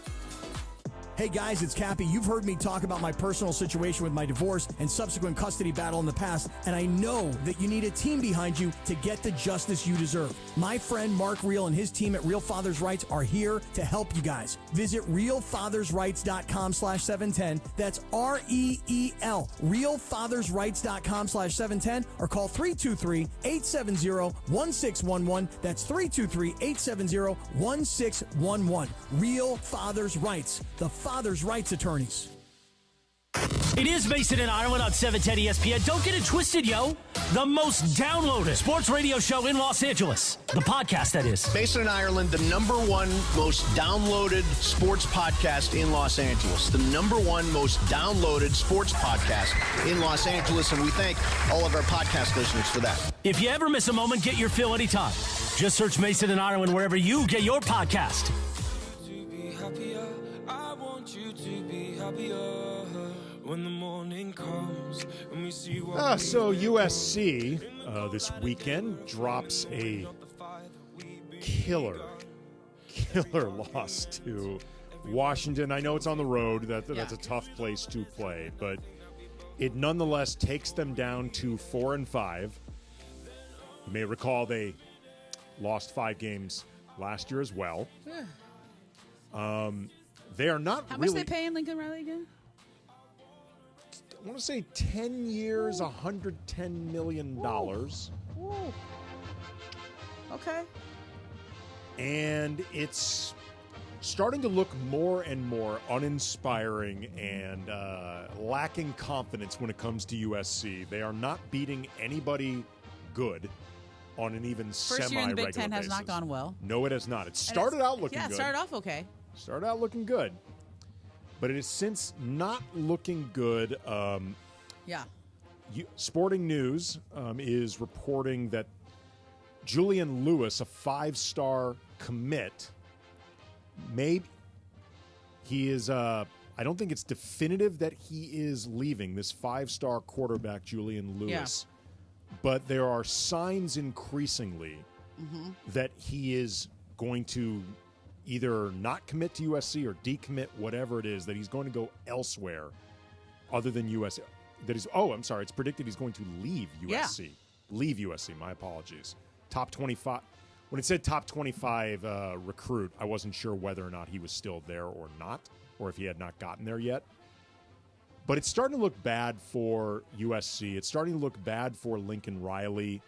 Hey guys, it's Cappy. You've heard me talk about my personal situation with my divorce and subsequent custody battle in the past, and I know that you need a team behind you to get the justice you deserve. My friend Mark Reel and his team at Real Fathers Rights are here to help you guys. Visit realfathersrights.com/710. That's REEL. realfathersrights.com/710 or call 323-870-1611. That's 323-870-1611. Real Fathers Rights. The Father's Rights Attorneys. It is Mason and Ireland on 710 ESPN. Don't get it twisted, yo. The most downloaded sports radio show in Los Angeles. The podcast, that is. Mason and Ireland, the #1 most downloaded sports podcast in Los Angeles. The #1 most downloaded sports podcast in Los Angeles, and we thank all of our podcast listeners for that. If you ever miss a moment, get your fill anytime. Just search Mason and Ireland wherever you get your podcast. I want you to be happier when the morning comes and we see what So USC this weekend drops a killer loss to Washington. I know it's on the road. That's a tough place to play, but it nonetheless takes them down to 4-5. You may recall they lost 5 games last year as well. They are not How really. much they paying Lincoln Riley again? I want to say 10 years, $110 million. Ooh. Okay. And it's starting to look more and more uninspiring and lacking confidence when it comes to USC. They are not beating anybody good on an even First year in the Big Ten has not gone well. No, it has not. It started out looking good. Yeah, it started off okay. Started out looking good. But it has since not looking good. Sporting News is reporting that Julian Lewis, a 5-star commit, he is, I don't think it's definitive that he is leaving, this 5-star quarterback, Julian Lewis. Yeah. But there are signs increasingly that he is going to either not commit to USC or decommit, whatever it is, that he's going to go elsewhere other than USC. It's predicted he's going to leave USC. Yeah. Leave USC, my apologies. Top 25. When it said top 25 recruit, I wasn't sure whether or not he was still there or not, or if he had not gotten there yet. But it's starting to look bad for USC. It's starting to look bad for Lincoln Riley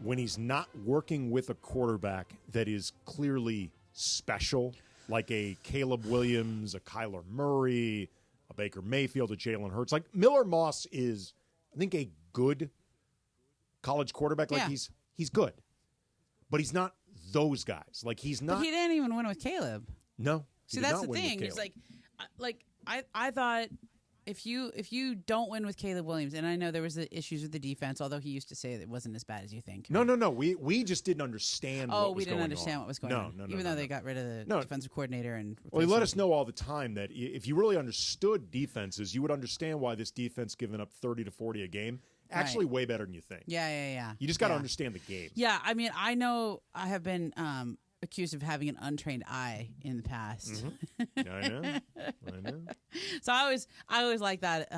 when he's not working with a quarterback that is clearly special, like a Caleb Williams, a Kyler Murray, a Baker Mayfield, a Jalen Hurts. Like Miller Moss is, I think, a good college quarterback. Like he's good, but he's not those guys. Like he's not. But he didn't even win with Caleb. No. See, that's the thing. It's like I thought if you don't win with Caleb Williams, and I know there was the issues with the defense, although he used to say it wasn't as bad as you think. No. We just didn't understand. Oh, we didn't understand what was going on. No. Even though they got rid of the defensive coordinator and. Well, he let us know all the time that if you really understood defenses, you would understand why this defense giving up 30 to 40 a game actually way better than you think. Yeah. You just got to understand the game. Yeah, I mean, I know I have been accused of having an untrained eye in the past. I know. So I always like that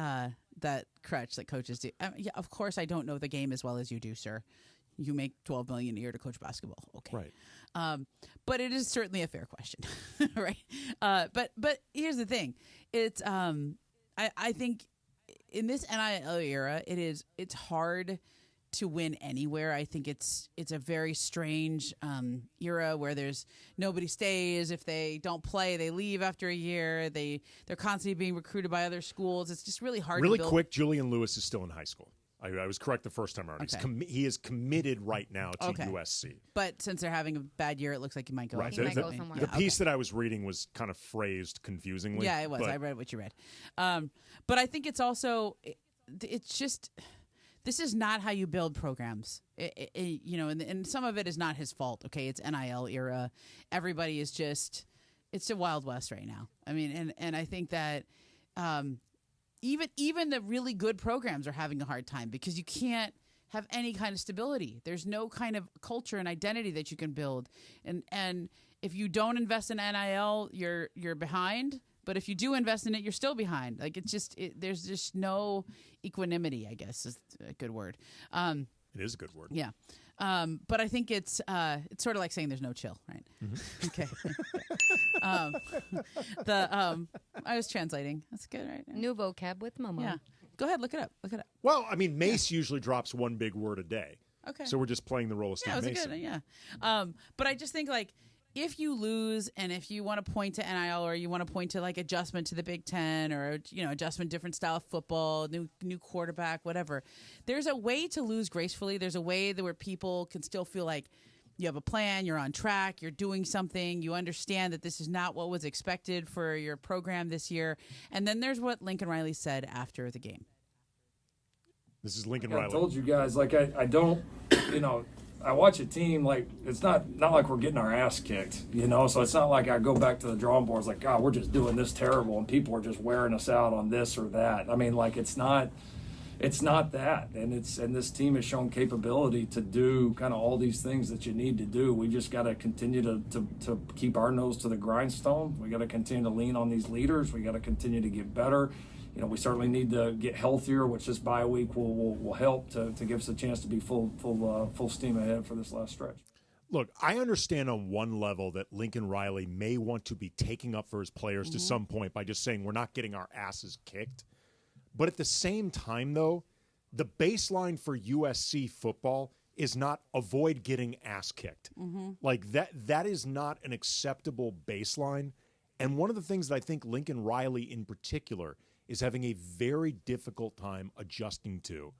crutch that coaches do. Of course, I don't know the game as well as you do, sir. You make $12 million a year to coach basketball, okay? Right. But it is certainly a fair question, right? But here's the thing: it's I think in this NIL era, it's hard to win anywhere. I think it's a very strange era where there's nobody stays. If they don't play, they leave after a year. They're constantly being recruited by other schools. It's just really hard. Really to build. quick, Julian Lewis is still in high school. I was correct the first time around. Okay. He is committed right now to USC. But since they're having a bad year, it looks like he might go. Right. The piece that I was reading was kind of phrased confusingly. Yeah, it was. I read what you read. But I think it's also it's just. This is not how you build programs, and some of it is not his fault. Okay, it's NIL era. Everybody is it's a Wild West right now. I mean, and I think that even the really good programs are having a hard time because you can't have any kind of stability. There's no kind of culture and identity that you can build. And if you don't invest in NIL, you're behind. But if you do invest in it, you're still behind. Like there's just no equanimity, I guess is a good word. It is a good word. Yeah. But I think it's sort of like saying there's no chill, right? Mm-hmm. Okay. I was translating. That's good, right? New vocab with Momo. Yeah. Go ahead, look it up. Well, I mean, Mace usually drops one big word a day. Okay. So we're just playing the role of Steve Yeah, it was Mason. good. Yeah. But I just think like if you lose and if you want to point to NIL or you want to point to like adjustment to the Big Ten or adjustment, different style of football, new quarterback, whatever, there's a way to lose gracefully. There's a way where people can still feel like you have a plan, you're on track, you're doing something, you understand that this is not what was expected for your program this year. And then there's what Lincoln Riley said after the game. This is Lincoln I Riley. told you guys, like, I don't, I watch a team, like, it's not like we're getting our ass kicked, so it's not like I go back to the drawing boards like, God, we're just doing this terrible and people are just wearing us out on this or that. I mean, like, it's not that. And this team has shown capability to do kind of all these things that you need to do. We just got to continue to keep our nose to the grindstone. We got to continue to lean on these leaders. We got to continue to get better. We certainly need to get healthier, which this bye week will help to give us a chance to be full steam ahead for this last stretch. Look, I understand on one level that Lincoln Riley may want to be taking up for his players to some point by just saying we're not getting our asses kicked. But at the same time, though, the baseline for USC football is not avoid getting ass kicked. Like that is not an acceptable baseline. And one of the things that I think Lincoln Riley in particular is having a very difficult time adjusting to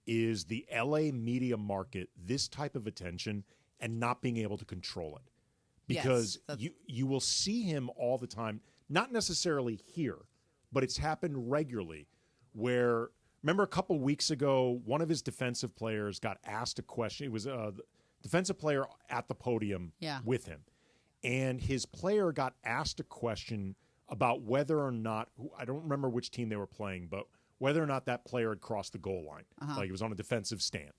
is the LA media market, this type of attention, and not being able to control it. Because you will see him all the time, not necessarily here, but it's happened regularly where, remember a couple weeks ago, one of his defensive players got asked a question. It was a defensive player at the podium with him. And his player got asked a question about whether or not, I don't remember which team they were playing, but whether or not that player had crossed the goal line. Like it was on a defensive stand.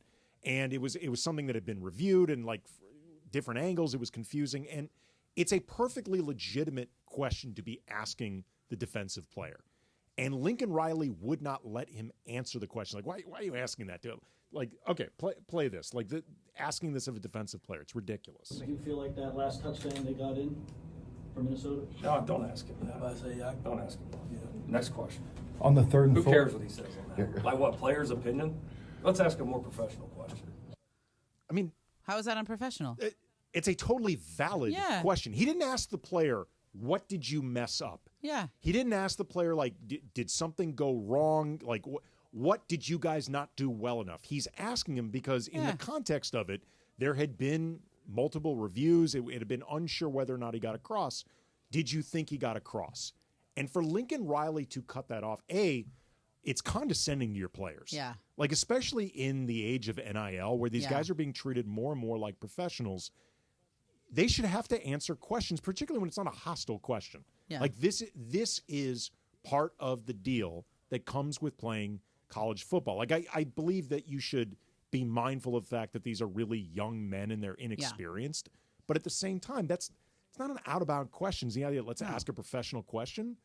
And it was something that had been reviewed and like different angles. It was confusing. And it's a perfectly legitimate question to be asking the defensive player. And Lincoln Riley would not let him answer the question. Like, why are you asking that? Like, okay, play this. Like asking this of a defensive player. It's ridiculous. Does you feel like that last touchdown they got in for Minnesota? No, don't ask him that. Don't ask him that. Yeah. Next question. On the third and Who fourth. cares what he says on that? Like what, player's opinion? Let's ask a more professional question. I mean, how is that unprofessional? It's a totally valid question. He didn't ask the player, what did you mess up? Yeah. He didn't ask the player, like, did something go wrong? Like, what did you guys not do well enough? He's asking him because in the context of it, there had been multiple reviews. It had been unsure whether or not he got across. Did you think he got across? And for Lincoln Riley to cut that off, it's condescending to your players. Yeah. Like, especially in the age of NIL, where these guys are being treated more and more like professionals, they should have to answer questions, particularly when it's not a hostile question. Yeah. Like, this is part of the deal that comes with playing college football. Like, I believe that you should be mindful of the fact that these are really young men and they're inexperienced. But at the same time, it's not an out-of-bound question. It's the idea, let's ask a professional question.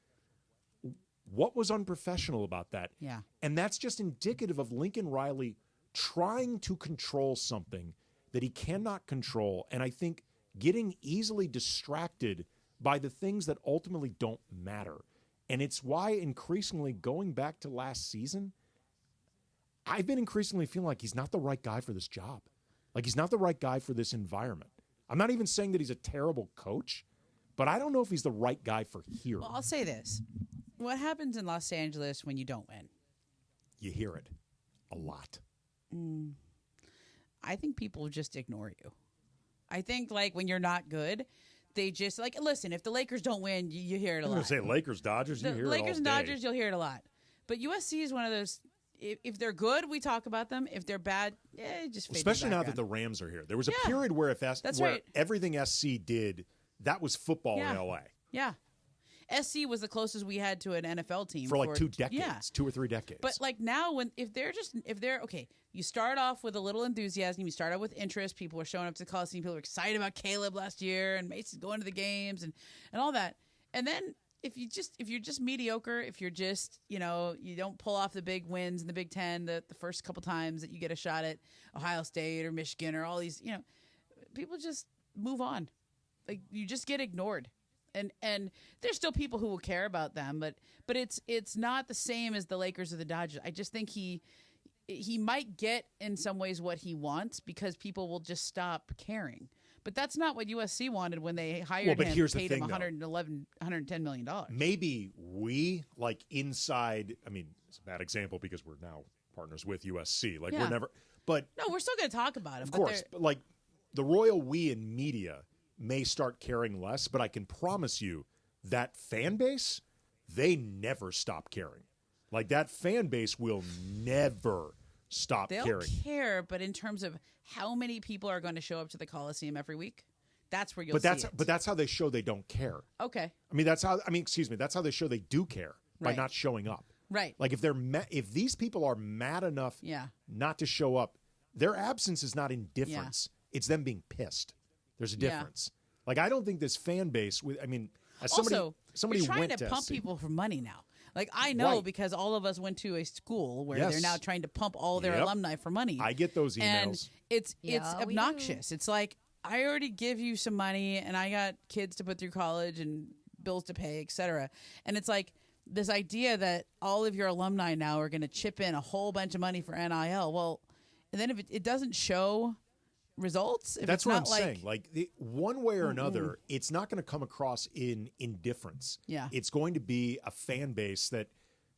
What was unprofessional about that? Yeah. And that's just indicative of Lincoln Riley trying to control something that he cannot control. And I think getting easily distracted by the things that ultimately don't matter. And it's why increasingly going back to last season, I've been increasingly feeling like he's not the right guy for this job. Like he's not the right guy for this environment. I'm not even saying that he's a terrible coach, but I don't know if he's the right guy for here. Well, I'll say this. What happens in Los Angeles when you don't win? You hear it a lot. I think people just ignore you. I think, like, when you're not good, they just, like, listen, if the Lakers don't win, you hear it a lot. I'm going to say Lakers, Dodgers, you hear it all day. Lakers and Dodgers, you'll hear it a lot. But USC is one of those, if they're good, we talk about them. If they're bad, it just fades. Especially now that the Rams are here. There was a period where That's where right. everything SC did, that was football in LA. Yeah. SC was the closest we had to an NFL team for like 2 decades, 2 or 3 decades. But like now, if they're okay, you start off with a little enthusiasm, you start out with interest. People are showing up to the Coliseum. People are excited about Caleb last year and Mason's going to the games and all that. And then if you're just mediocre, if you're just you don't pull off the big wins in the Big Ten the first couple times that you get a shot at Ohio State or Michigan or all these, people just move on. Like you just get ignored. And there's still people who will care about them, but it's not the same as the Lakers or the Dodgers. I just think he might get in some ways what he wants because people will just stop caring. But that's not what USC wanted when they hired him, paid him $110 million. Maybe we, like inside, I mean, it's a bad example because we're now partners with USC. Like we're never, but. No, we're still going to talk about him. Of course, but like the royal we in media may start caring less, but I can promise you that fan base, they never stop caring. Like that fan base will never stop caring. They'll care, but in terms of how many people are going to show up to the Coliseum every week, that's where you'll see it. But that's how they show they don't care. Okay. That's how they show they do care by not showing up. Right. Like if these people are mad enough not to show up, their absence is not indifference. Yeah. It's them being pissed. There's a difference. Like I don't think this fan base as somebody you're trying went to pump SC. people for money now. Like I know because all of us went to a school where they're now trying to pump all their alumni for money. I get those emails. And it's obnoxious. It's like I already give you some money and I got kids to put through college and bills to pay, etc. And it's like this idea that all of your alumni now are going to chip in a whole bunch of money for NIL. Well, and then if it doesn't show results, if that's it's what not I'm saying. Like one way or another, it's not going to come across in indifference. Yeah, it's going to be a fan base that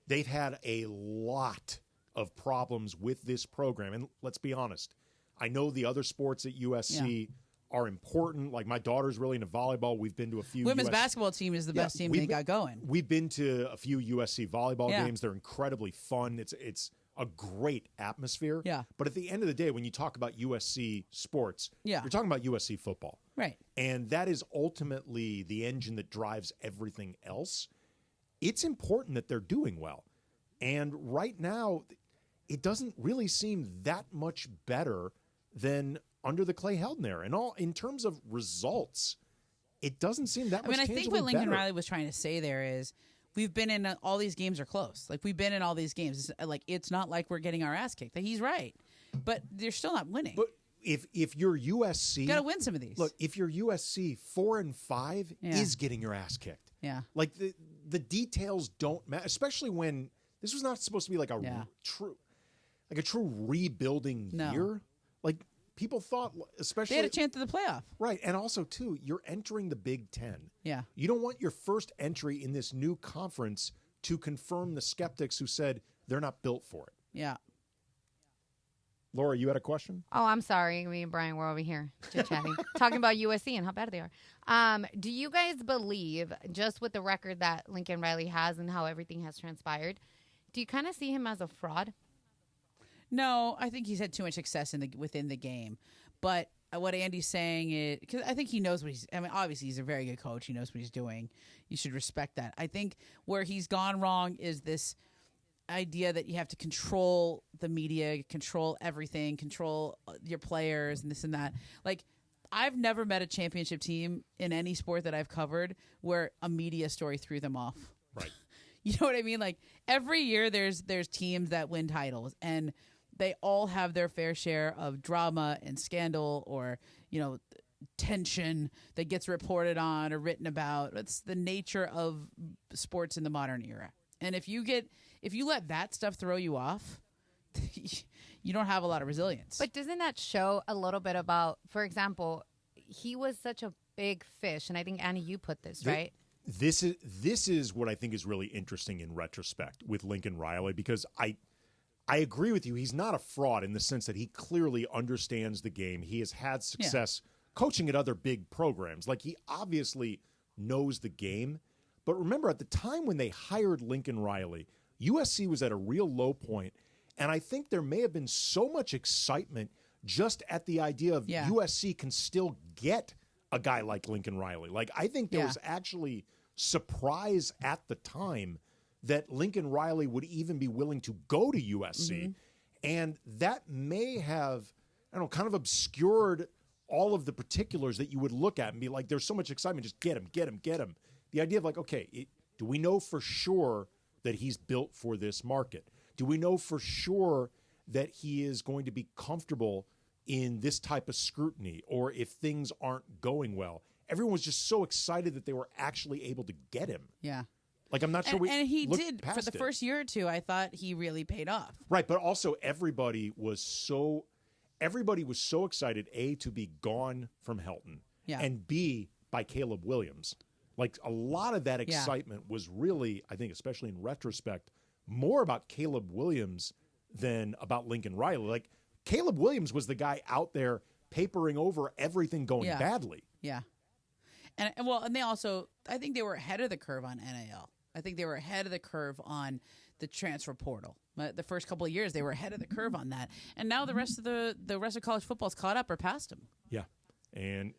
they've had a lot of problems with this program. And let's be honest, I know the other sports at USC are important. Like my daughter's really into volleyball. We've been to a few. Women's basketball team is the best team they got going. We've been to a few USC volleyball games. They're incredibly fun. It's a great atmosphere. Yeah. But at the end of the day, when you talk about USC sports, you're talking about USC football. Right. And that is ultimately the engine that drives everything else. It's important that they're doing well. And right now, it doesn't really seem that much better than under the Clay Helton era. And in terms of results, it doesn't seem that much tangibly I think what Lincoln better. Riley was trying to say there is we've been in all these games are close. Like we've been in all these games. It's not like we're getting our ass kicked. He's right, but they're still not winning. But if you're USC, you got to win some of these. Look, if you're USC, 4-5 is getting your ass kicked. Yeah, like the details don't matter, especially when this was not supposed to be like a true rebuilding year. Like people thought, especially they had a chance at the playoff, right? And also, too, you're entering the Big Ten. Yeah, you don't want your first entry in this new conference to confirm the skeptics who said they're not built for it. Yeah. Laura, you had a question? Oh, I'm sorry. Me and Brian were over here chit-chatting, talking about USC and how bad they are. Do you guys believe, just with the record that Lincoln Riley has and how everything has transpired, do you kind of see him as a fraud? No, I think he's had too much success within the game. But what Andy's saying is, because I think he knows what obviously he's a very good coach. He knows what he's doing. You should respect that. I think where he's gone wrong is this idea that you have to control the media, control everything, control your players and this and that. Like, I've never met a championship team in any sport that I've covered where a media story threw them off. Right. You know what I mean? Like every year there's teams that win titles and they all have their fair share of drama and scandal or, tension that gets reported on or written about. It's the nature of sports in the modern era. And if you let that stuff throw you off, you don't have a lot of resilience. But doesn't that show a little bit about, for example, he was such a big fish, and I think, Annie, you put this, right? This is what I think is really interesting in retrospect with Lincoln Riley, because I agree with you. He's not a fraud in the sense that he clearly understands the game. He has had success coaching at other big programs. Like, he obviously knows the game. But remember, at the time when they hired Lincoln Riley, USC was at a real low point, and I think there may have been so much excitement just at the idea of USC can still get a guy like Lincoln Riley. Like, I think there was actually surprise at the time that Lincoln Riley would even be willing to go to USC. And that may have, I don't know, kind of obscured all of the particulars that you would look at and be like, there's so much excitement, just get him, get him, get him. The idea of like, okay, do we know for sure that he's built for this market? Do we know for sure that he is going to be comfortable in this type of scrutiny, or if things aren't going well? Everyone was just so excited that they were actually able to get him. Yeah. Like, I'm not sure and he did past for the first year or two. I thought he really paid off. Right, but also everybody was so excited, A, to be gone from Helton, and B, by Caleb Williams. Like, a lot of that excitement was really, I think, especially in retrospect, more about Caleb Williams than about Lincoln Riley. Like, Caleb Williams was the guy out there papering over everything going badly. Yeah. And they also, I think they were ahead of the curve on NIL. I think they were ahead of the curve on the transfer portal. The first couple of years, they were ahead of the curve on that. And now the rest of college football's caught up or past him. Yeah. And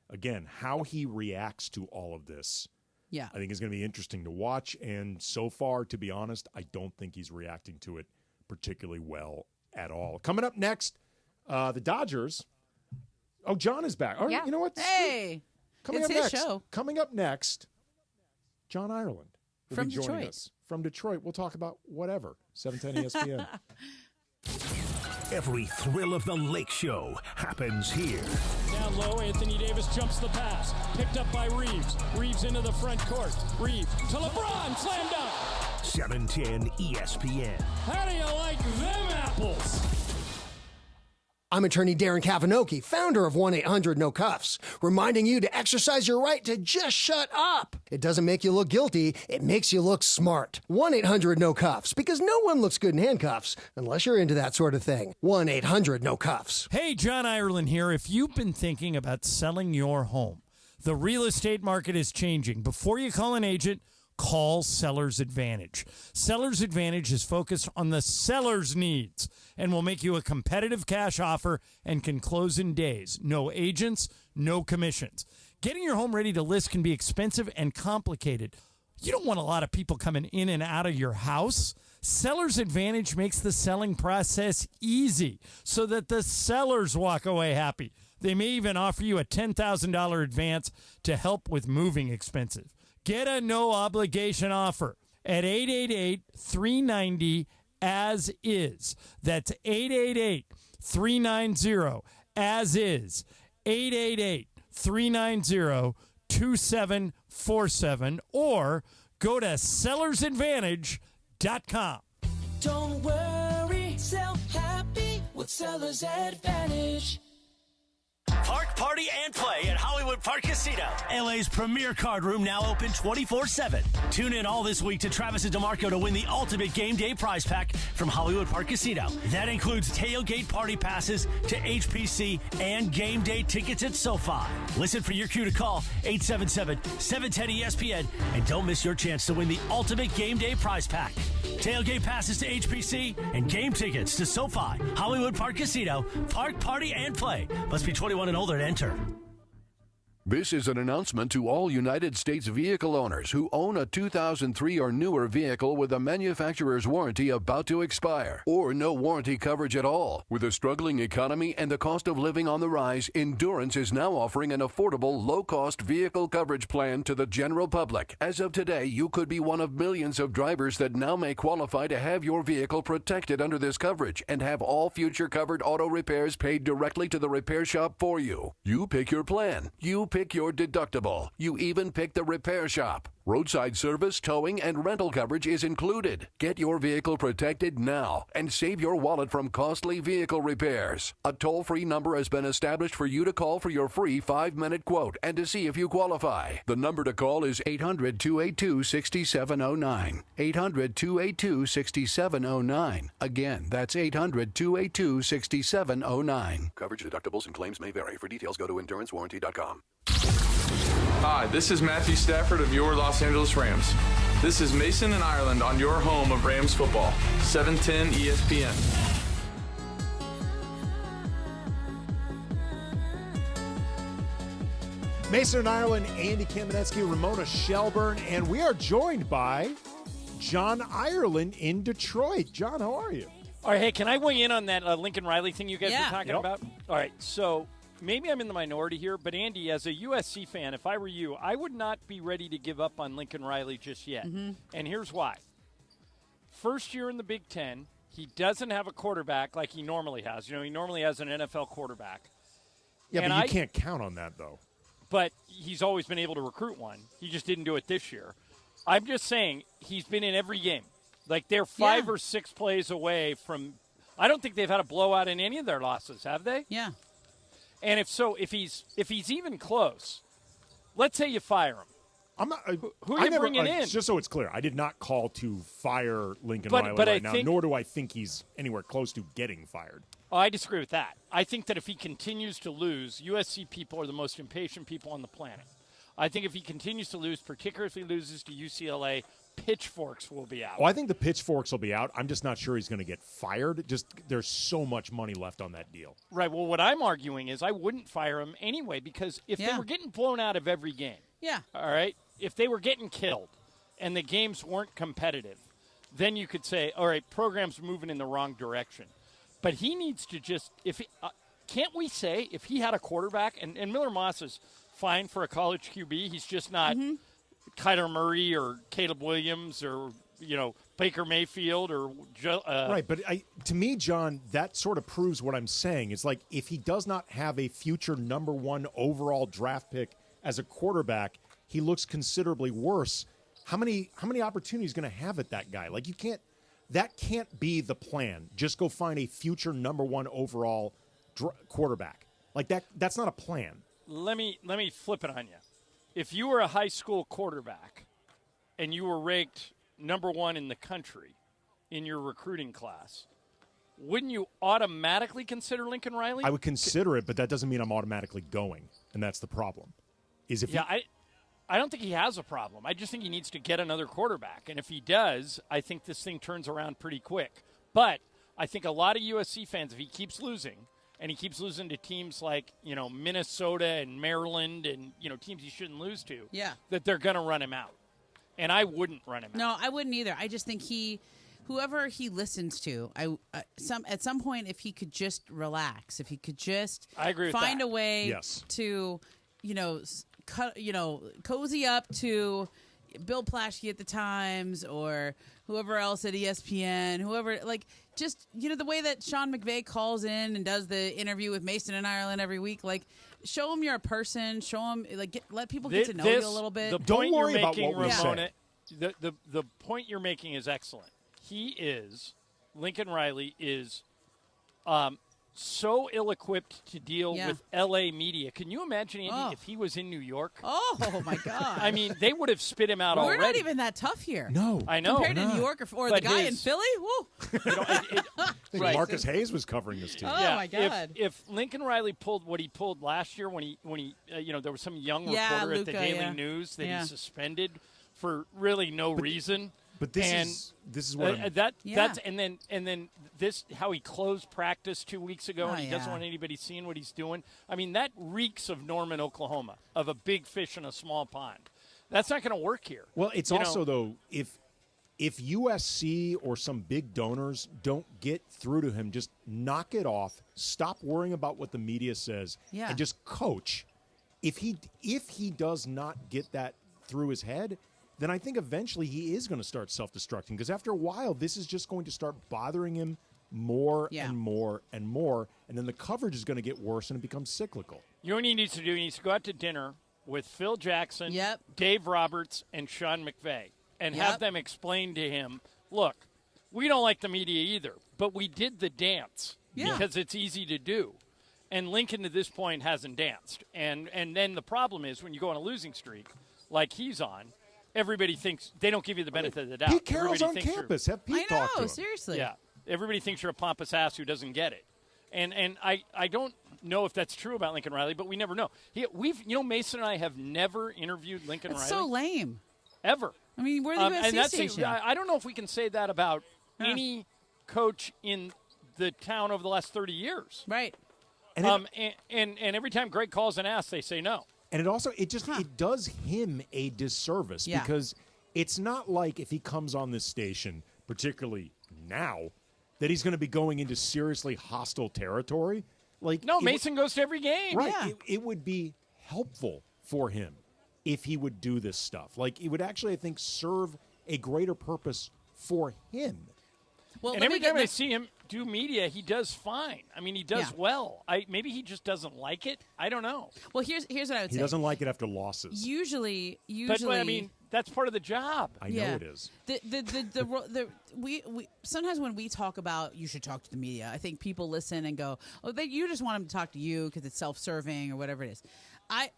again, how he reacts to all of this, I think is going to be interesting to watch. And so far, to be honest, I don't think he's reacting to it particularly well at all. Coming up next, the Dodgers. Oh, John is back. All right, you know what? Hey, Coming it's up his next, show. Coming up next, John Ireland will From be joining Detroit. us. From Detroit. We'll talk about whatever. 710 ESPN. Every thrill of the Lake Show happens here. Down low, Anthony Davis jumps the pass. Picked up by Reeves. Reeves into the front court. Reeves to LeBron. Slam dunk. 710 ESPN. How do you like them apples? I'm attorney Darren Kavanoki, founder of 1-800-NO-CUFFS, reminding you to exercise your right to just shut up. It doesn't make you look guilty, it makes you look smart. 1-800-NO-CUFFS, because no one looks good in handcuffs unless you're into that sort of thing. 1-800-NO-CUFFS. Hey, John Ireland here. If you've been thinking about selling your home, the real estate market is changing. Before you call an agent, call Seller's Advantage. Seller's Advantage is focused on the seller's needs and will make you a competitive cash offer and can close in days. No agents, no commissions. Getting your home ready to list can be expensive and complicated. You don't want a lot of people coming in and out of your house. Seller's Advantage makes the selling process easy so that the sellers walk away happy. They may even offer you a $10,000 advance to help with moving expenses. Get a no-obligation offer at 888-390-AS-IS. That's 888-390-AS-IS. 888-390-2747. Or go to sellersadvantage.com. Don't worry, sell happy with Seller's Advantage. Park, party, and play at Hollywood Park Casino. LA's premier card room now open 24/7. Tune in all this week to Travis and DeMarco to win the ultimate game day prize pack from Hollywood Park Casino. That includes tailgate party passes to HPC and game day tickets at SoFi. Listen for your cue to call 877-710-ESPN and don't miss your chance to win the ultimate game day prize pack. Tailgate passes to HPC and game tickets to SoFi. Hollywood Park Casino. Park, party, and play. Must be 21 and older to enter. This is an announcement to all United States vehicle owners who own a 2003 or newer vehicle with a manufacturer's warranty about to expire, or no warranty coverage at all. With a struggling economy and the cost of living on the rise, Endurance is now offering an affordable, low-cost vehicle coverage plan to the general public. As of today, you could be one of millions of drivers that now may qualify to have your vehicle protected under this coverage and have all future covered auto repairs paid directly to the repair shop for you. You pick your plan. You pick your deductible. You even pick the repair shop. Roadside service, towing, and rental coverage is included. Get your vehicle protected now and save your wallet from costly vehicle repairs. A toll-free number has been established for you to call for your free 5-minute quote and to see if you qualify. The number to call is 800-282-6709. 800-282-6709. Again, that's 800-282-6709. Coverage, deductibles, and claims may vary. For details, go to endurancewarranty.com. Hi, this is Matthew Stafford of your Los Angeles Rams. This is Mason and Ireland on your home of Rams football, 710 ESPN. Mason and Ireland, Andy Kamenetsky, Ramona Shelburne, and we are joined by John Ireland in Detroit. John, how are you? All right, hey, can I weigh in on that Lincoln Riley thing you guys were talking Yep. about? All right, so maybe I'm in the minority here, but Andy, as a USC fan, if I were you, I would not be ready to give up on Lincoln Riley just yet. Mm-hmm. And here's why. First year in the Big Ten, he doesn't have a quarterback like he normally has. You know, he normally has an NFL quarterback. Yeah, And but you can't count on that, though. But he's always been able to recruit one. He just didn't do it this year. I'm just saying he's been in every game. Like, they're 5 or 6 plays away from – I don't think they've had a blowout in any of their losses, have they? Yeah. And if he's even close, let's say you fire him. I'm not. Who are you bringing in? Just so it's clear, I did not call to fire Lincoln But- Riley but I right now, think- nor do I think he's anywhere close to getting fired. Oh, I disagree with that. I think that if he continues to lose, USC people are the most impatient people on the planet. I think if he continues to lose, particularly if he loses to UCLA, pitchforks will be out. Well, I think the pitchforks will be out. I'm just not sure he's going to get fired. Just there's so much money left on that deal. Right. Well, what I'm arguing is I wouldn't fire him anyway because if they were getting blown out of every game, all right, if they were getting killed and the games weren't competitive, then you could say, all right, program's moving in the wrong direction. But he needs to just can't we say if he had a quarterback and Miller Moss is fine for a college QB, he's just not Kyler Murray or Caleb Williams or Baker Mayfield or right, but to me, John, that sort of proves what I'm saying. It's like if he does not have a future number 1 overall draft pick as a quarterback, he looks considerably worse. How many opportunities is going to have at that guy? Like that can't be the plan. Just go find a future number 1 overall quarterback. Like that's not a plan. Let me flip it on you. If you were a high school quarterback and you were ranked number 1 in the country in your recruiting class, wouldn't you automatically consider Lincoln Riley? I would consider it, but that doesn't mean I'm automatically going, and that's the problem. I don't think he has a problem. I just think he needs to get another quarterback. And if he does, I think this thing turns around pretty quick. But I think a lot of USC fans, if he keeps losing, and he keeps losing to teams like, Minnesota and Maryland and, teams he shouldn't lose to, that they're going to run him out. And I wouldn't run him out. No, I wouldn't either. I just think whoever he listens to, at some point, if he could just relax, if he could just I agree with find that. a way to, cozy up to Bill Plaschke at the Times or whoever else at ESPN, the way that Sean McVay calls in and does the interview with Mason and Ireland every week, show him you're a person, show him, let people get to know you a little bit. The point you're making, Ramona, the point you're making is excellent. Lincoln Riley is so ill-equipped to deal with L.A. media. Can you imagine, Andy, if he was in New York? Oh, my God. I mean, they would have spit him out We're already. not even that tough here. No. I know. Compared to New York or the guy in Philly? Woo. I think Marcus Hayes was covering this team. Oh, my God. If Lincoln Riley pulled what he pulled last year when he there was some young reporter at the Daily News that he suspended for really no reason. But this is what that's and then this how he closed practice 2 weeks ago and he doesn't want anybody seeing what he's doing. I mean, that reeks of Norman, Oklahoma, of a big fish in a small pond. That's not going to work here. Well, it's also though if USC or some big donors don't get through to him, just knock it off. Stop worrying about what the media says and just coach. If he does not get that through his head, then I think eventually he is going to start self-destructing because after a while, this is just going to start bothering him more and more and more, and then the coverage is going to get worse and it becomes cyclical. You know what he needs to do? He needs to go out to dinner with Phil Jackson, Dave Roberts, and Sean McVay and have them explain to him, look, we don't like the media either, but we did the dance because it's easy to do. And Lincoln, to this point, hasn't danced. And then the problem is when you go on a losing streak like he's on, everybody thinks they don't give you the benefit of the doubt. Pete Carroll's on campus. Have Pete talk to him. Seriously. Yeah. Everybody thinks you're a pompous ass who doesn't get it. And I don't know if that's true about Lincoln Riley, but we never know. Mason and I have never interviewed Lincoln Riley. It's so lame. Ever. I mean, we're the USC station. I don't know if we can say that about any coach in the town over the last 30 years. Right. And every time Greg calls and asks, they say no. And it does him a disservice because it's not like if he comes on this station, particularly now, that he's going to be going into seriously hostile territory. Mason goes to every game. Right. Yeah. It would be helpful for him if he would do this stuff. It would actually, I think, serve a greater purpose for him. Well, and every time I see him do media, he does fine. I mean, he does well. Maybe he just doesn't like it. I don't know. Well, here's what I would say. He doesn't like it after losses. Usually, but I mean, that's part of the job. I know it is. We sometimes when we talk about you should talk to the media, I think people listen and go, "Oh, you just want them to talk to you because it's self-serving or whatever it is."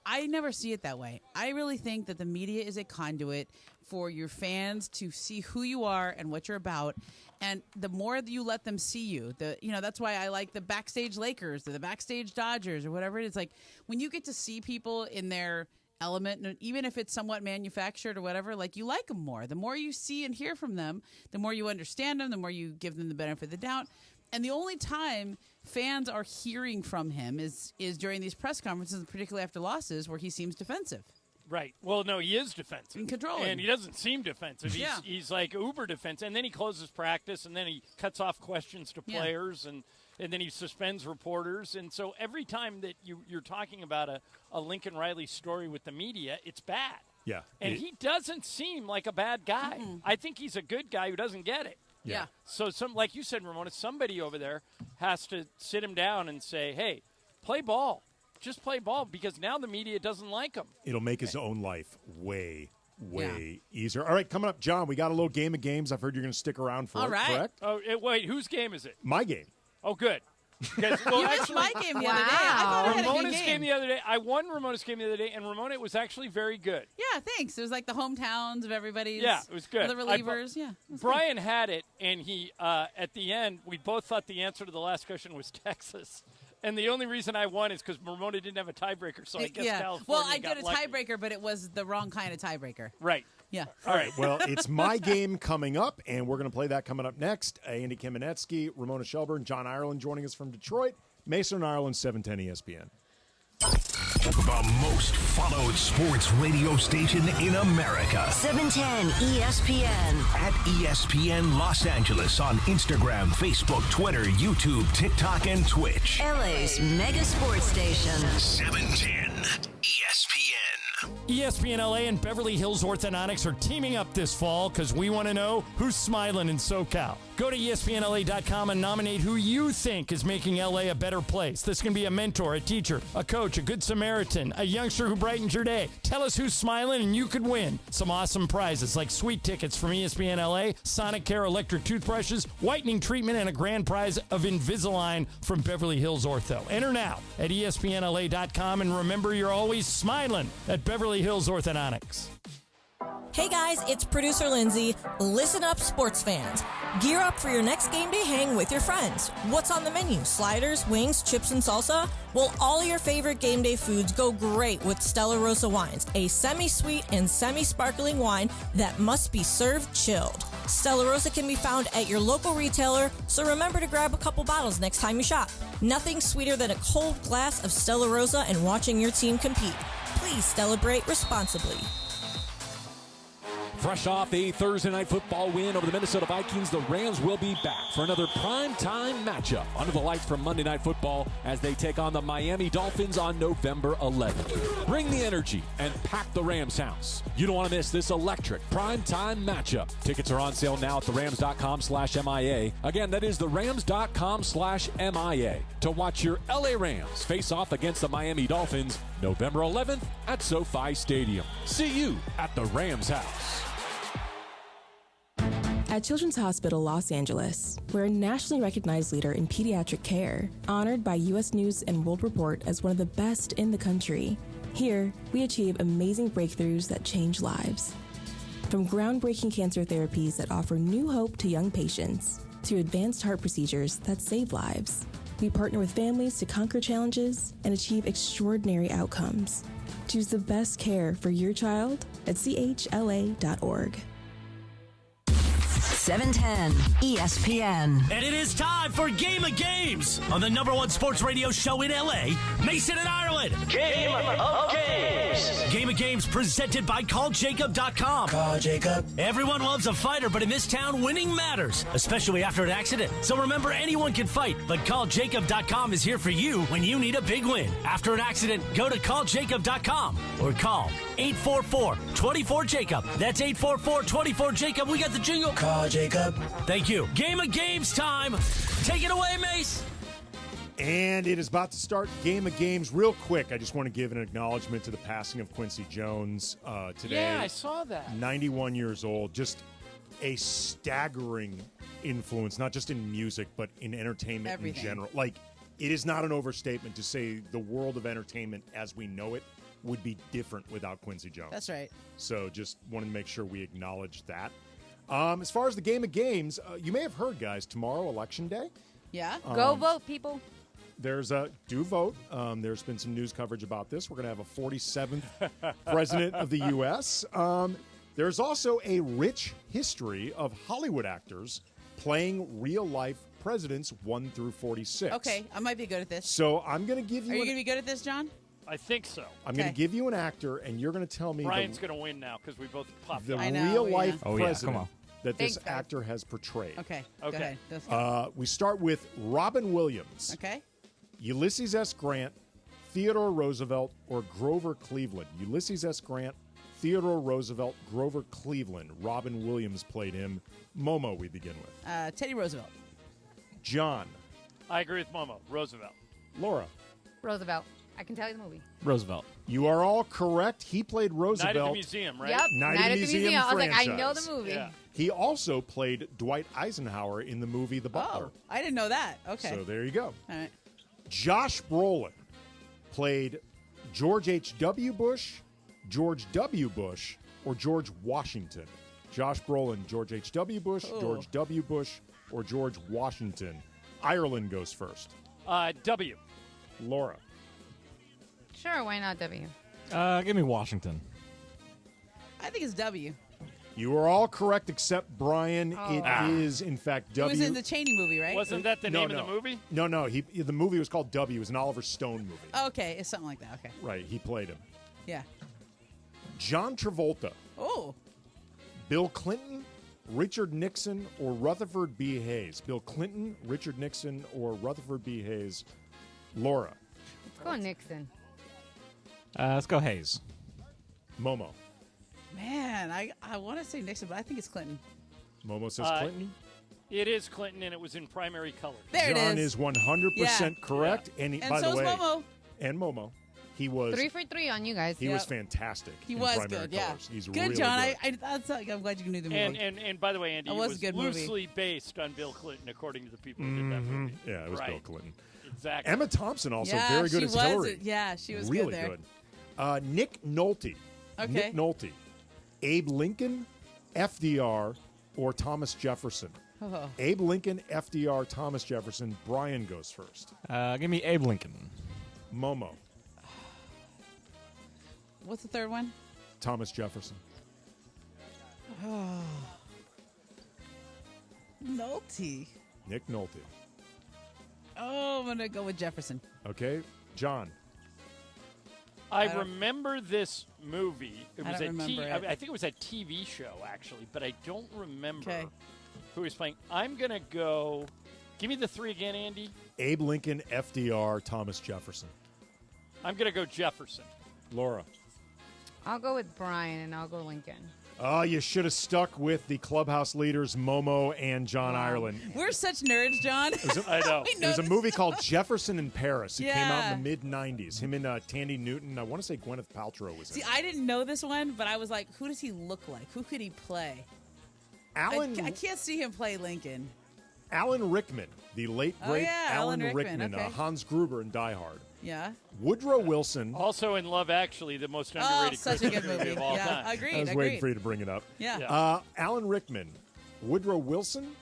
I never see it that way. I really think that the media is a conduit for your fans to see who you are and what you're about. And the more that you let them see you, that's why I like the backstage Lakers or the backstage Dodgers or whatever it is. Like when you get to see people in their element, and even if it's somewhat manufactured or whatever, you like them more. The more you see and hear from them, the more you understand them, the more you give them the benefit of the doubt. And the only time fans are hearing from him is during these press conferences, particularly after losses, where he seems defensive. Right. Well, no, he is defensive. And controlling. And he doesn't seem defensive. He's like uber defensive. And then he closes practice, and then he cuts off questions to players, and then he suspends reporters. And so every time that you're talking about a Lincoln Riley story with the media, it's bad. Yeah. And he doesn't seem like a bad guy. Mm-hmm. I think he's a good guy who doesn't get it. Yeah. So like you said, Ramona, somebody over there has to sit him down and say, hey, play ball. Just play ball, because now the media doesn't like him. It'll make his own life way easier. All right, coming up, John, we got a little game of games. I've heard you're going to stick around for it, correct? Oh, wait, whose game is it? My game. Oh, good. You missed my game the other day. I thought I had Ramona's a good game the other day. I won Ramona's game the other day, and Ramona, it was actually very good. Yeah, thanks. It was like the hometowns of everybody's. Yeah, it was good. The relievers. Brian had it, and he at the end, we both thought the answer to the last question was Texas. And the only reason I won is because Ramona didn't have a tiebreaker, so I guess California Well, I did a lucky. tiebreaker, but it was the wrong kind of tiebreaker. Right. Yeah. All right. Well, it's my game coming up, and we're going to play that coming up next. Andy Kamenetsky, Ramona Shelburne, John Ireland joining us from Detroit. Mason Ireland, 710 ESPN. The most followed sports radio station in America. 710 ESPN. At ESPN Los Angeles on Instagram, Facebook, Twitter, YouTube, TikTok, and Twitch. LA's mega sports station. 710 ESPN. ESPN LA and Beverly Hills Orthodontics are teaming up this fall because we want to know who's smiling in SoCal. Go to ESPNLA.com and nominate who you think is making LA a better place. This can be a mentor, a teacher, a coach, a good Samaritan, a youngster who brightens your day. Tell us who's smiling and you could win some awesome prizes like sweet tickets from ESPN LA, Sonic Care electric toothbrushes, whitening treatment, and a grand prize of Invisalign from Beverly Hills Ortho. Enter now at ESPNLA.com and remember, you're always smiling at Beverly Hills Orthodontics. Hey guys, it's producer Lindsay. Listen up, sports fans. Gear up for your next game day hang with your friends. What's on the menu? Sliders, wings, chips, and salsa? Well, all your favorite game day foods go great with Stella Rosa wines, a semi-sweet and semi-sparkling wine that must be served chilled. Stella Rosa can be found at your local retailer, so remember to grab a couple bottles next time you shop. Nothing sweeter than a cold glass of Stella Rosa and watching your team compete. Please celebrate responsibly. Fresh off a Thursday night football win over the Minnesota Vikings, the Rams will be back for another primetime matchup under the lights from Monday Night Football as they take on the Miami Dolphins on November 11th. Bring the energy and pack the Rams house. You don't want to miss this electric primetime matchup. Tickets are on sale now at therams.com/MIA. Again, that is therams.com/MIA to watch your LA Rams face off against the Miami Dolphins November 11th at SoFi Stadium. See you at the Rams house. At Children's Hospital Los Angeles, we're a nationally recognized leader in pediatric care, honored by U.S. News and World Report as one of the best in the country. Here, we achieve amazing breakthroughs that change lives. From groundbreaking cancer therapies that offer new hope to young patients, to advanced heart procedures that save lives, we partner with families to conquer challenges and achieve extraordinary outcomes. Choose the best care for your child at chla.org. 710 ESPN. And it is time for Game of Games on the #1 sports radio show in L.A., Mason and Ireland. Game of Games. Game of Games presented by CallJacob.com. Call Jacob. Everyone loves a fighter, but in this town, winning matters, especially after an accident. So remember, anyone can fight, but CallJacob.com is here for you when you need a big win. After an accident, go to CallJacob.com or call 844-24-JACOB. That's 844-24-JACOB. We got the jingle. Call Jacob. Thank you. Game of Games time. Take it away, Mace. And it is about to start Game of Games. Real quick, I just want to give an acknowledgement to the passing of Quincy Jones today. Yeah, I saw that. 91 years old. Just a staggering influence, not just in music, but in entertainment in general. Like, it is not an overstatement to say the world of entertainment as we know it would be different without Quincy Jones. That's right. So just wanted to make sure we acknowledge that. As far as the Game of Games, you may have heard, guys, tomorrow, Election Day. Yeah. Go vote, people. There's do vote. There's been some news coverage about this. We're going to have a 47th president of the U.S. There's also a rich history of Hollywood actors playing real-life presidents 1 through 46. Okay, I might be good at this. So I'm going to give you... Are you going to be good at this, John? I think so. I'm going to give you an actor, and you're going to tell me... Brian's going to win now because we both popped the up. real-life president come on. that Thanks, this guys. actor has portrayed. Okay. Okay. Go ahead. Let's go. We start with Robin Williams. Okay. Ulysses S. Grant, Theodore Roosevelt, or Grover Cleveland. Ulysses S. Grant, Theodore Roosevelt, Grover Cleveland. Robin Williams played him. Momo, we begin with. Teddy Roosevelt. John. I agree with Momo. Roosevelt. Laura. Roosevelt. I can tell you the movie. Roosevelt. You are all correct. He played Roosevelt. Night at the Museum, right? Yep. Night at the Museum I was like, I franchise. know the movie. Yeah. He also played Dwight Eisenhower in the movie The Butler. Oh, I didn't know that. Okay. So there you go. All right. Josh Brolin played George H.W. Bush, George W. Bush, or George Washington. Josh Brolin, George H.W. Bush, Ooh. George W. Bush, or George Washington. Ireland goes first. W. Laura. Sure, why not W? Give me Washington. I think it's W. You are all correct except Brian. Oh. It is, in fact, It W. was in the Cheney movie, right? Wasn't that the name of the movie? No. The movie was called W. It was an Oliver Stone movie. Okay, it's something like that. Okay. Right, he played him. Yeah. John Travolta, Oh. Bill Clinton, Richard Nixon, or Rutherford B. Hayes. Bill Clinton, Richard Nixon, or Rutherford B. Hayes. Laura. Let's go Nixon. Let's go Hayes. Momo. Man, I want to say Nixon, but I think it's Clinton. Momo says Clinton. It is Clinton, and it was in primary colors. There John it is. 100% correct. Yeah. And, And by so the way, is Momo. And Momo. He was 3 for 3 on you guys. he was fantastic. He in was primary good, yeah. colors. He's Good, really John. good. I'm glad you knew the movie. And by the way, Andy, It it was was a good movie. loosely based on Bill Clinton, according to the people who did that movie. Yeah, it was Right. Bill Clinton. Exactly. Emma Thompson also Yeah, very good she as was. Hillary. Yeah, she was really good there. Nick Nolte. Okay. Nick Nolte. Abe Lincoln, FDR, or Thomas Jefferson. Oh. Abe Lincoln, FDR, Thomas Jefferson. Brian goes first. Give me Abe Lincoln. Momo. What's the third one? Thomas Jefferson. Oh. Nolte. Nick Nolte. Oh, I'm going to go with Jefferson. Okay. John. I remember this movie. It I was don't remember it. I think it was a TV show, actually, but I don't remember Okay. who was playing. I'm going to go. Give me the three again, Andy. Abe Lincoln, FDR, Thomas Jefferson. I'm going to go Jefferson. Laura. I'll go with Brian, and I'll go Lincoln. Oh, you should have stuck with the clubhouse leaders, Momo and John Ireland. We're such nerds, John. I know. We There was a this. movie called Jefferson in Paris. It came out Yeah. in the mid-'90s. Him and Tandy Newton. I want to say Gwyneth Paltrow was in See, it. I didn't know this one, but I was like, who does he look like? Who could he play? Alan I can't see him play Lincoln. Alan Rickman, the late, Oh, great yeah, Alan Alan Rickman, okay. Hans Gruber in Die Hard. Yeah. Woodrow Wilson. Also in Love Actually, the most underrated such a Christmas good movie. of all Yeah, time. agreed. I was waiting for you to bring it up. Yeah. Alan Rickman, Woodrow Wilson,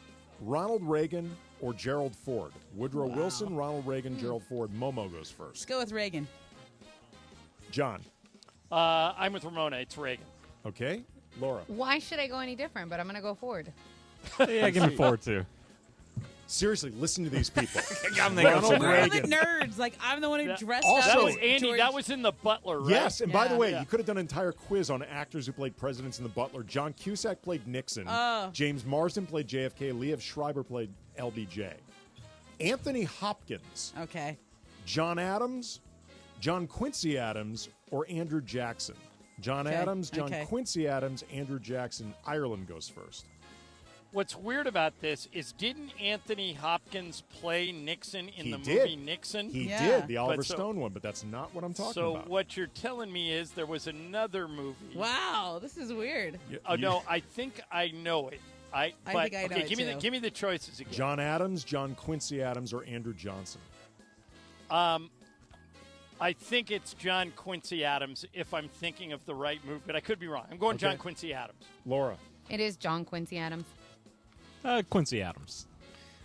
Ronald Reagan, or Gerald Ford. Woodrow Wilson, Ronald Reagan, Gerald Ford. Momo goes first. Let's go with Reagan. John. I'm with Ramona. It's Reagan. Okay. Laura. Why should I go any different? But I'm going to go Ford. Yeah, give me 4 too. Seriously, listen to these people. I'm Where are the nerds? Like, I'm the one who dressed up. That as was Andy. George. That was in The Butler, right? Yes, and by the way, Yeah. you could have done an entire quiz on actors who played presidents in The Butler. John Cusack played Nixon. Oh. James Marsden played JFK. Liev Schreiber played LBJ. Anthony Hopkins. Okay. John Adams, John Quincy Adams, or Andrew Jackson. John Okay, Adams, John okay. Quincy Adams, Andrew Jackson. Ireland goes first. What's weird about this is, didn't Anthony Hopkins play Nixon in He the did. movie Nixon? He did, the But Oliver so- Stone one, but that's not what I'm talking So about. what you're telling me is there was another movie. Wow, this is weird. Oh no, I think I know it. I but, think I know okay, it give too. me the choices again. John Adams, John Quincy Adams, or Andrew Johnson. I think it's John Quincy Adams if I'm thinking of the right movie, but I could be wrong. I'm going Okay. John Quincy Adams. Laura. It is John Quincy Adams. Quincy Adams.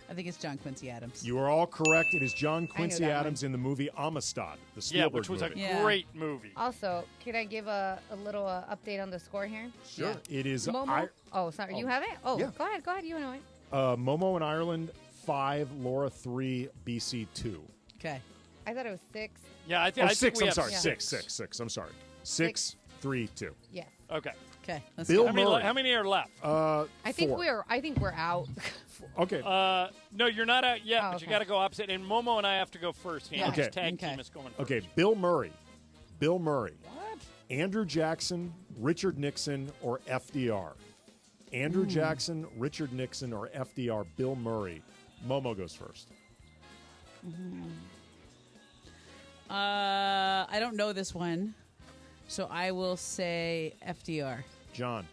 I think it's John Quincy Adams. You are all correct. It is John knew Quincy that Adams in the movie Amistad, the Yeah, Spielberg which was movie. a great movie. Also, can I give a little update on the score here? Sure. It is Momo. Sorry. You have it? Oh, yeah. go ahead. You know it. Momo in Ireland 5, Laura 3, BC 2. Okay. I thought it was 6. Yeah, I Oh, think 6. we I'm have sorry. six. 6. I'm sorry. 6, 3, 2. Yeah. Okay. Okay. Let's Bill go. How many are left? I think 4. we're out. Okay. No, you're not out yet, Oh, but you okay. got to go opposite. And Momo and I have to go first. Yeah. His Okay. tag team is going first. Okay, Bill Murray. What? What? Andrew Jackson, Richard Nixon, or FDR. Andrew Jackson, Richard Nixon, or FDR. Bill Murray. Momo goes first. I don't know this one, so I will say FDR. John.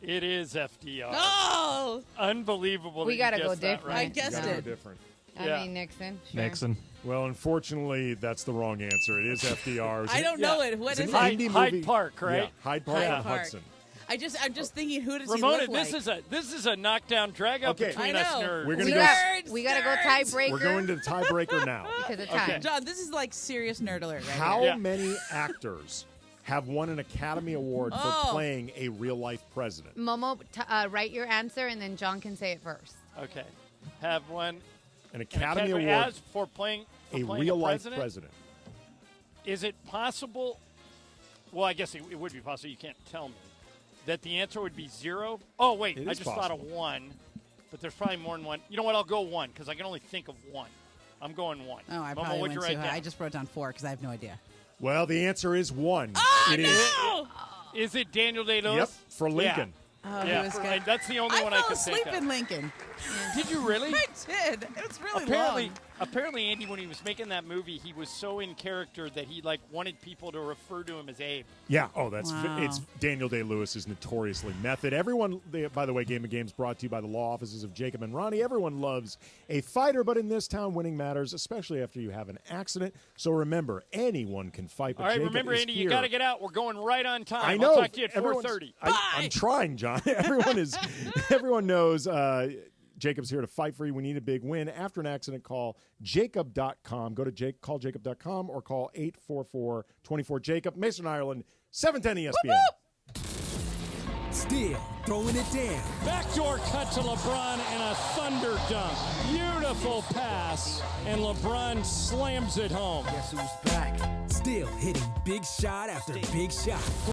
It is FDR. Oh! Unbelievable. We got to go different. I guessed You gotta it. go different. I mean Nixon. Sure. Nixon. Well, unfortunately, that's the wrong answer. It is FDR. I don't know it. What It's is an it? indie Hyde movie. Park, right? Yeah, Hyde Park Hyde on Park. Hudson. I'm just thinking, who does Ramona, he look like? this is a knockdown drag out Okay. between I us know. nerds. We're gonna We go. got, we got to go tiebreaker. We're going to the tiebreaker now. because of time. Okay. John, this is like serious nerd alert right How here. Yeah. many actors have won an Academy Award for Oh. playing a real-life president? Momo, write your answer, and then John can say it first. Okay. Have one. An Academy Award, as for playing a playing real-life president? Is it possible? Well, I guess it would be possible. You can't tell me that the answer would be 0. Oh wait, It I is just thought of possible. 1, but there's probably more than one. You know what? I'll go 1 because I can only think of 1. I'm going 1. Oh, I Momo, probably what'd went you too write high. down? I just wrote down 4 because I have no idea. Well, the answer is 1. Oh, It is. no! Is it Daniel Day-Lewis? Yep, for Lincoln. Oh, Yeah, he was good. that's the only one I fell could asleep think of. in Lincoln. Did you really? I did. It was really long. Apparently, Andy, when he was making that movie, he was so in character that he wanted people to refer to him as Abe. Yeah. Oh, that's Wow. it's Daniel Day-Lewis is notoriously method. Everyone, by the way, Game of Games brought to you by the law offices of Jacob and Ronnie. Everyone loves a fighter, but in this town, winning matters, especially after you have an accident. So remember, anyone can fight. But All right, Jacob remember, is Andy, here. you got to get out. We're going right on time. I know. I'll talk to you at Everyone's- 4:30. I'm trying, John. Everyone knows Jacob's here to fight for you. We need a big win. After an accident, call Jacob.com. Go to calljacob.com or call 844-24-JACOB. Mason, Ireland, 710 ESPN. Still throwing it down. Backdoor cut to LeBron and a thunder dunk. Beautiful pass, and LeBron slams it home. Guess who's back? Still hitting big shot after big shot.